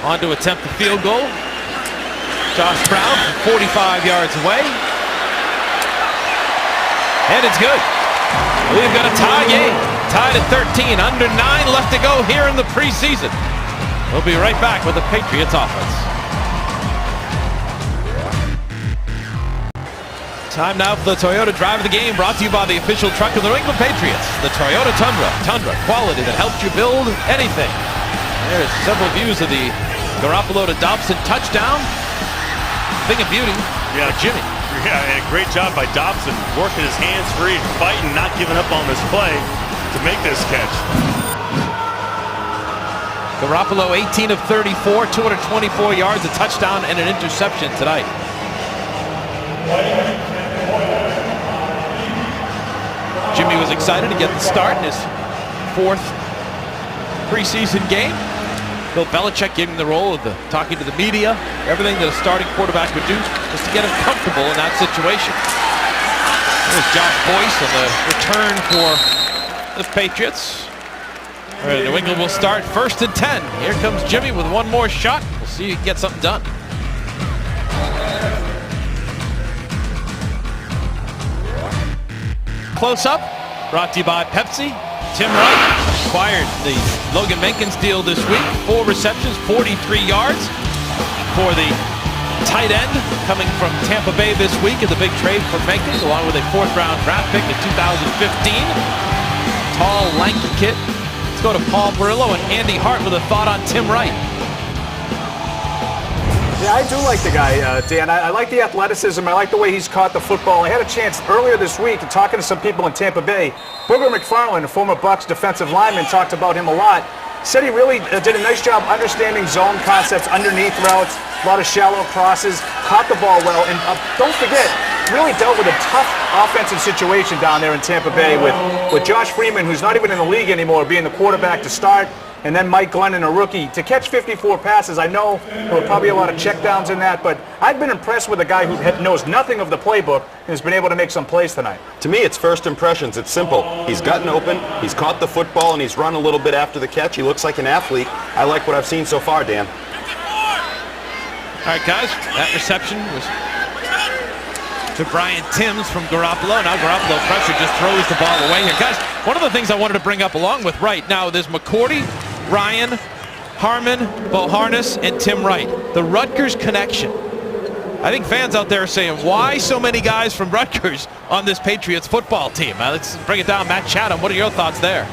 On to attempt the field goal. Josh Brown from 45 yards away. And it's good. We've got a tie game. Tied at 13. Under 9 left to go here in the preseason. We'll be right back with the Patriots offense. Time now for the Toyota Drive of the Game, brought to you by the official truck of the New England Patriots, the Toyota Tundra. Tundra, quality that helps you build anything. There's several views of the Garoppolo to Dobson touchdown. Thing of beauty for Jimmy. Yeah, and a great job by Dobson, working his hands free, fighting, not giving up on this play to make this catch. Garoppolo 18 of 34, 224 yards, a touchdown, and an interception tonight. Jimmy was excited to get the start in his 4th preseason game. Bill Belichick gave him the role of talking to the media, everything that a starting quarterback would do was to get him comfortable in that situation. There's Josh Boyce on the return for the Patriots. All right, New England will start 1st and 10. Here comes Jimmy with one more shot. We'll see if he can get something done. Close up, brought to you by Pepsi. Tim Wright acquired the Logan Menkins deal this week. 4 receptions, 43 yards for the tight end coming from Tampa Bay this week in the big trade for Menkins, along with a 4th-round draft pick in 2015. Tall, lanky kid. Let's go to Paul Perillo and Andy Hart with a thought on Tim Wright. Yeah, I do like the guy, Dan. I like the athleticism. I like the way he's caught the football. I had a chance earlier this week talking to some people in Tampa Bay. Booger McFarland, a former Bucs defensive lineman, talked about him a lot. Said he really did a nice job understanding zone concepts, underneath routes, a lot of shallow crosses, caught the ball well, and don't forget, really dealt with a tough offensive situation down there in Tampa Bay with Josh Freeman, who's not even in the league anymore, being the quarterback to start, and then Mike Glennon, a rookie. To catch 54 passes, I know there were probably a lot of checkdowns in that, but I've been impressed with a guy who knows nothing of the playbook and has been able to make some plays tonight. To me, it's first impressions. It's simple. He's gotten open, he's caught the football, and he's run a little bit after the catch. He looks like an athlete. I like what I've seen so far, Dan. All right, guys, that reception was to Brian Timms from Garoppolo. Now Garoppolo pressure just throws the ball away here. Guys, one of the things I wanted to bring up along with Wright, now there's McCourty, Ryan, Harmon, Boharness, and Tim Wright. The Rutgers connection. I think fans out there are saying, why so many guys from Rutgers on this Patriots football team? Let's bring it down. Matt Chatham, what are your thoughts there?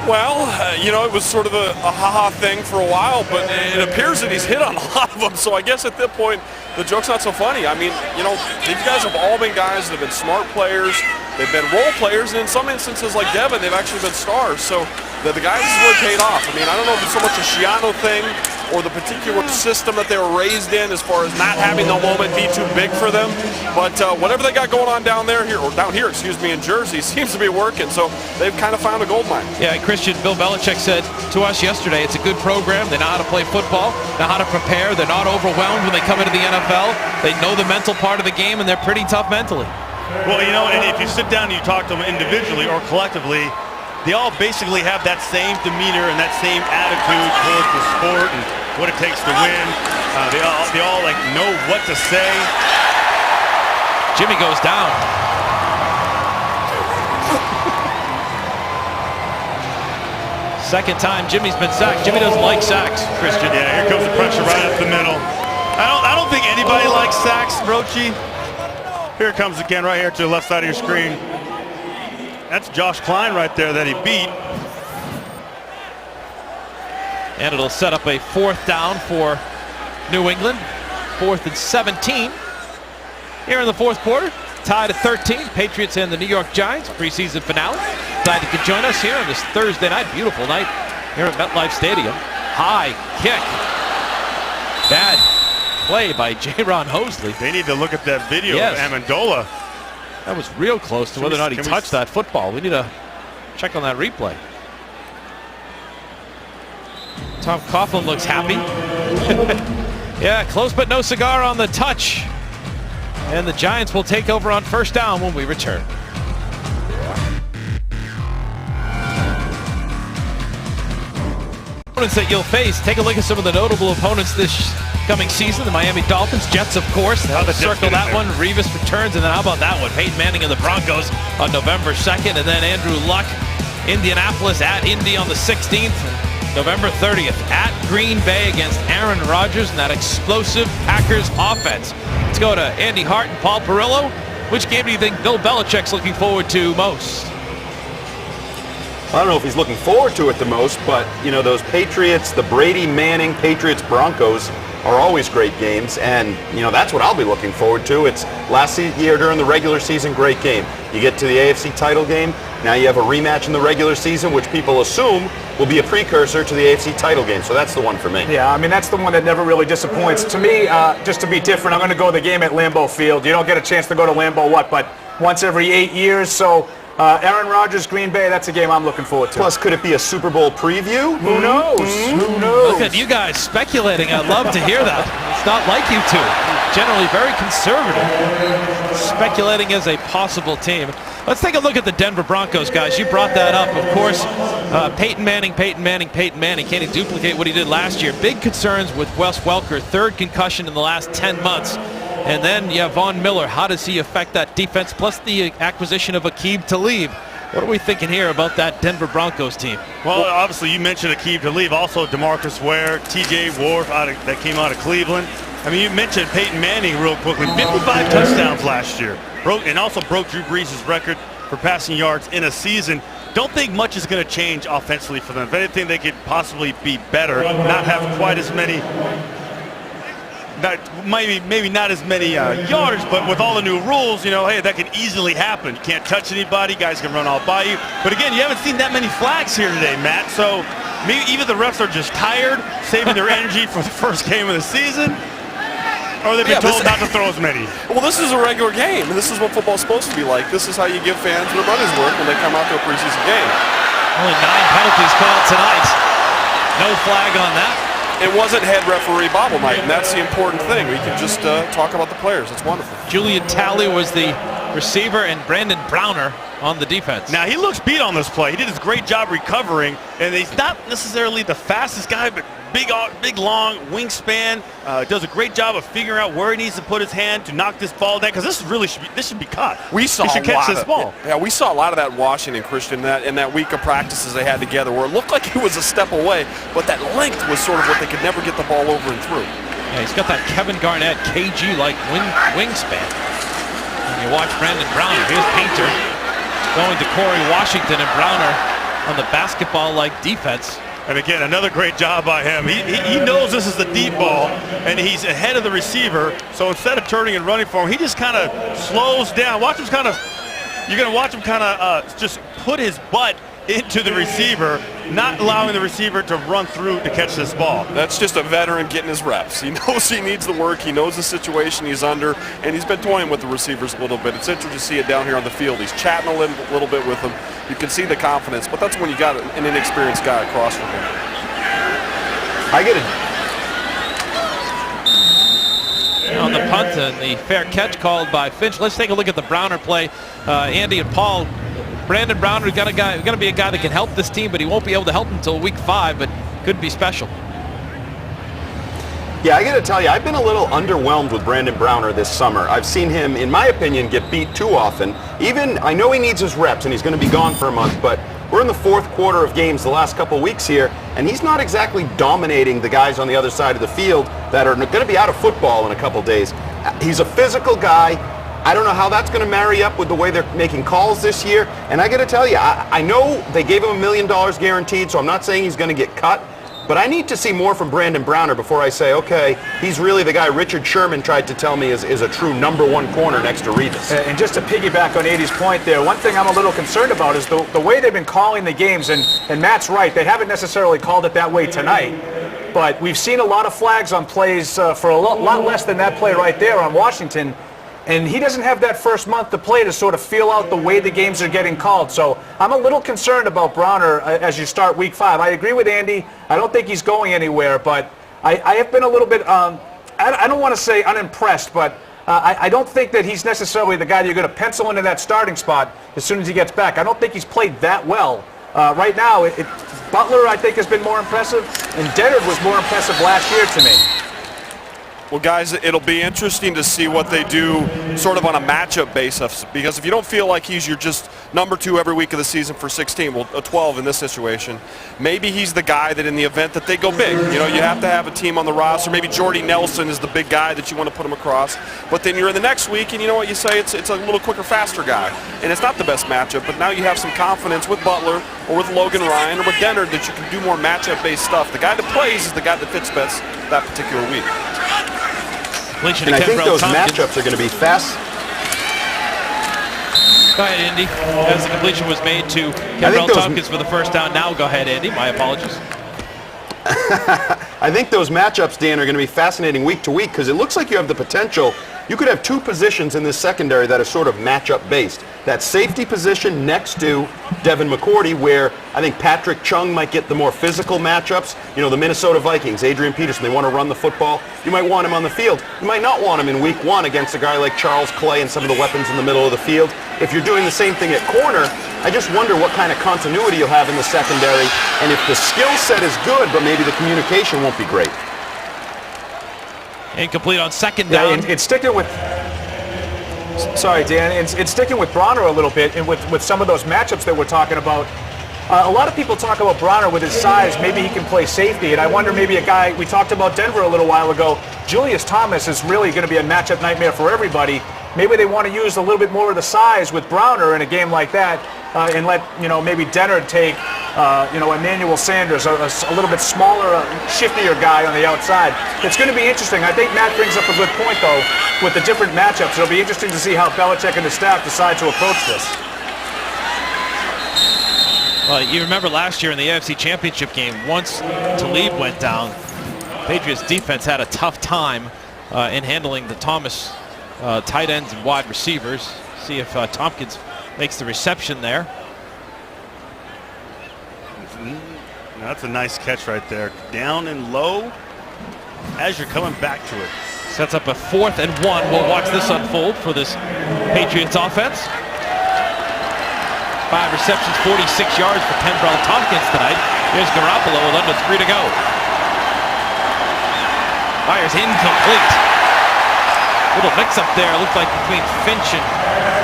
Well, it was sort of a ha-ha thing for a while, but it appears that he's hit on a lot of them. So I guess at that point, the joke's not so funny. I mean, these guys have all been guys that have been smart players. They've been role players, and in some instances, like Devin, they've actually been stars. So the guys has really paid off. I mean, I don't know if it's so much a Schiano thing or the particular system that they were raised in as far as not having the moment be too big for them. But whatever they got going on down here, in Jersey, seems to be working. So they've kind of found a gold mine. Yeah, Christian, Bill Belichick said to us yesterday, it's a good program. They know how to play football, know how to prepare. They're not overwhelmed when they come into the NFL. They know the mental part of the game, and they're pretty tough mentally. Well, and if you sit down and you talk to them individually or collectively, they all basically have that same demeanor and that same attitude towards the sport and what it takes to win. They all like know what to say. Jimmy goes down. Second time Jimmy's been sacked. Jimmy doesn't like sacks, Christian. Yeah, here comes the pressure right up the middle. I don't think anybody likes sacks, Rochi. Here it comes again right here to the left side of your screen. That's Josh Klein right there that he beat. And it'll set up a 4th down for New England. 4th and 17. Here in the 4th quarter, tied at 13. Patriots and the New York Giants, preseason finale. Glad you could join us here on this Thursday night. Beautiful night here at MetLife Stadium. High kick. Bad play by J-Ron Hosley. They need to look at that video of Amendola. That was real close to whether or not he touched that football. We need to check on that replay. Tom Coughlin looks happy. Yeah, close but no cigar on the touch. And the Giants will take over on 1st down when we return. Opponents that you'll face. Take a look at some of the notable opponents this coming season. The Miami Dolphins, Jets, of course. They'll circle that one. Revis returns, and then how about that one? Peyton Manning and the Broncos on November 2nd, and then Andrew Luck, Indianapolis at Indy on the 16th. November 30th at Green Bay against Aaron Rodgers and that explosive Packers offense. Let's go to Andy Hart and Paul Perillo. Which game do you think Bill Belichick's looking forward to most? I don't know if he's looking forward to it the most, but, those Patriots, the Brady Manning Patriots Broncos, are always great games, and that's what I'll be looking forward to. It's last year during the regular season, great game. You get to the AFC title game, now you have a rematch in the regular season, which people assume will be a precursor to the AFC title game, so that's the one for me. Yeah, I mean, that's the one that never really disappoints. To me, just to be different, I'm going to go the game at Lambeau Field. You don't get a chance to go to Lambeau, but once every 8 years, so Aaron Rodgers, Green Bay, that's a game I'm looking forward to. Plus, could it be a Super Bowl preview? Who knows? Who knows? Look at you guys speculating. I'd love to hear that. It's not like you two. Generally very conservative. Speculating as a possible team. Let's take a look at the Denver Broncos, guys. You brought that up. Of course, Peyton Manning. Can't he duplicate what he did last year? Big concerns with Wes Welker. 3rd concussion in the last 10 months. And then you have Von Miller. How does he affect that defense? Plus the acquisition of Aqib Talib. What are we thinking here about that Denver Broncos team? Well, obviously you mentioned Aqib Talib, also DeMarcus Ware, T.J. Wharf that came out of Cleveland. I mean, you mentioned Peyton Manning real quickly. 55 touchdowns last year. Also broke Drew Brees' record for passing yards in a season. Don't think much is going to change offensively for them. If anything, they could possibly be better, not have quite as many. Maybe not as many yards, but with all the new rules, hey, that can easily happen. You can't touch anybody, guys can run all by you. But again, you haven't seen that many flags here today, Matt. So maybe even the refs are just tired, saving their energy for the first game of the season, or they've been told not to throw as many. Well, this is a regular game, and this is what football's supposed to be like. This is how you give fans their money's worth when they come out to a preseason game. Only 9 penalties called tonight. No flag on that. It wasn't head referee bobble night, and that's the important thing. We can just talk about the players. It's wonderful. Julian Talley was the receiver, and Brandon Browner on the defense. Now, he looks beat on this play. He did a great job recovering, and he's not necessarily the fastest guy, but big, long wingspan. Does a great job of figuring out where he needs to put his hand to knock this ball down, because this should be caught. We saw he should catch this ball. Yeah, we saw a lot of that in Washington, Christian, in that week of practices they had together, where it looked like he was a step away, but that length was sort of what they could never get the ball over and through. Yeah, he's got that Kevin Garnett KG-like wingspan. And you watch Brandon Browner. Here's Painter going to Corey Washington, and Browner on the basketball-like defense. And again, another great job by him. He knows this is the deep ball, and he's ahead of the receiver. So instead of turning and running for him, he just kind of slows down. Watch him kind of. You're going to watch him kind of just put his butt into the receiver, not allowing the receiver to run through to catch this ball. That's just a veteran getting his reps. He knows he needs the work. He knows the situation he's under, and he's been toying with the receivers a little bit. It's interesting to see it down here on the field. He's chatting a little bit with them. You can see the confidence, but that's when you got an inexperienced guy across from him. I get it. On the punt, and the fair catch called by Finch. Let's take a look at the Browner play. Andy and Paul. Brandon Browner going to be a guy that can help this team, but he won't be able to help until week 5, but could be special. Yeah, I got to tell you, I've been a little underwhelmed with Brandon Browner this summer. I've seen him, in my opinion, get beat too often. I know he needs his reps, and he's going to be gone for a month, but we're in the 4th quarter of games the last couple weeks here, and he's not exactly dominating the guys on the other side of the field that are going to be out of football in a couple days. He's a physical guy. I don't know how that's going to marry up with the way they're making calls this year. And I got to tell you, I know they gave him $1 million guaranteed, so I'm not saying he's going to get cut. But I need to see more from Brandon Browner before I say, okay, he's really the guy Richard Sherman tried to tell me is a true #1 corner next to Revis. And just to piggyback on Andy's point there, one thing I'm a little concerned about is the way they've been calling the games. And Matt's right, they haven't necessarily called it that way tonight. But we've seen a lot of flags on plays for a lot less than that play right there on Washington. And he doesn't have that first month to play to sort of feel out the way the games are getting called. So I'm a little concerned about Browner as you start week 5. I agree with Andy. I don't think he's going anywhere, but I have been a little bit, I don't want to say unimpressed, but I don't think that he's necessarily the guy that you're going to pencil into that starting spot as soon as he gets back. I don't think he's played that well. Right now, Butler, I think, has been more impressive, and Dennard was more impressive last year to me. Well, guys, it'll be interesting to see what they do sort of on a matchup basis, because if you don't feel like he's your just number 2 every week of the season for 16, well, a 12 in this situation. Maybe he's the guy that in the event that they go big, you know, you have to have a team on the roster. Maybe Jordy Nelson is the big guy that you want to put him across. But then you're in the next week, and you know what you say? It's a little quicker, faster guy. And it's not the best matchup, but now you have some confidence with Butler or with Logan Ryan or with Dennard that you can do more matchup-based stuff. The guy that plays is the guy that fits best that particular week. And I think those matchups are going to be fast. Go ahead, Andy. As the completion was made to Kenbrell Tompkins for the first down. Now go ahead, Andy. My apologies. I think those matchups, Dan, are going to be fascinating week to week because it looks like you have the potential. You could have 2 positions in this secondary that are sort of matchup based. That safety position next to Devin McCourty, where I think Patrick Chung might get the more physical matchups. You know, the Minnesota Vikings, Adrian Peterson, they want to run the football. You might want him on the field. You might not want him in week 1 against a guy like Charles Clay and some of the weapons in the middle of the field. If you're doing the same thing at corner, I just wonder what kind of continuity you'll have in the secondary and if the skill set is good, but maybe the communication won't be great. Incomplete on second down. Yeah, it's sticking with. Sorry, Dan. It's sticking with Bronner a little bit, and with some of those matchups that we're talking about. A lot of people talk about Bronner with his size. Maybe he can play safety, and I wonder maybe a guy. We talked about Denver a little while ago. Julius Thomas is really going to be a matchup nightmare for everybody. Maybe they want to use a little bit more of the size with Bronner in a game like that, and let maybe Dennard take Emmanuel Sanders, a little bit smaller, shiftier guy on the outside. It's going to be interesting. I think Matt brings up a good point, though, with the different matchups. It'll be interesting to see how Belichick and the staff decide to approach this. Well, you remember last year in the AFC Championship game, once Talib went down, Patriots defense had a tough time in handling the Thomas tight ends and wide receivers. See if Tompkins makes the reception there. That's a nice catch right there. Down and low as you're coming back to it. Sets up a 4th and 1. We'll watch this unfold for this Patriots offense. 5 receptions, 46 yards for Kenbrell Tompkins tonight. Here's Garoppolo with under 3 to go. Fires incomplete. Little mix-up there, looked like between Finch and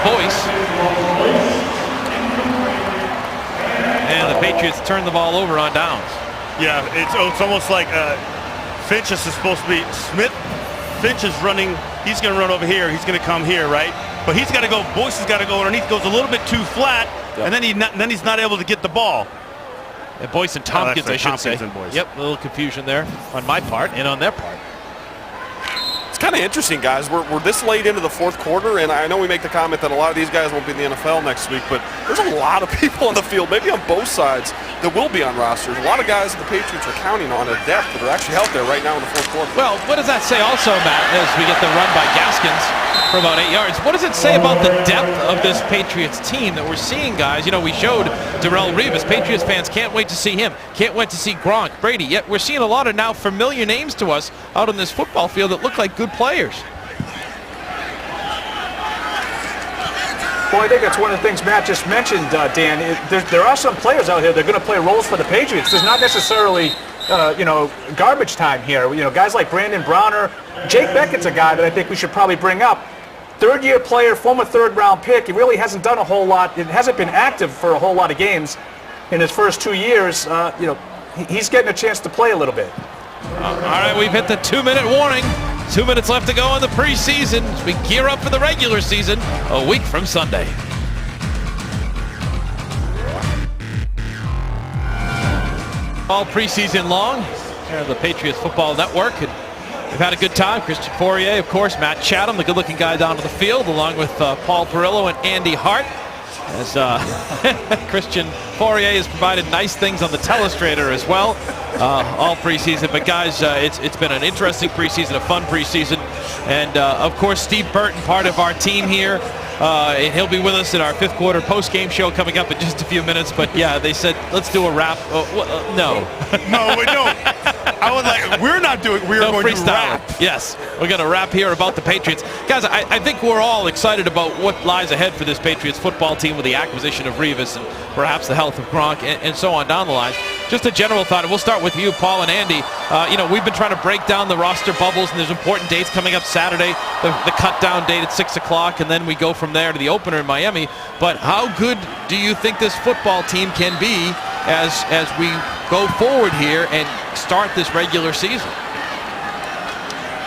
Boyce. And the Patriots turn the ball over on downs. Yeah, it's almost like Finch is supposed to be Smith. Finch is running. He's going to run over here. He's going to come here, right? But he's got to go. Boyce has got to go underneath. Goes a little bit too flat, and then he's not able to get the ball. And Boyce and Tompkins, I should say. Boyce. Yep, a little confusion there on my part and on their part. Kind of interesting, guys. We're this late into the 4th quarter, and I know we make the comment that a lot of these guys won't be in the NFL next week, but there's a lot of people on the field, maybe on both sides, that will be on rosters. A lot of guys that the Patriots are counting on at depth that are actually out there right now in the 4th quarter. Well, what does that say also, Matt, as we get the run by Gaskins for about 8 yards? What does it say about the depth of this Patriots team that we're seeing, guys? You know, we showed Darrelle Revis. Patriots fans can't wait to see him. Can't wait to see Gronk, Brady. Yet we're seeing a lot of now familiar names to us out on this football field that look like good players. Well, I think that's one of the things Matt just mentioned, Dan. There are some players out here that are going to play roles for the Patriots. There's not necessarily, garbage time here. You know, guys like Brandon Browner. Jake Beckett's a guy that I think we should probably bring up. 3rd-year player, former 3rd-round pick. He really hasn't done a whole lot. It hasn't been active for a whole lot of games in his first 2 years. He's getting a chance to play a little bit. All right, we've hit the 2-minute warning. 2 minutes left to go in the preseason as we gear up for the regular season a week from Sunday. All preseason long here on the Patriots Football Network. And we've had a good time. Christian Fauria, of course, Matt Chatham, the good-looking guy down on the field, along with Paul Perillo and Andy Hart. As Christian Fauria has provided nice things on the telestrator as well, all preseason. But guys, it's been an interesting preseason, a fun preseason, and of course Steve Burton, part of our team here, and he'll be with us in our 5th quarter post-game show coming up in just a few minutes. But yeah, they said let's do a wrap. No, we don't. I was like, we're not doing. We're going to rap. Yes, we're going to rap here about the Patriots, guys. I think we're all excited about what lies ahead for this Patriots football team with the acquisition of Revis and perhaps the health of Gronk and so on down the line. just a general thought, and we'll start with you, Paul and Andy. We've been trying to break down the roster bubbles, and there's important dates coming up Saturday, the cut-down date at 6 o'clock, and then we go from there to the opener in Miami. But how good do you think this football team can be as we go forward here and start this regular season?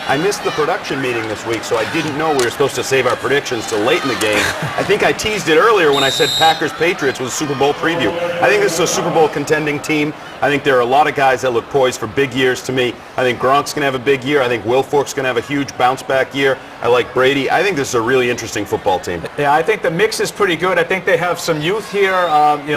I missed the production meeting this week, so I didn't know we were supposed to save our predictions till late in the game. I think I teased it earlier when I said Packers-Patriots was a Super Bowl preview. I think this is a Super Bowl contending team. I think there are a lot of guys that look poised for big years to me. I think Gronk's going to have a big year. I think Wilfork's going to have a huge bounce-back year. I like Brady. I think this is a really interesting football team. Yeah, I think the mix is pretty good. I think they have some youth here.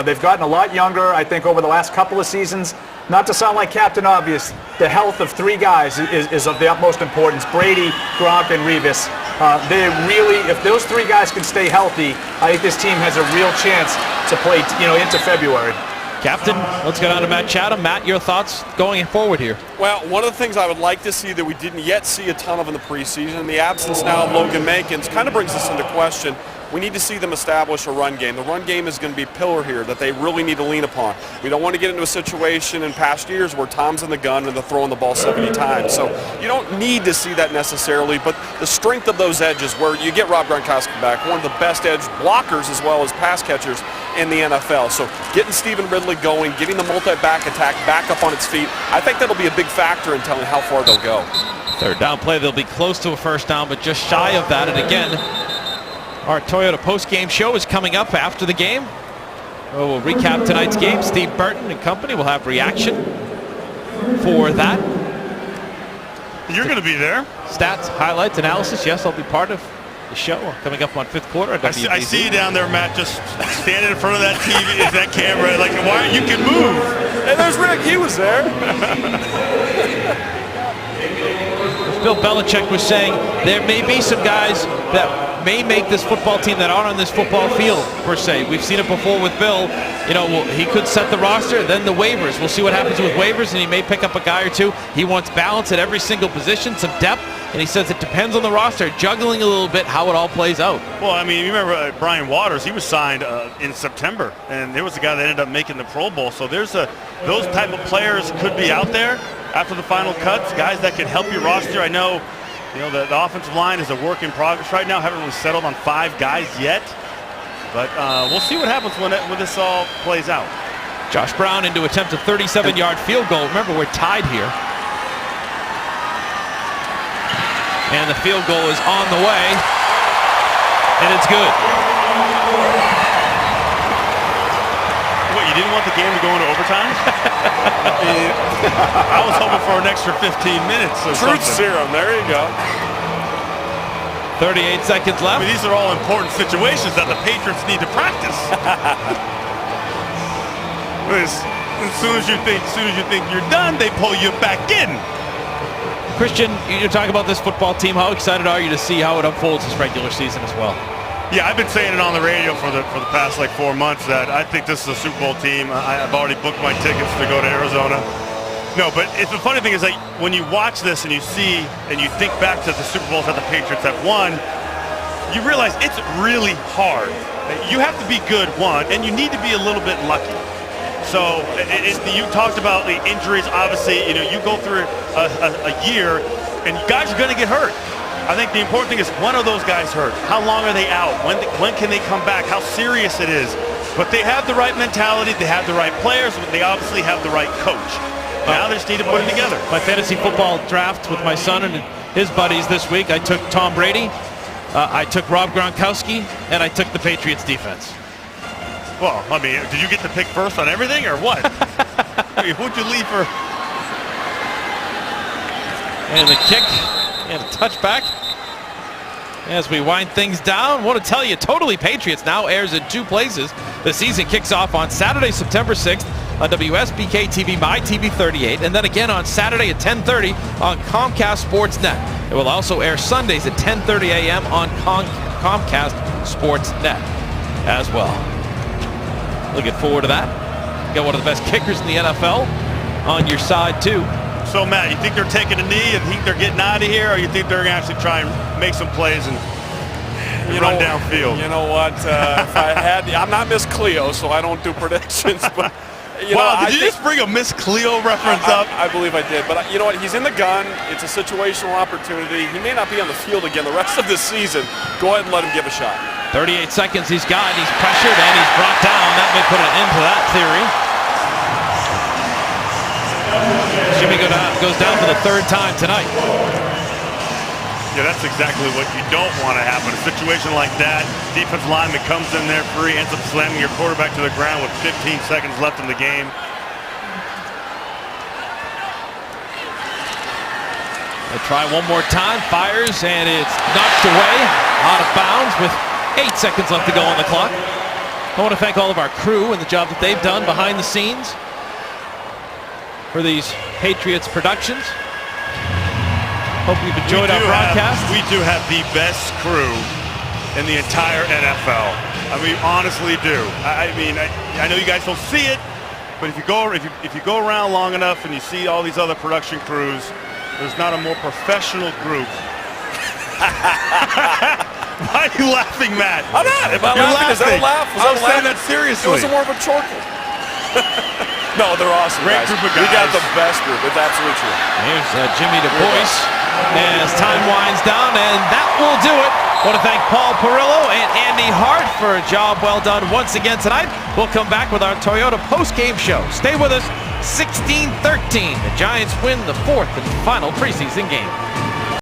They've gotten a lot younger, I think, over the last couple of seasons. Not to sound like Captain Obvious, the health of three guys is of the utmost importance. Brady, Gronk, and Revis. If those three guys can stay healthy, I think this team has a real chance to play, into February. Captain, let's get on to Matt Chatham. Matt, your thoughts going forward here? Well, one of the things I would like to see that we didn't yet see a ton of in the preseason, the absence now of Logan Mankins, kind of brings us into question. We need to see them establish a run game. The run game is going to be a pillar here that they really need to lean upon. We don't want to get into a situation in past years where Tom's in the gun and they're throwing the ball 70 times. So you don't need to see that necessarily, but the strength of those edges where you get Rob Gronkowski back, one of the best edge blockers as well as pass catchers in the NFL. So getting Stephen Ridley going, getting the multi-back attack back up on its feet, I think that'll be a big factor in telling how far they'll go. Third down play, they'll be close to a first down, but just shy of that. And again, our Toyota post-game show is coming up after the game. We'll recap tonight's game. Steve Burton and company will have reaction for that. You're going to be there. Stats, highlights, analysis. Yes, I'll be part of the show coming up on fifth quarter. I see you down there, Matt, just standing in front of that TV, that camera, like, why you can move. Hey, there's Rick. He was there. Bill Belichick was saying there may be some guys that may make this football team that aren't on this football field, per se. We've seen it before with Bill. He could set the roster, then the waivers. We'll see what happens with waivers, and he may pick up a guy or two. He wants balance at every single position, some depth, and he says it depends on the roster, juggling a little bit how it all plays out. Well, I mean, you remember Brian Waters, he was signed in September, and there was a guy that ended up making the Pro Bowl. So those type of players could be out there after the final cuts, guys that can help your roster. I know, the offensive line is a work in progress right now. Haven't really settled on 5 guys yet, but we'll see what happens when this all plays out. Josh Brown into attempt a 37-yard field goal. Remember, we're tied here. And the field goal is on the way, and it's good. What, you didn't want the game to go into overtime? I was hoping for an extra 15 minutes. Truth serum, there you go. 38 seconds left. I mean, these are all important situations that the Patriots need to practice. As soon as you think you're done, they pull you back in. Christian, you're talking about this football team. How excited are you to see how it unfolds this regular season as well? Yeah, I've been saying it on the radio for the past 4 months that I think this is a Super Bowl team. I've already booked my tickets to go to Arizona. No, but the funny thing is, when you watch this and you see and you think back to the Super Bowls that the Patriots have won, you realize it's really hard. You have to be good, and you need to be a little bit lucky. So you talked about the injuries. Obviously, you go through a year, and guys are going to get hurt. I think the important thing is, when are those guys hurt? How long are they out? When can they come back? How serious it is? But they have the right mentality. They have the right players. But they obviously have the right coach. Now they just need to put it together. My fantasy football draft with my son and his buddies this week, I took Tom Brady, I took Rob Gronkowski, and I took the Patriots defense. Well, I mean, did you get to pick first on everything, or what? I mean, who'd you leave for? And the kick, and a touchback. As we wind things down, want to tell you, Totally Patriots now airs in 2 places. The season kicks off on Saturday, September 6th on WSBK TV, My TV 38, and then again on Saturday at 10:30 on Comcast Sportsnet. It will also air Sundays at 10:30 a.m. on Comcast Sportsnet as well. Looking forward to that. Got one of the best kickers in the NFL on your side, too. So, Matt, you think they're taking a knee? You think they're getting out of here? Or you think they're going to actually try and make some plays and run downfield? You know what? If I had, I'm not Miss Cleo, so I don't do predictions. But Wow, did you just bring a Miss Cleo reference up? I believe I did, but you know what? He's in the gun. It's a situational opportunity. He may not be on the field again the rest of this season. Go ahead and let him give a shot. 38 seconds he's got. He's pressured and he's brought down. That may put an end to that theory. Jimmy goes down for the third time tonight. Yeah, that's exactly what you don't want to happen. A situation like that, defensive lineman comes in there free, ends up slamming your quarterback to the ground with 15 seconds left in the game. They try one more time, fires, and it's knocked away, out of bounds with 8 seconds left to go on the clock. I want to thank all of our crew and the job that they've done behind the scenes for these Patriots productions. Hope you've enjoyed our broadcast. We do have the best crew in the entire NFL. I mean, honestly do. I mean, I know you guys don't see it, but if you go around long enough and you see all these other production crews, there's not a more professional group. Why are you laughing, Matt? I'm not. If I'm laughing, is that a laugh? I was saying that seriously. It was more of a chortle. No, they're awesome, Great guys. group of guys. We got the best group. It's absolutely true. Here's Jimmy DuBois as time winds down, and that will do it. I want to thank Paul Perillo and Andy Hart for a job well done once again tonight. We'll come back with our Toyota post-game show. Stay with us. 16-13. The Giants win the fourth and final preseason game.